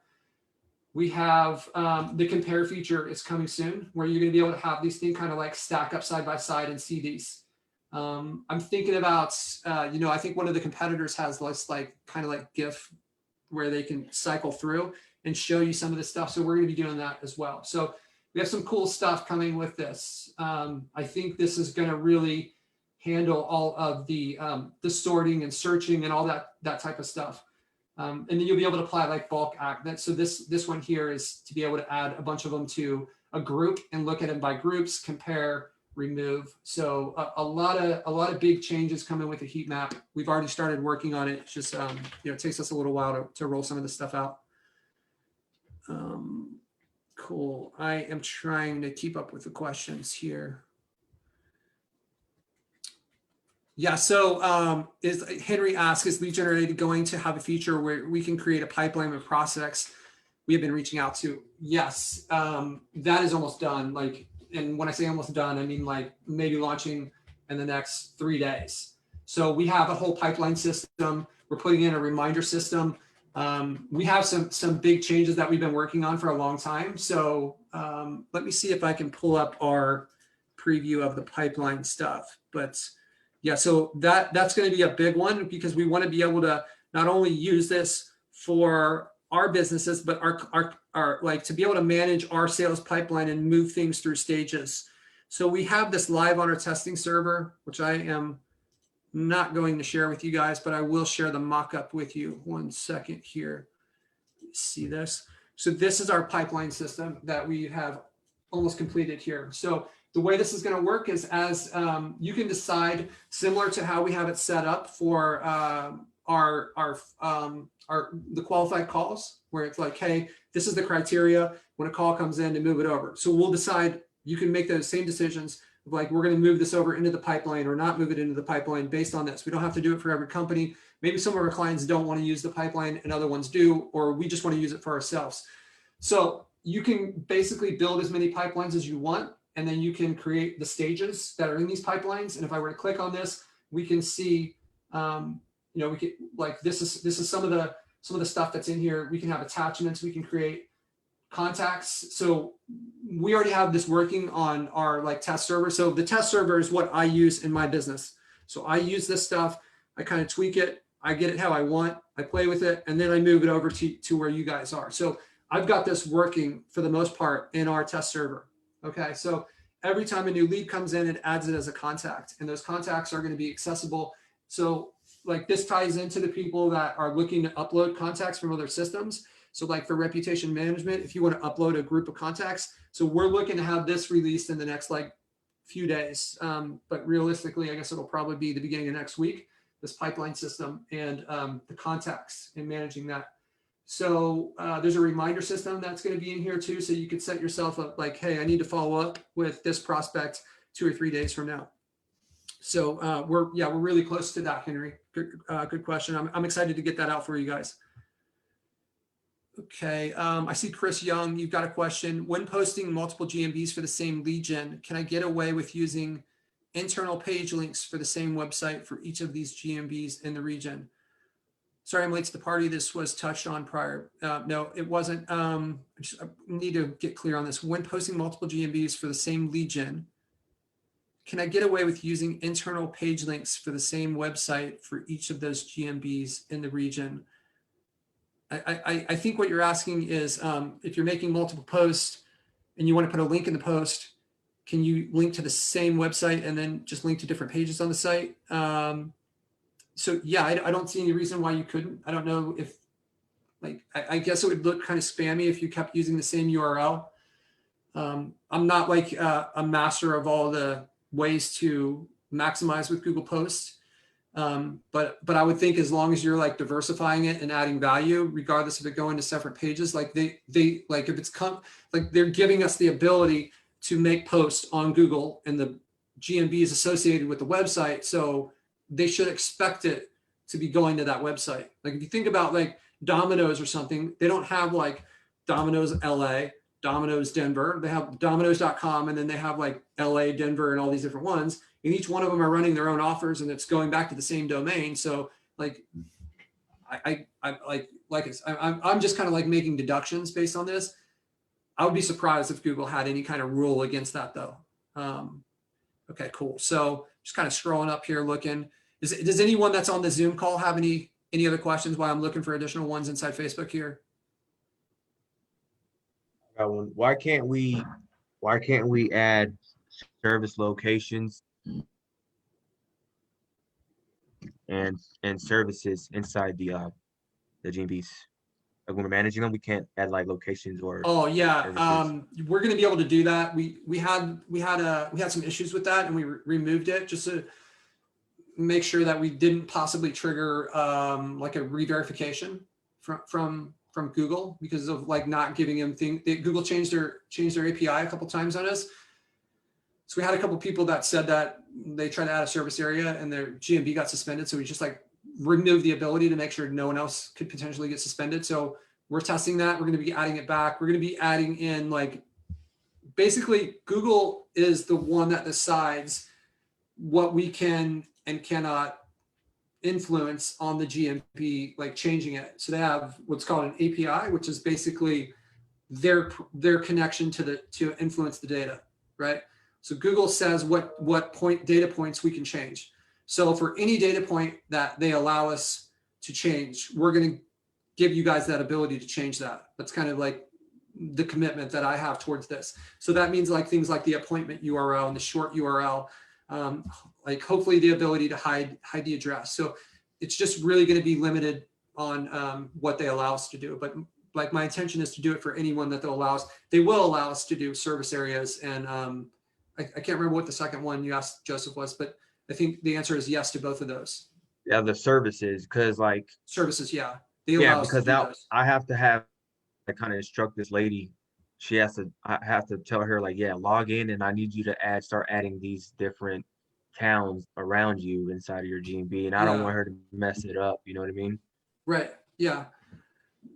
We have the compare feature is coming soon, where you're going to be able to have these things kind of like stack up side by side and see these. I'm thinking about, I think one of the competitors has this like kind of like GIF where they can cycle through and show you some of this stuff. So we're going to be doing that as well. So we have some cool stuff coming with this. I think this is going to really handle all of the sorting and searching and all that type of stuff. And then you'll be able to apply like bulk act. So this one here is to be able to add a bunch of them to a group and look at them by groups, compare, remove. So a lot of big changes coming with the heat map. We've already started working on it. It's just it takes us a little while to roll some of this stuff out. Cool. I am trying to keep up with the questions here. Yeah, so Henry asked, is Lead Generator going to have a feature where we can create a pipeline of prospects we have been reaching out to? Yes, that is almost done. Like, and when I say almost done, I mean like maybe launching in the next 3 days. So we have a whole pipeline system. We're putting in a reminder system. We have some big changes that we've been working on for a long time. So let me see if I can pull up our preview of the pipeline stuff. But yeah, so that's going to be a big one, because we want to be able to not only use this for our businesses, but our like to be able to manage our sales pipeline and move things through stages. So we have this live on our testing server, which I am not going to share with you guys, but I will share the mock-up with you. 1 second here. See this? So this is our pipeline system that we have almost completed here. So the way this is going to work is as you can decide, similar to how we have it set up for the qualified calls, where it's like, hey, this is the criteria when a call comes in to move it over. So we'll decide, you can make those same decisions of like, we're going to move this over into the pipeline or not move it into the pipeline based on this. We don't have to do it for every company. Maybe some of our clients don't want to use the pipeline and other ones do, or we just want to use it for ourselves. So you can basically build as many pipelines as you want, and then you can create the stages that are in these pipelines. And if I were to click on this, we can see, we could, like, this is some of the stuff that's in here. We can have attachments. We can create contacts. So we already have this working on our like test server. So the test server is what I use in my business. So I use this stuff. I kind of tweak it. I get it how I want. I play with it, and then I move it over to where you guys are. So I've got this working for the most part in our test server. Okay, so every time a new lead comes in, it adds it as a contact, and those contacts are going to be accessible. So like this ties into the people that are looking to upload contacts from other systems. So like for reputation management, if you want to upload a group of contacts, so we're looking to have this released in the next like few days. But realistically, I guess it'll probably be the beginning of next week, this pipeline system and the contacts and managing that. So there's a reminder system that's going to be in here too. So you could set yourself up like, hey, I need to follow up with this prospect 2 or 3 days from now. So we're really close to that, Henry. Good question. I'm excited to get that out for you guys. Okay, I see Chris Young, you've got a question. When posting multiple GMBs for the same lead gen, can I get away with using internal page links for the same website for each of these GMBs in the region? Sorry, I'm late to the party. This was touched on prior. No, it wasn't. I need to get clear on this. When posting multiple GMBs for the same lead gen, can I get away with using internal page links for the same website for each of those GMBs in the region? I think what you're asking is if you're making multiple posts and you want to put a link in the post, can you link to the same website and then just link to different pages on the site? So yeah, I don't see any reason why you couldn't. I don't know if, like, I guess it would look kind of spammy if you kept using the same URL. I'm not like a master of all the ways to maximize with Google Posts. But I would think as long as you're like diversifying it and adding value, regardless of it going to separate pages, like they like if it's like they're giving us the ability to make posts on Google and the GMB is associated with the website. So they should expect it to be going to that website. Like if you think about like Domino's or something, they don't have like Domino's LA, Domino's Denver. They have domino's.com and then they have like LA, Denver, and all these different ones. And each one of them are running their own offers and it's going back to the same domain. So like, I'm just kind of like making deductions based on this. I would be surprised if Google had any kind of rule against that though. Okay, cool. So just kind of scrolling up here, looking. Does anyone that's on the Zoom call have any other questions while I'm looking for additional ones inside Facebook here? Why can't we add service locations and services inside the GMBs? Like when we're managing them, we can't add like locations or. Oh yeah, services. we're going to be able to do that. We had some issues with that, and we removed it just to make sure that we didn't possibly trigger like a re-verification from Google because of like not giving them Google changed their API a couple times on us. So we had a couple people that said that they tried to add a service area and their GMB got suspended. So we just like removed the ability to make sure no one else could potentially get suspended. So we're testing that. We're going to be adding it back. We're going to be adding in like, basically Google is the one that decides what we can and cannot influence on the GMB, like changing it. So they have what's called an API, which is basically their connection to influence the data, right? So Google says what data points we can change. So for any data point that they allow us to change, we're going to give you guys that ability to change that. That's kind of like the commitment that I have towards this. So that means like things like the appointment URL and the short URL, like hopefully the ability to hide the address. So it's just really going to be limited on what they allow us to do. But like my intention is to do it for anyone that they'll allow us. They will allow us to do service areas. And I can't remember what the second one you asked Joseph was, but I think the answer is yes to both of those. Yeah, the services, because like services, yeah. They allow us because to do now those. I have to have I kind of instruct this lady. I have to tell her like, yeah, log in and I need you to start adding these different towns around you inside of your GMB, and I don't want her to mess it up. You know what I mean? Right. Yeah.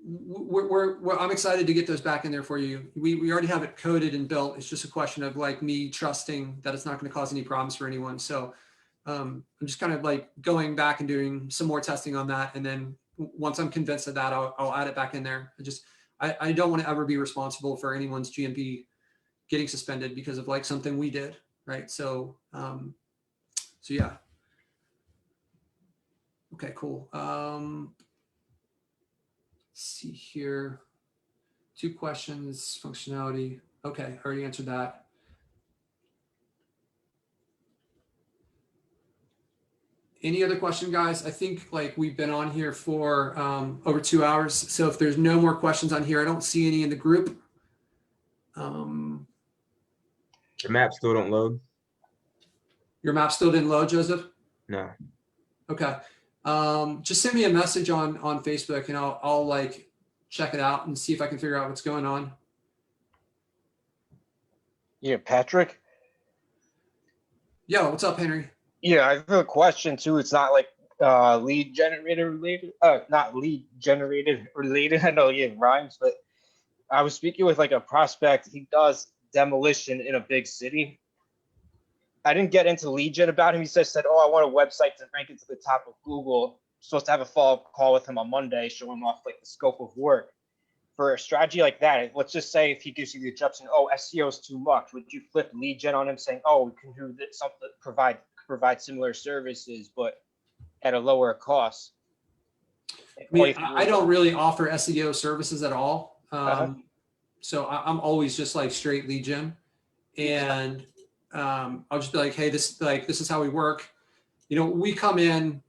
I'm excited to get those back in there for you. We already have it coded and built. It's just a question of like me trusting that it's not going to cause any problems for anyone. So I'm just kind of like going back and doing some more testing on that. And then once I'm convinced of that, I'll add it back in there. I don't want to ever be responsible for anyone's GMB getting suspended because of like something we did. Right. So yeah. Okay, cool. Let's see here. 2 questions, functionality. Okay, I already answered that. Any other question, guys? I think like we've been on here for over 2 hours. So if there's no more questions on here, I don't see any in the group. The map still don't load. Your map still didn't load, Joseph? No. Okay. Just send me a message on Facebook and I'll like check it out and see if I can figure out what's going on. Yeah, Patrick. Yo, what's up, Henry? Yeah, I have a question too. It's not like lead generator related. Not lead generated related. I know it rhymes, but I was speaking with like a prospect. He does demolition in a big city. I didn't get into lead gen about him. He said, "Oh, I want a website to rank it to the top of Google." I'm supposed to have a follow-up call with him on Monday, showing off like the scope of work. For a strategy like that, let's just say if he gives you the objection, "Oh, SEO is too much," would you flip lead gen on him, saying, "Oh, we can do this, something provide similar services, but at a lower cost"? I mean, I don't really offer SEO services at all. So I'm always just like straight lead gen, and I'll just be like, hey, this is how we work. You know, we come in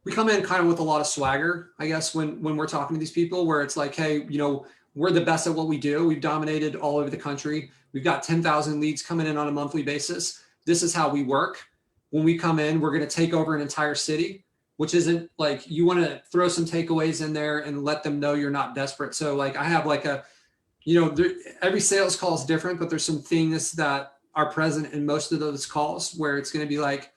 kind of with a lot of swagger, I guess, when we're talking to these people, where it's like, hey, you know, we're the best at what we do. We've dominated all over the country. We've got 10,000 leads coming in on a monthly basis. This is how we work. When we come in, we're going to take over an entire city, which isn't like, you want to throw some takeaways in there and let them know you're not desperate. So like, I have like a, you know, every sales call is different, but there's some things that are present in most of those calls where it's going to be like,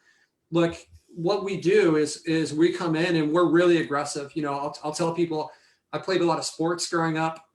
look, what we do is we come in and we're really aggressive. You know, I'll tell people, I played a lot of sports growing up,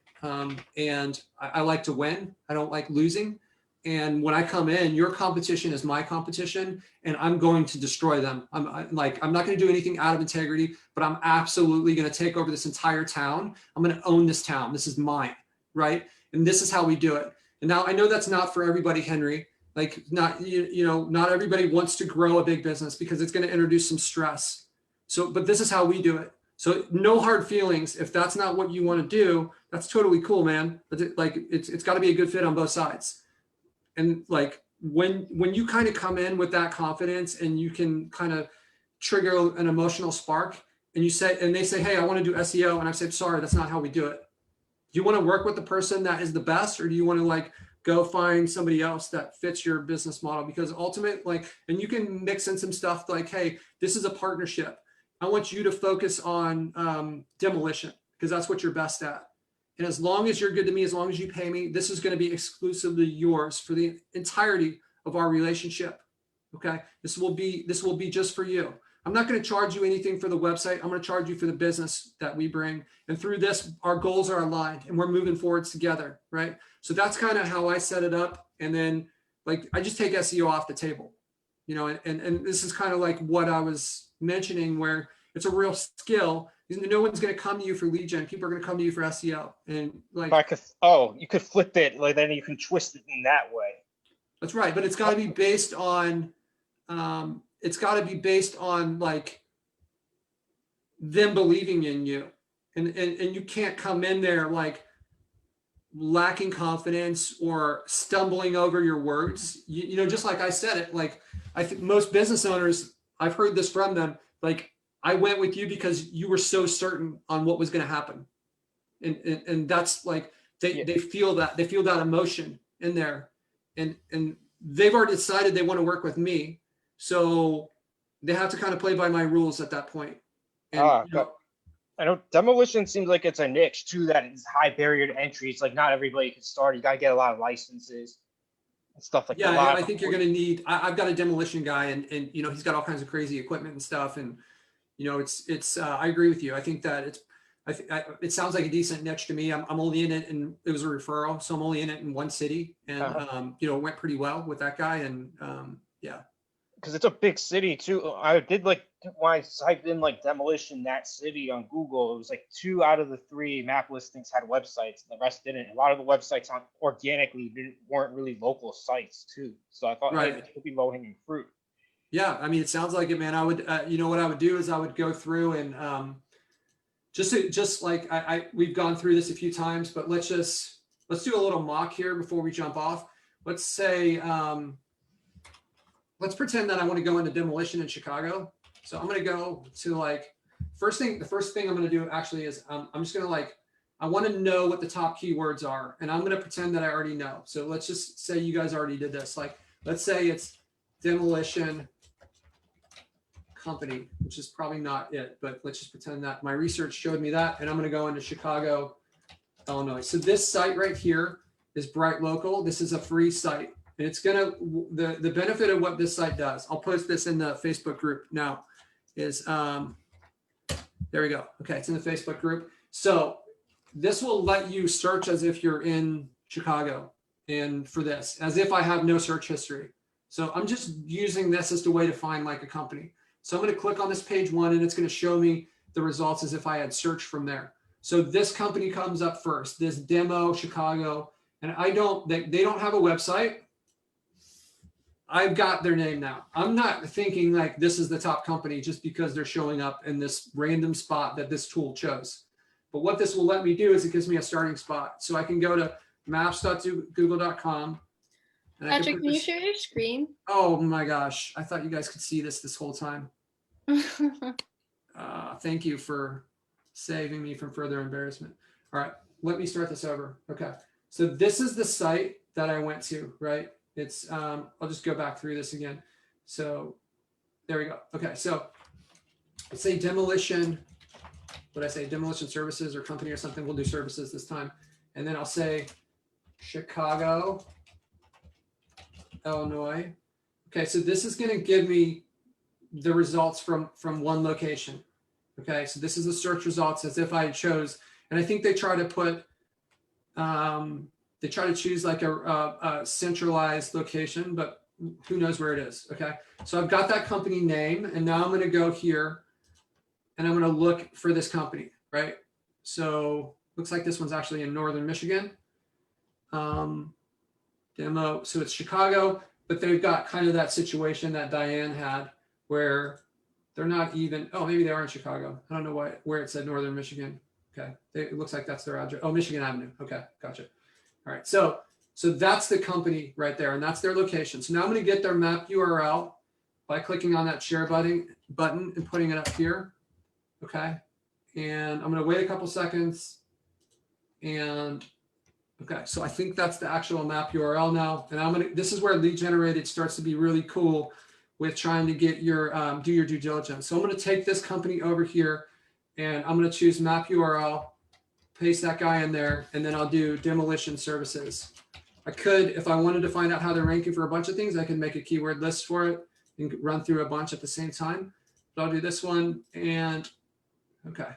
and I like to win. I don't like losing. And when I come in, your competition is my competition, and I'm going to destroy them. I'm not going to do anything out of integrity, but I'm absolutely going to take over this entire town. I'm going to own this town. This is mine, right? And this is how we do it. And now I know that's not for everybody, Henry. Like not, you know, not everybody wants to grow a big business because it's going to introduce some stress. So, but this is how we do it. So no hard feelings. If that's not what you want to do, that's totally cool, man. But it's got to be a good fit on both sides. And like when you kind of come in with that confidence and you can kind of trigger an emotional spark, and they say, hey, I want to do SEO, and I say, sorry, that's not how we do it. Do you want to work with the person that is the best, or do you want to like go find somebody else that fits your business model? Because ultimately, and you can mix in some stuff like, hey, this is a partnership. I want you to focus on demolition because that's what you're best at. And as long as you're good to me, as long as you pay me, this is going to be exclusively yours for the entirety of our relationship. Okay. This will be just for you. I'm not going to charge you anything for the website. I'm going to charge you for the business that we bring. And through this, our goals are aligned and we're moving forwards together. Right. So that's kind of how I set it up. And then like, I just take SEO off the table, you know, and this is kind of like what I was mentioning, where it's a real skill. No one's going to come to you for lead gen. People are going to come to you for SEO. And like, you could flip it, like then you can twist it in that way. That's right. But it's got to be based on, like them believing in you, and you can't come in there like lacking confidence or stumbling over your words. You know, just like I said it, like I think most business owners, I've heard this from them, like, I went with you because you were so certain on what was going to happen. And that's like, they feel that emotion in there, and they've already decided they want to work with me. So they have to kind of play by my rules at that point. And, I know demolition seems like it's a niche too, that is high barrier to entry. It's like not everybody can start. You got to get a lot of licenses and stuff like that. Yeah, I think you're going to need, I've got a demolition guy, and, you know, he's got all kinds of crazy equipment and stuff. And, you know, I agree with you. I think that it sounds like a decent niche to me. I'm only in it, and it was a referral. So I'm only in it in one city, and, you know, it went pretty well with that guy. And, yeah. Because it's a big city too. I did like, when I typed in like demolition that city on Google, it was like 2 out of the 3 map listings had websites, and the rest didn't. A lot of the websites organically weren't really local sites too. So I thought, right, hey, it could be low hanging fruit. Yeah, I mean, it sounds like it, man. I would, you know, what I would do is I would go through and just like we've gone through this a few times, but let's do a little mock here before we jump off. Let's say, let's pretend that I want to go into demolition in Chicago. So I'm going to go to like, the first thing I'm going to do actually is I'm just going to like, I want to know what the top keywords are, and I'm going to pretend that I already know. So let's just say you guys already did this. Like, let's say it's demolition company, which is probably not it, but let's just pretend that my research showed me that, and I'm going to go into Chicago, Illinois. So this site right here is Bright Local. This is a free site, and it's going to, the benefit of what this site does, I'll post this in the Facebook group now, is, there we go. Okay, it's in the Facebook group. So this will let you search as if you're in Chicago, and for this, as if I have no search history. So I'm just using this as the way to find like a company. So I'm going to click on this page 1, and it's going to show me the results as if I had searched from there. So this company comes up first, this Demo Chicago, and they don't have a website. I've got their name now. I'm not thinking like this is the top company just because they're showing up in this random spot that this tool chose. But what this will let me do is it gives me a starting spot. So I can go to maps.google.com. Patrick, can you share your screen? Oh my gosh. I thought you guys could see this whole time. Thank you for saving me from further embarrassment. All right, let me start this over. Okay, so this is the site that I went to, right? It's, I'll just go back through this again. So there we go. Okay, so let's say demolition, what I say, demolition services or company or something. We'll do services this time. And then I'll say Chicago, Illinois. Okay, so this is going to give me the results from one location. Okay, so this is the search results as if I chose, and I think they try to put, they try to choose like a centralized location, but who knows where it is. Okay, so I've got that company name, and now I'm going to go here and I'm going to look for this company, right? So looks like this one's actually in Northern Michigan. Demo, so it's Chicago, but they've got kind of that situation that Diane had where they're not even, oh, maybe they are in Chicago. I don't know where it said Northern Michigan. Okay, it looks like that's their address. Oh, Michigan Avenue. Okay, gotcha. All right, so that's the company right there, and that's their location. So now I'm going to get their map URL by clicking on that share button and putting it up here. Okay, and I'm going to wait a couple seconds. And okay, so I think that's the actual map URL now. And this is where lead generated starts to be really cool with trying to get your, do your due diligence. So I'm going to take this company over here and I'm going to choose map URL, paste that guy in there, and then I'll do demolition services. I could, if I wanted to find out how they're ranking for a bunch of things, I can make a keyword list for it and run through a bunch at the same time. But I'll do this one and okay,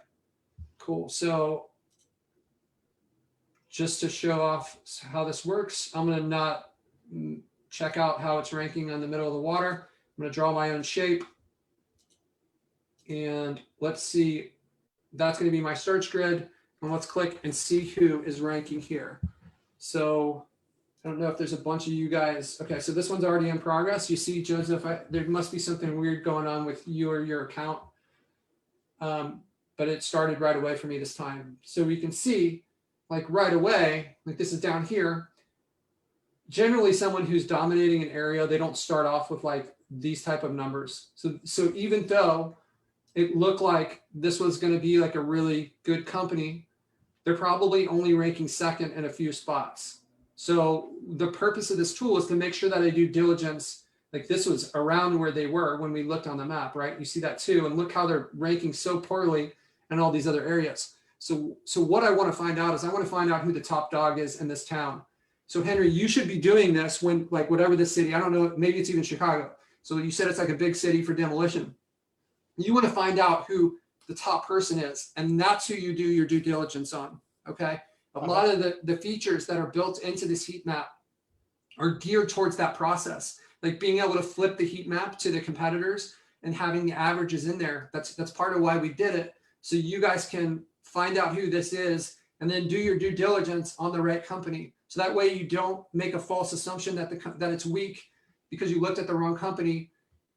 cool. So just to show off how this works, I'm going to not check out how it's ranking on the middle of the water. I'm going to draw my own shape. And let's see, that's going to be my search grid. And let's click and see who is ranking here. So I don't know if there's a bunch of you guys. Okay, so this one's already in progress. You see, Joseph, there must be something weird going on with you or your account. But it started right away for me this time. So we can see, like right away, like this is down here. Generally, someone who's dominating an area, they don't start off with like these type of numbers. So even though it looked like this was going to be like a really good company, they're probably only ranking second in a few spots. So the purpose of this tool is to make sure that I do diligence. Like this was around where they were when we looked on the map, right? You see that too. And look how they're ranking so poorly in all these other areas. So what I want to find out is I want to find out who the top dog is in this town. So Henry, you should be doing this when like whatever the city, I don't know, maybe it's even Chicago. So you said it's like a big city for demolition. You want to find out who the top person is, and that's who you do your due diligence on, okay? A lot of the features that are built into this heat map are geared towards that process, like being able to flip the heat map to the competitors and having the averages in there. That's part of why we did it. So you guys can find out who this is and then do your due diligence on the right company. So that way you don't make a false assumption that it's weak because you looked at the wrong company.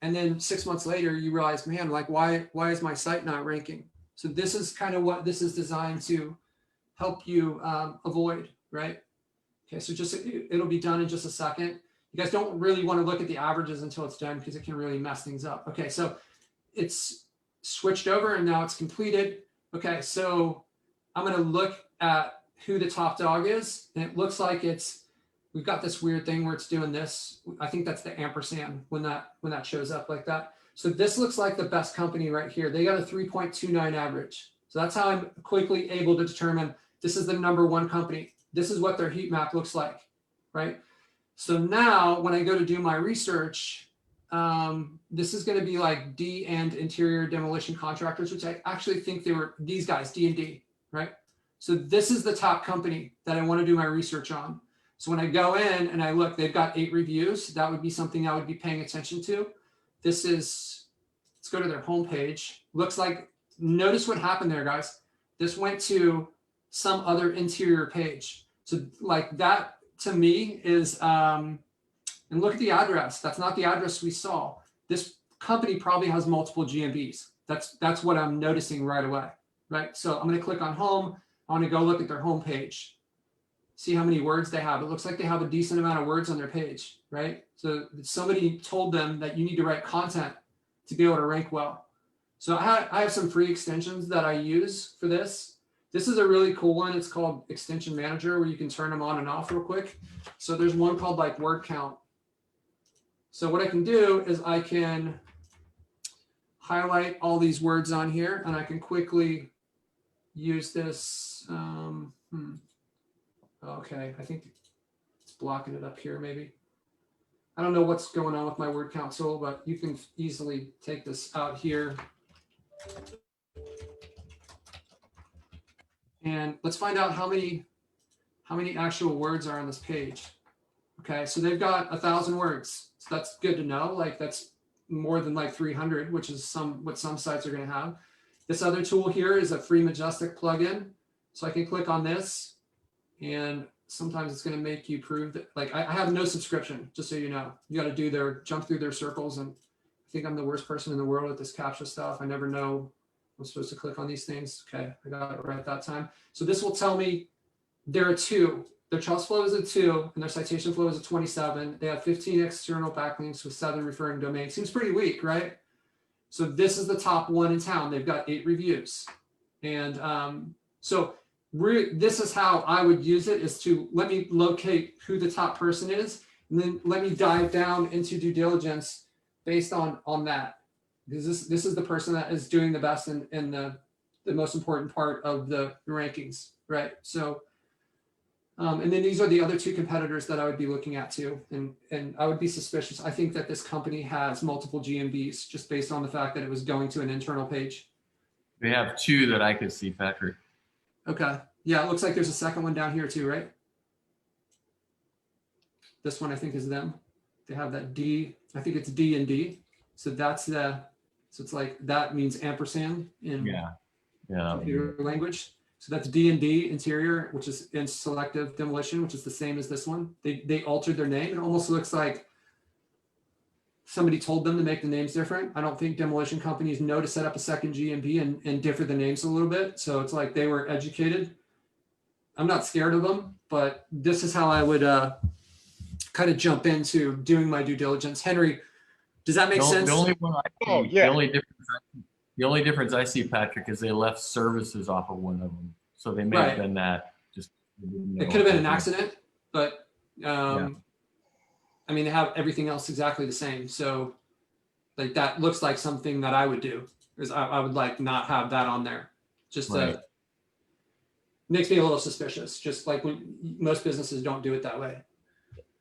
And then 6 months later, you realize, man, like why is my site not ranking? So this is kind of what this is designed to help you avoid, right? Okay, so it'll be done in just a second. You guys don't really want to look at the averages until it's done because it can really mess things up. Okay, so it's switched over and now it's completed. Okay, so I'm going to look at who the top dog is. And it looks like we've got this weird thing where it's doing this. I think that's the ampersand when that shows up like that. So this looks like the best company right here. They got a 3.29 average. So that's how I'm quickly able to determine this is the #1 company. This is what their heat map looks like, right? So now when I go to do my research, this is going to be like D and interior demolition contractors, which I actually think they were these guys, D&D, right? So this is the top company that I want to do my research on. So when I go in and I look, they've got 8 reviews. That would be something I would be paying attention to. Let's go to their homepage. Looks like, notice what happened there, guys. This went to some other interior page. So like that to me is and look at the address. That's not the address we saw. This company probably has multiple GMBs. That's what I'm noticing right away, right? So I'm going to click on home. I want to go look at their home page, see how many words they have. It looks like they have a decent amount of words on their page, right? So somebody told them that you need to write content to be able to rank well. So I have some free extensions that I use for this. This is a really cool one. It's called Extension Manager, where you can turn them on and off real quick. So there's one called like word count. So what I can do is I can highlight all these words on here, and I can quickly use this. Okay, I think it's blocking it up here maybe. I don't know what's going on with my word count tool, but you can easily take this out here. And let's find out how many actual words are on this page. Okay, so they've got 1,000 words. So that's good to know. Like that's more than like 300, which is what some sites are going to have. This other tool here is a free Majestic plugin. So I can click on this, and sometimes it's going to make you prove that, like I have no subscription, just so you know. You got to jump through their circles, and I think I'm the worst person in the world at this CAPTCHA stuff. I never know I'm supposed to click on these things. Okay, I got it right that time. So this will tell me there are 2. Their trust flow is a 2, and their citation flow is a 27. They have 15 external backlinks with 7 referring domains. Seems pretty weak, right? So this is the top one in town. They've got 8 reviews. And this is how I would use it, is to let me locate who the top person is, and then let me dive down into due diligence based on that. Because this is the person that is doing the best in the most important part of the rankings, right? So, and then these are the other 2 competitors that I would be looking at too. And I would be suspicious. I think that this company has multiple GMBs just based on the fact that it was going to an internal page. We have 2 that I could see, Patrick. Okay. Yeah, it looks like there's a second one down here too, right? This one I think is them. They have that D. I think it's D and D. So that's so it's like that means ampersand in computer language. So that's D&D interior, which is in selective demolition, which is the same as this one. They altered their name. It almost looks like somebody told them to make the names different. I don't think demolition companies know to set up a second GMB and differ the names a little bit. So it's like they were educated. I'm not scared of them, but this is how I would kind of jump into doing my due diligence. Henry, does that make sense? The only difference I see, Patrick, is they left services off of one of them. So they may have done that. Just it could have been an accident, but I mean, they have everything else exactly the same. So like that looks like something that I would do, is I would like not have that on there. Just makes me a little suspicious, just like when most businesses don't do it that way.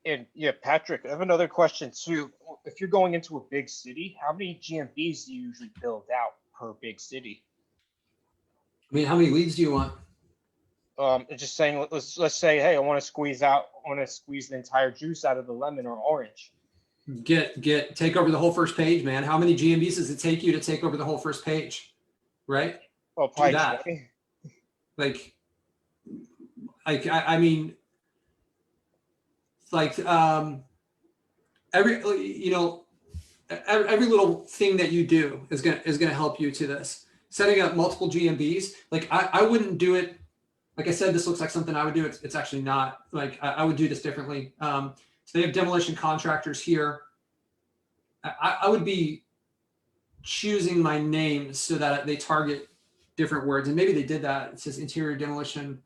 And yeah, Patrick, I have another question too. If you're going into a big city, how many GMBs do you usually build out per big city? I mean, how many leads do you want? Just saying, let's say, hey, I want to squeeze the entire juice out of the lemon or orange. Take over the whole first page, man. How many GMBs does it take you to take over the whole first page? Right? Oh, do that. I mean, like every little thing that you do is gonna help you to this. Setting up multiple GMBs, like I wouldn't do it. Like I said, this looks like something I would do. It's actually not. Like I would do this differently. So they have demolition contractors here. I would be choosing my names so that they target different words, and maybe they did that. It says interior demolition.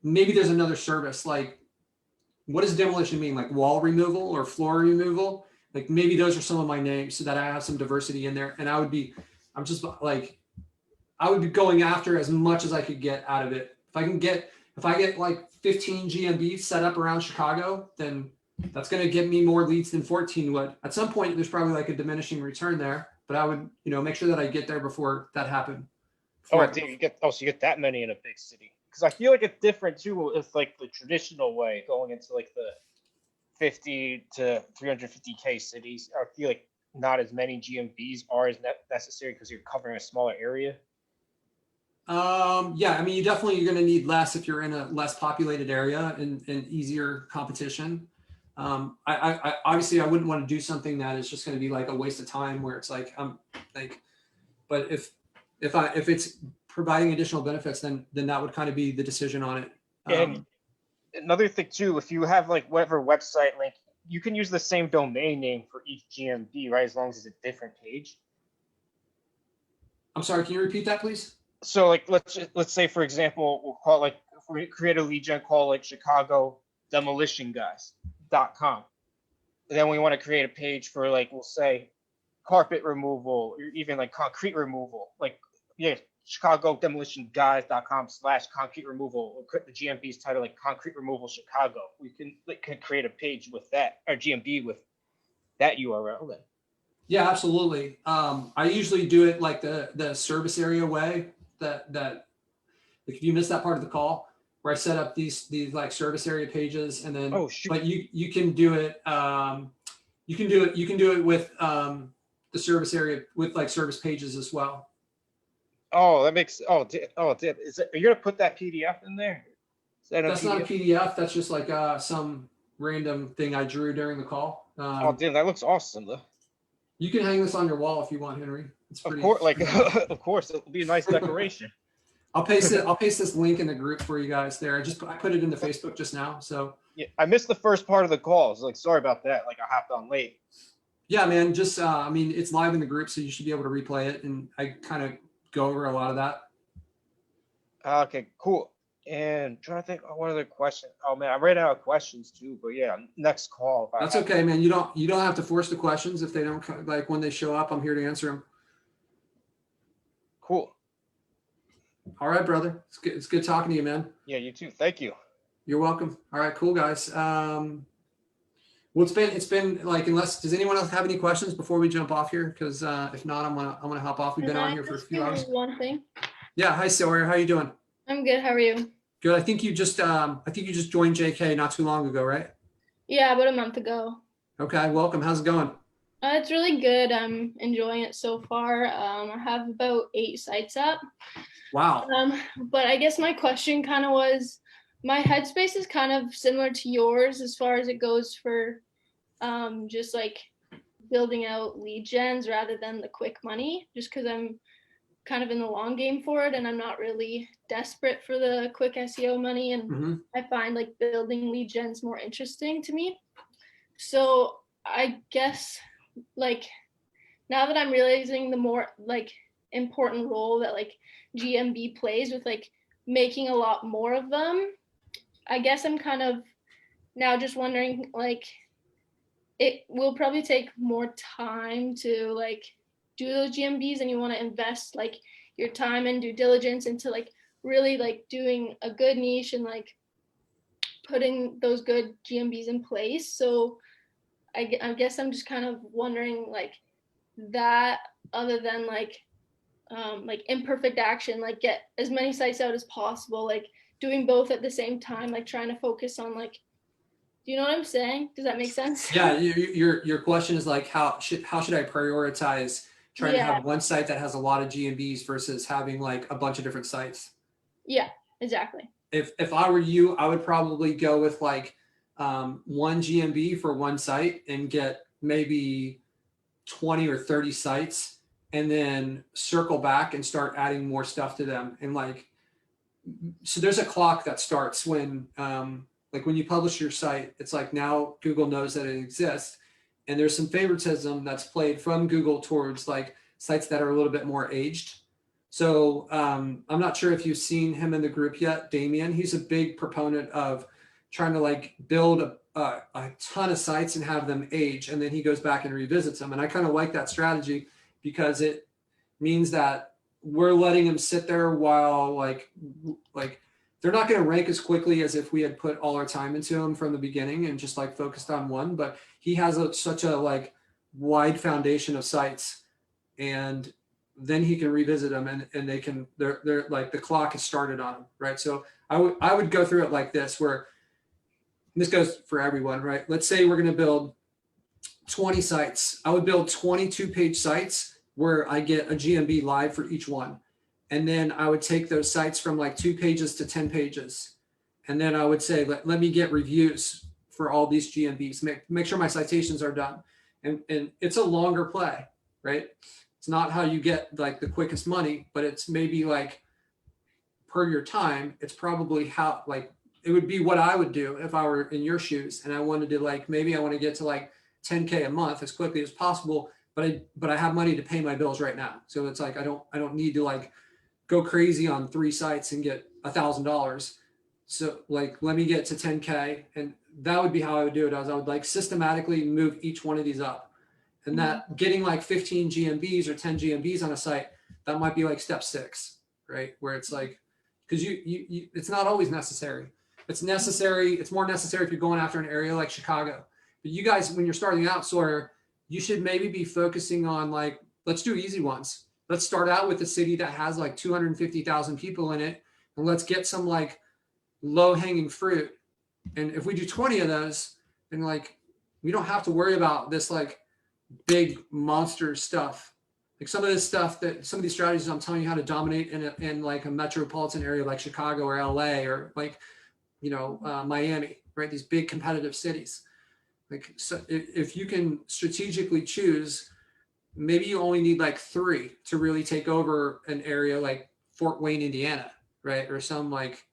Maybe there's another service, like what does demolition mean? Like wall removal or floor removal? Like maybe those are some of my names so that I have some diversity in there. And I would be going after as much as I could get out of it. If I get like 15 GMBs set up around Chicago, then that's going to get me more leads than 14 would. At some point, there's probably like a diminishing return there, but I would, make sure that I get there before that happened. So you get that many in a big city. Because I feel like it's different too. It's like the traditional way going into like the 50 to 350K cities. I feel like not as many GMBs are as necessary because you're covering a smaller area. Yeah, I mean, you're going to need less if you're in a less populated area and easier competition. I obviously I wouldn't want to do something that is just going to be like a waste of time where it's like, but if it's providing additional benefits, then that would kind of be the decision on it. And another thing too, if you have like whatever website link, you can use the same domain name for each GMB, right? As long as it's a different page. I'm sorry, can you repeat that, please? So like, let's say, for example, we'll call it like, if we create a lead gen, call it Chicago Demolition Guys.com. And then we want to create a page for like, we'll say carpet removal, or even like concrete removal, like, yeah, Chicago Demolition Guys.com/concrete removal. We'll put the GMB's title like concrete removal Chicago. We can create a page with that, or GMB with that URL then. Yeah, absolutely. I usually do it like the service area way that if you missed that part of the call where I set up these like service area pages, and then but you can do it you can do it with the service area with like service pages as well. Oh, that makes is it, are you gonna put that PDF in there? That's not a PDF. That's just like some random thing I drew during the call. Oh, damn, that looks awesome though. You can hang this on your wall if you want, Henry. It's pretty. Of course, like of course, it'll be a nice decoration. I'll paste this link in the group for you guys there. I put it in the Facebook just now. So yeah, I missed the first part of the call. So like, sorry about that. Like I hopped on late. Yeah, man. Just I mean, it's live in the group, so you should be able to replay it, and I kind of go over a lot of that. Okay, cool. And trying to think, what other question? Oh man, I ran out of questions too. But yeah, next call. That's okay, man. You don't have to force the questions if they don't like when they show up. I'm here to answer them. Cool. All right, brother. It's good talking to you, man. Yeah, you too. Thank you. You're welcome. All right, cool, guys. Well, it's been like, does anyone else have any questions before we jump off here? Because if not, I'm gonna hop off. We've been on here for a few hours. One thing. Yeah. Hi, Sawyer. How you doing? I'm good. How are you? Good. I think you just joined JK not too long ago, right? Yeah, about a month ago. Okay. Welcome. How's it going? It's really good. I'm enjoying it so far. I have about 8 sites up. Wow. But I guess my question kind of was, my headspace is kind of similar to yours as far as it goes for just like building out lead gens rather than the quick money, just because I'm kind of in the long game for it and I'm not really desperate for the quick SEO money, and I find like building lead gens more interesting to me. So I guess like now that I'm realizing the more like important role that like GMB plays with like making a lot more of them, I guess I'm kind of now just wondering, like, it will probably take more time to like do those GMBs, and you want to invest like your time and due diligence into like really like doing a good niche and like putting those good GMBs in place. So I guess I'm just kind of wondering like that, other than like imperfect action, like get as many sites out as possible, like doing both at the same time, like trying to focus on like, do you know what I'm saying? Does that make sense? Yeah. Your question is like, how should I prioritize trying to have one site that has a lot of GMBs versus having like a bunch of different sites? Yeah, exactly. If I were you, I would probably go with like one GMB for one site and get maybe 20 or 30 sites, and then circle back and start adding more stuff to them. And like, so there's a clock that starts when like when you publish your site, it's like now Google knows that it exists, and there's some favoritism that's played from Google towards like sites that are a little bit more aged. So I'm not sure if you've seen him in the group yet, Damien. He's a big proponent of trying to like build a ton of sites and have them age, and then he goes back and revisits them. And I kind of like that strategy because it means that we're letting them sit there while like they're not going to rank as quickly as if we had put all our time into them from the beginning and just like focused on one. But he has such a like wide foundation of sites, and then he can revisit them, and they're like the clock has started on them, right? So I would go through it like this, where this goes for everyone, right? Let's say we're going to build 20 sites. I would build 22-page sites where I get a GMB live for each one. And then I would take those sites from like 2 pages to 10 pages. And then I would say, let me get reviews for all these GMBs, make sure my citations are done. And it's a longer play, right? It's not how you get like the quickest money, but it's maybe like per your time, it's probably how, like, it would be what I would do if I were in your shoes and I wanted to, like, maybe I want to get to like 10K a month as quickly as possible, but I have money to pay my bills right now. So it's like, I don't need to like go crazy on 3 sites and get $1,000. So like, let me get to 10K, and that would be how I would do it. I would like systematically move each one of these up, and that getting like 15 GMBs or 10 GMBs on a site, that might be like step 6, right? Where it's like, because you it's not always necessary. It's necessary. It's more necessary if you're going after an area like Chicago. But you guys, when you're starting out, Sawyer, you should maybe be focusing on like, let's do easy ones. Let's start out with a city that has like 250,000 people in it, and let's get some like low hanging fruit. And if we do 20 of those, then like, we don't have to worry about this like big monster stuff. Like some of this stuff some of these strategies I'm telling you how to dominate in like a metropolitan area like Chicago or LA or like, Miami, right? These big competitive cities. Like, so if you can strategically choose, maybe you only need like 3 to really take over an area like Fort Wayne, Indiana, right? Or some like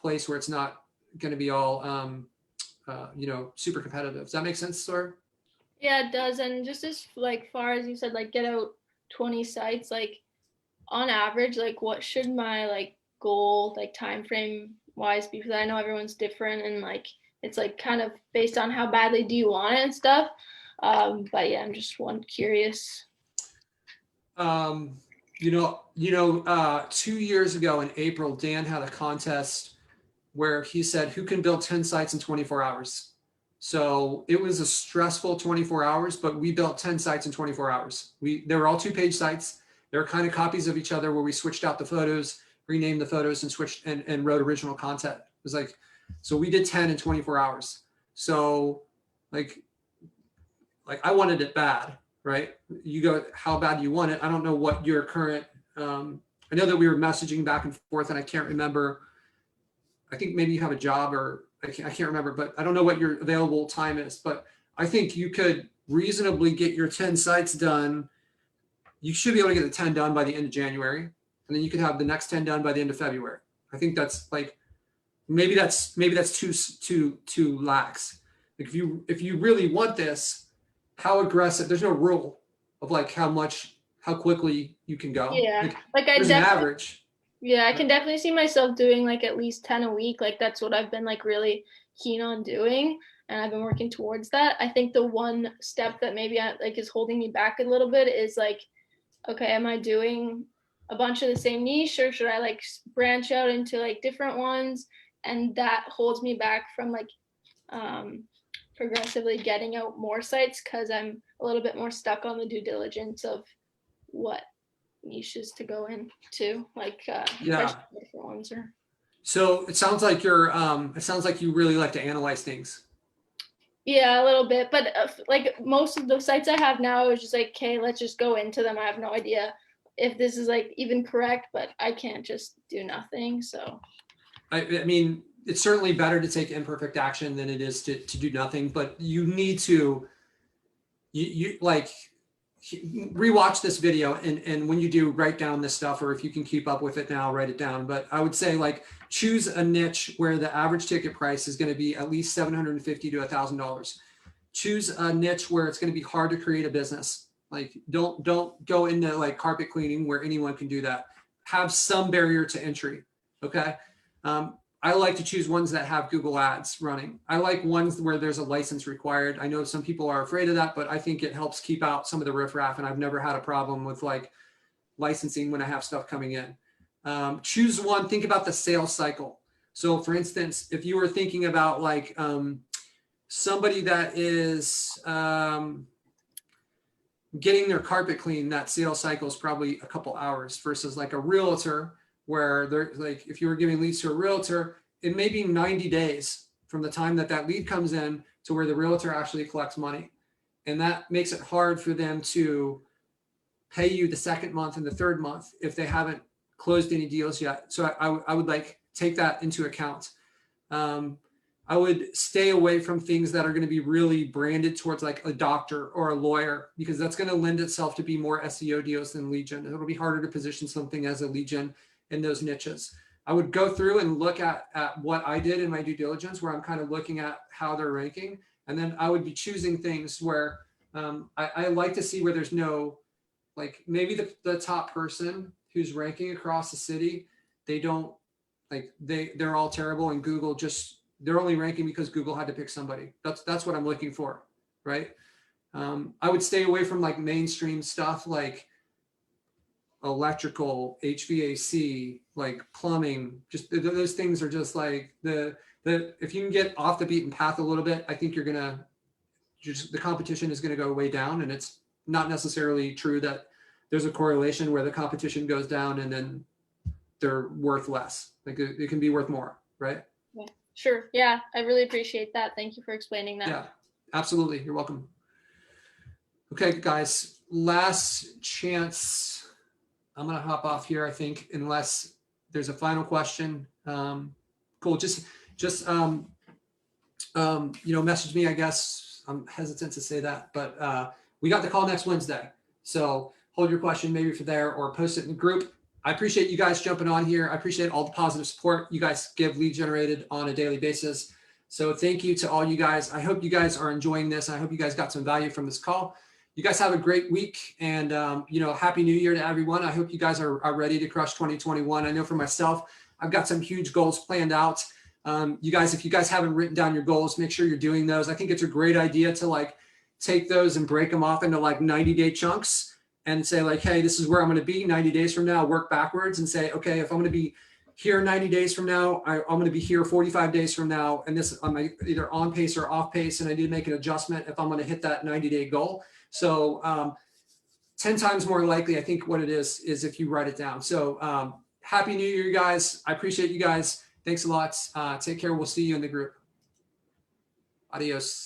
place where it's not going to be all, super competitive. Does that make sense, Sawyer? Yeah, it does. And just as like far as you said, like get out 20 sites, like on average, like what should my like goal, like time frame wise be? Because I know everyone's different and like it's like kind of based on how badly do you want it and stuff. But yeah, I'm just curious. 2 years ago in April, Dan had a contest where he said, who can build 10 sites in 24 hours? So it was a stressful 24 hours, but we built 10 sites in 24 hours. They were all 2-page sites. They were kind of copies of each other where we switched out the photos, renamed the photos, and switched and wrote original content. It was like, so we did 10 in 24 hours. So like I wanted it bad, right? You go, how bad do you want it? I don't know what your current, I know that we were messaging back and forth and I can't remember. I think maybe you have a job or I can't remember, but I don't know what your available time is, but I think you could reasonably get your 10 sites done. You should be able to get the 10 done by the end of January. And then you could have the next 10 done by the end of February. I think that's like, maybe that's too lax. Like if you really want this, how aggressive, there's no rule of like how quickly you can go. Yeah. Like I there's an definitely, average. yeah, I can definitely see myself doing like at least 10 a week. Like that's what I've been like really keen on doing. And I've been working towards that. I think the one step that maybe is holding me back a little bit is like, okay, am I doing a bunch of the same niche or should I like branch out into like different ones? And that holds me back from like progressively getting out more sites because I'm a little bit more stuck on the due diligence of what niches to go into, like different ones. Or So it sounds like you really like to analyze things. yeah, a little bit, but like most of the sites I have now is just like, okay, let's just go into them. I have no idea if this is like even correct, but I can't just do nothing. So I mean, it's certainly better to take imperfect action than it is to do nothing, but you need to, you like rewatch this video and when you do, write down this stuff, or if you can keep up with it now, write it down. But I would say like choose a niche where the average ticket price is going to be at least $750 to $1,000. Choose a niche where it's going to be hard to create a business. Like don't go into like carpet cleaning where anyone can do that. Have some barrier to entry. Okay. I like to choose ones that have Google Ads running. I like ones where there's a license required. I know some people are afraid of that, but I think it helps keep out some of the riffraff, and I've never had a problem with like licensing when I have stuff coming in. Choose one, think about the sales cycle. So for instance, if you were thinking about like somebody that is getting their carpet cleaned, that sales cycle is probably a couple hours versus like a realtor where they're like, if you were giving leads to a realtor, it may be 90 days from the time that lead comes in to where the realtor actually collects money. And that makes it hard for them to pay you the second month and the third month if they haven't closed any deals yet. So I would like take that into account. I would stay away from things that are going to be really branded towards like a doctor or a lawyer, because that's going to lend itself to be more SEO deals than lead gen. It'll be harder to position something as a lead gen in those niches. I would go through and look at what I did in my due diligence, where I'm kind of looking at how they're ranking. And then I would be choosing things where I like to see where there's no, like maybe the top person who's ranking across the city, they don't like, they're all terrible, and Google just, they're only ranking because Google had to pick somebody. That's what I'm looking for, right? I would stay away from like mainstream stuff like electrical, HVAC, like plumbing. Just those things are just like if you can get off the beaten path a little bit, I think you're gonna the competition is gonna go way down. And it's not necessarily true that there's a correlation where the competition goes down and then they're worth less. Like it can be worth more, right? Yeah, sure. Yeah, I really appreciate that. Thank you for explaining that. Yeah, absolutely. You're welcome. Okay, guys, last chance. I'm gonna hop off here, I think, unless there's a final question. Cool. Just message me, I guess. I'm hesitant to say that, but we got the call next Wednesday. So hold your question maybe for there, or post it in the group. I appreciate you guys jumping on here. I appreciate all the positive support you guys give Lead Generated on a daily basis. So thank you to all you guys. I hope you guys are enjoying this. I hope you guys got some value from this call. You guys have a great week, and Happy New Year to everyone. I hope you guys are ready to crush 2021. I know for myself, I've got some huge goals planned out. You guys, if you guys haven't written down your goals, make sure you're doing those. I think it's a great idea to like take those and break them off into like 90-day chunks and say like, hey, this is where I'm going to be 90 days from now. Work backwards and say, okay, if I'm going to be here 90 days from now, I'm going to be here 45 days from now, and this I'm either on pace or off pace, and I need to make an adjustment if I'm going to hit that 90-day goal. So 10 times more likely, I think what it is if you write it down. So Happy New Year, you guys. I appreciate you guys. Thanks a lot. Take care. We'll see you in the group. Adios.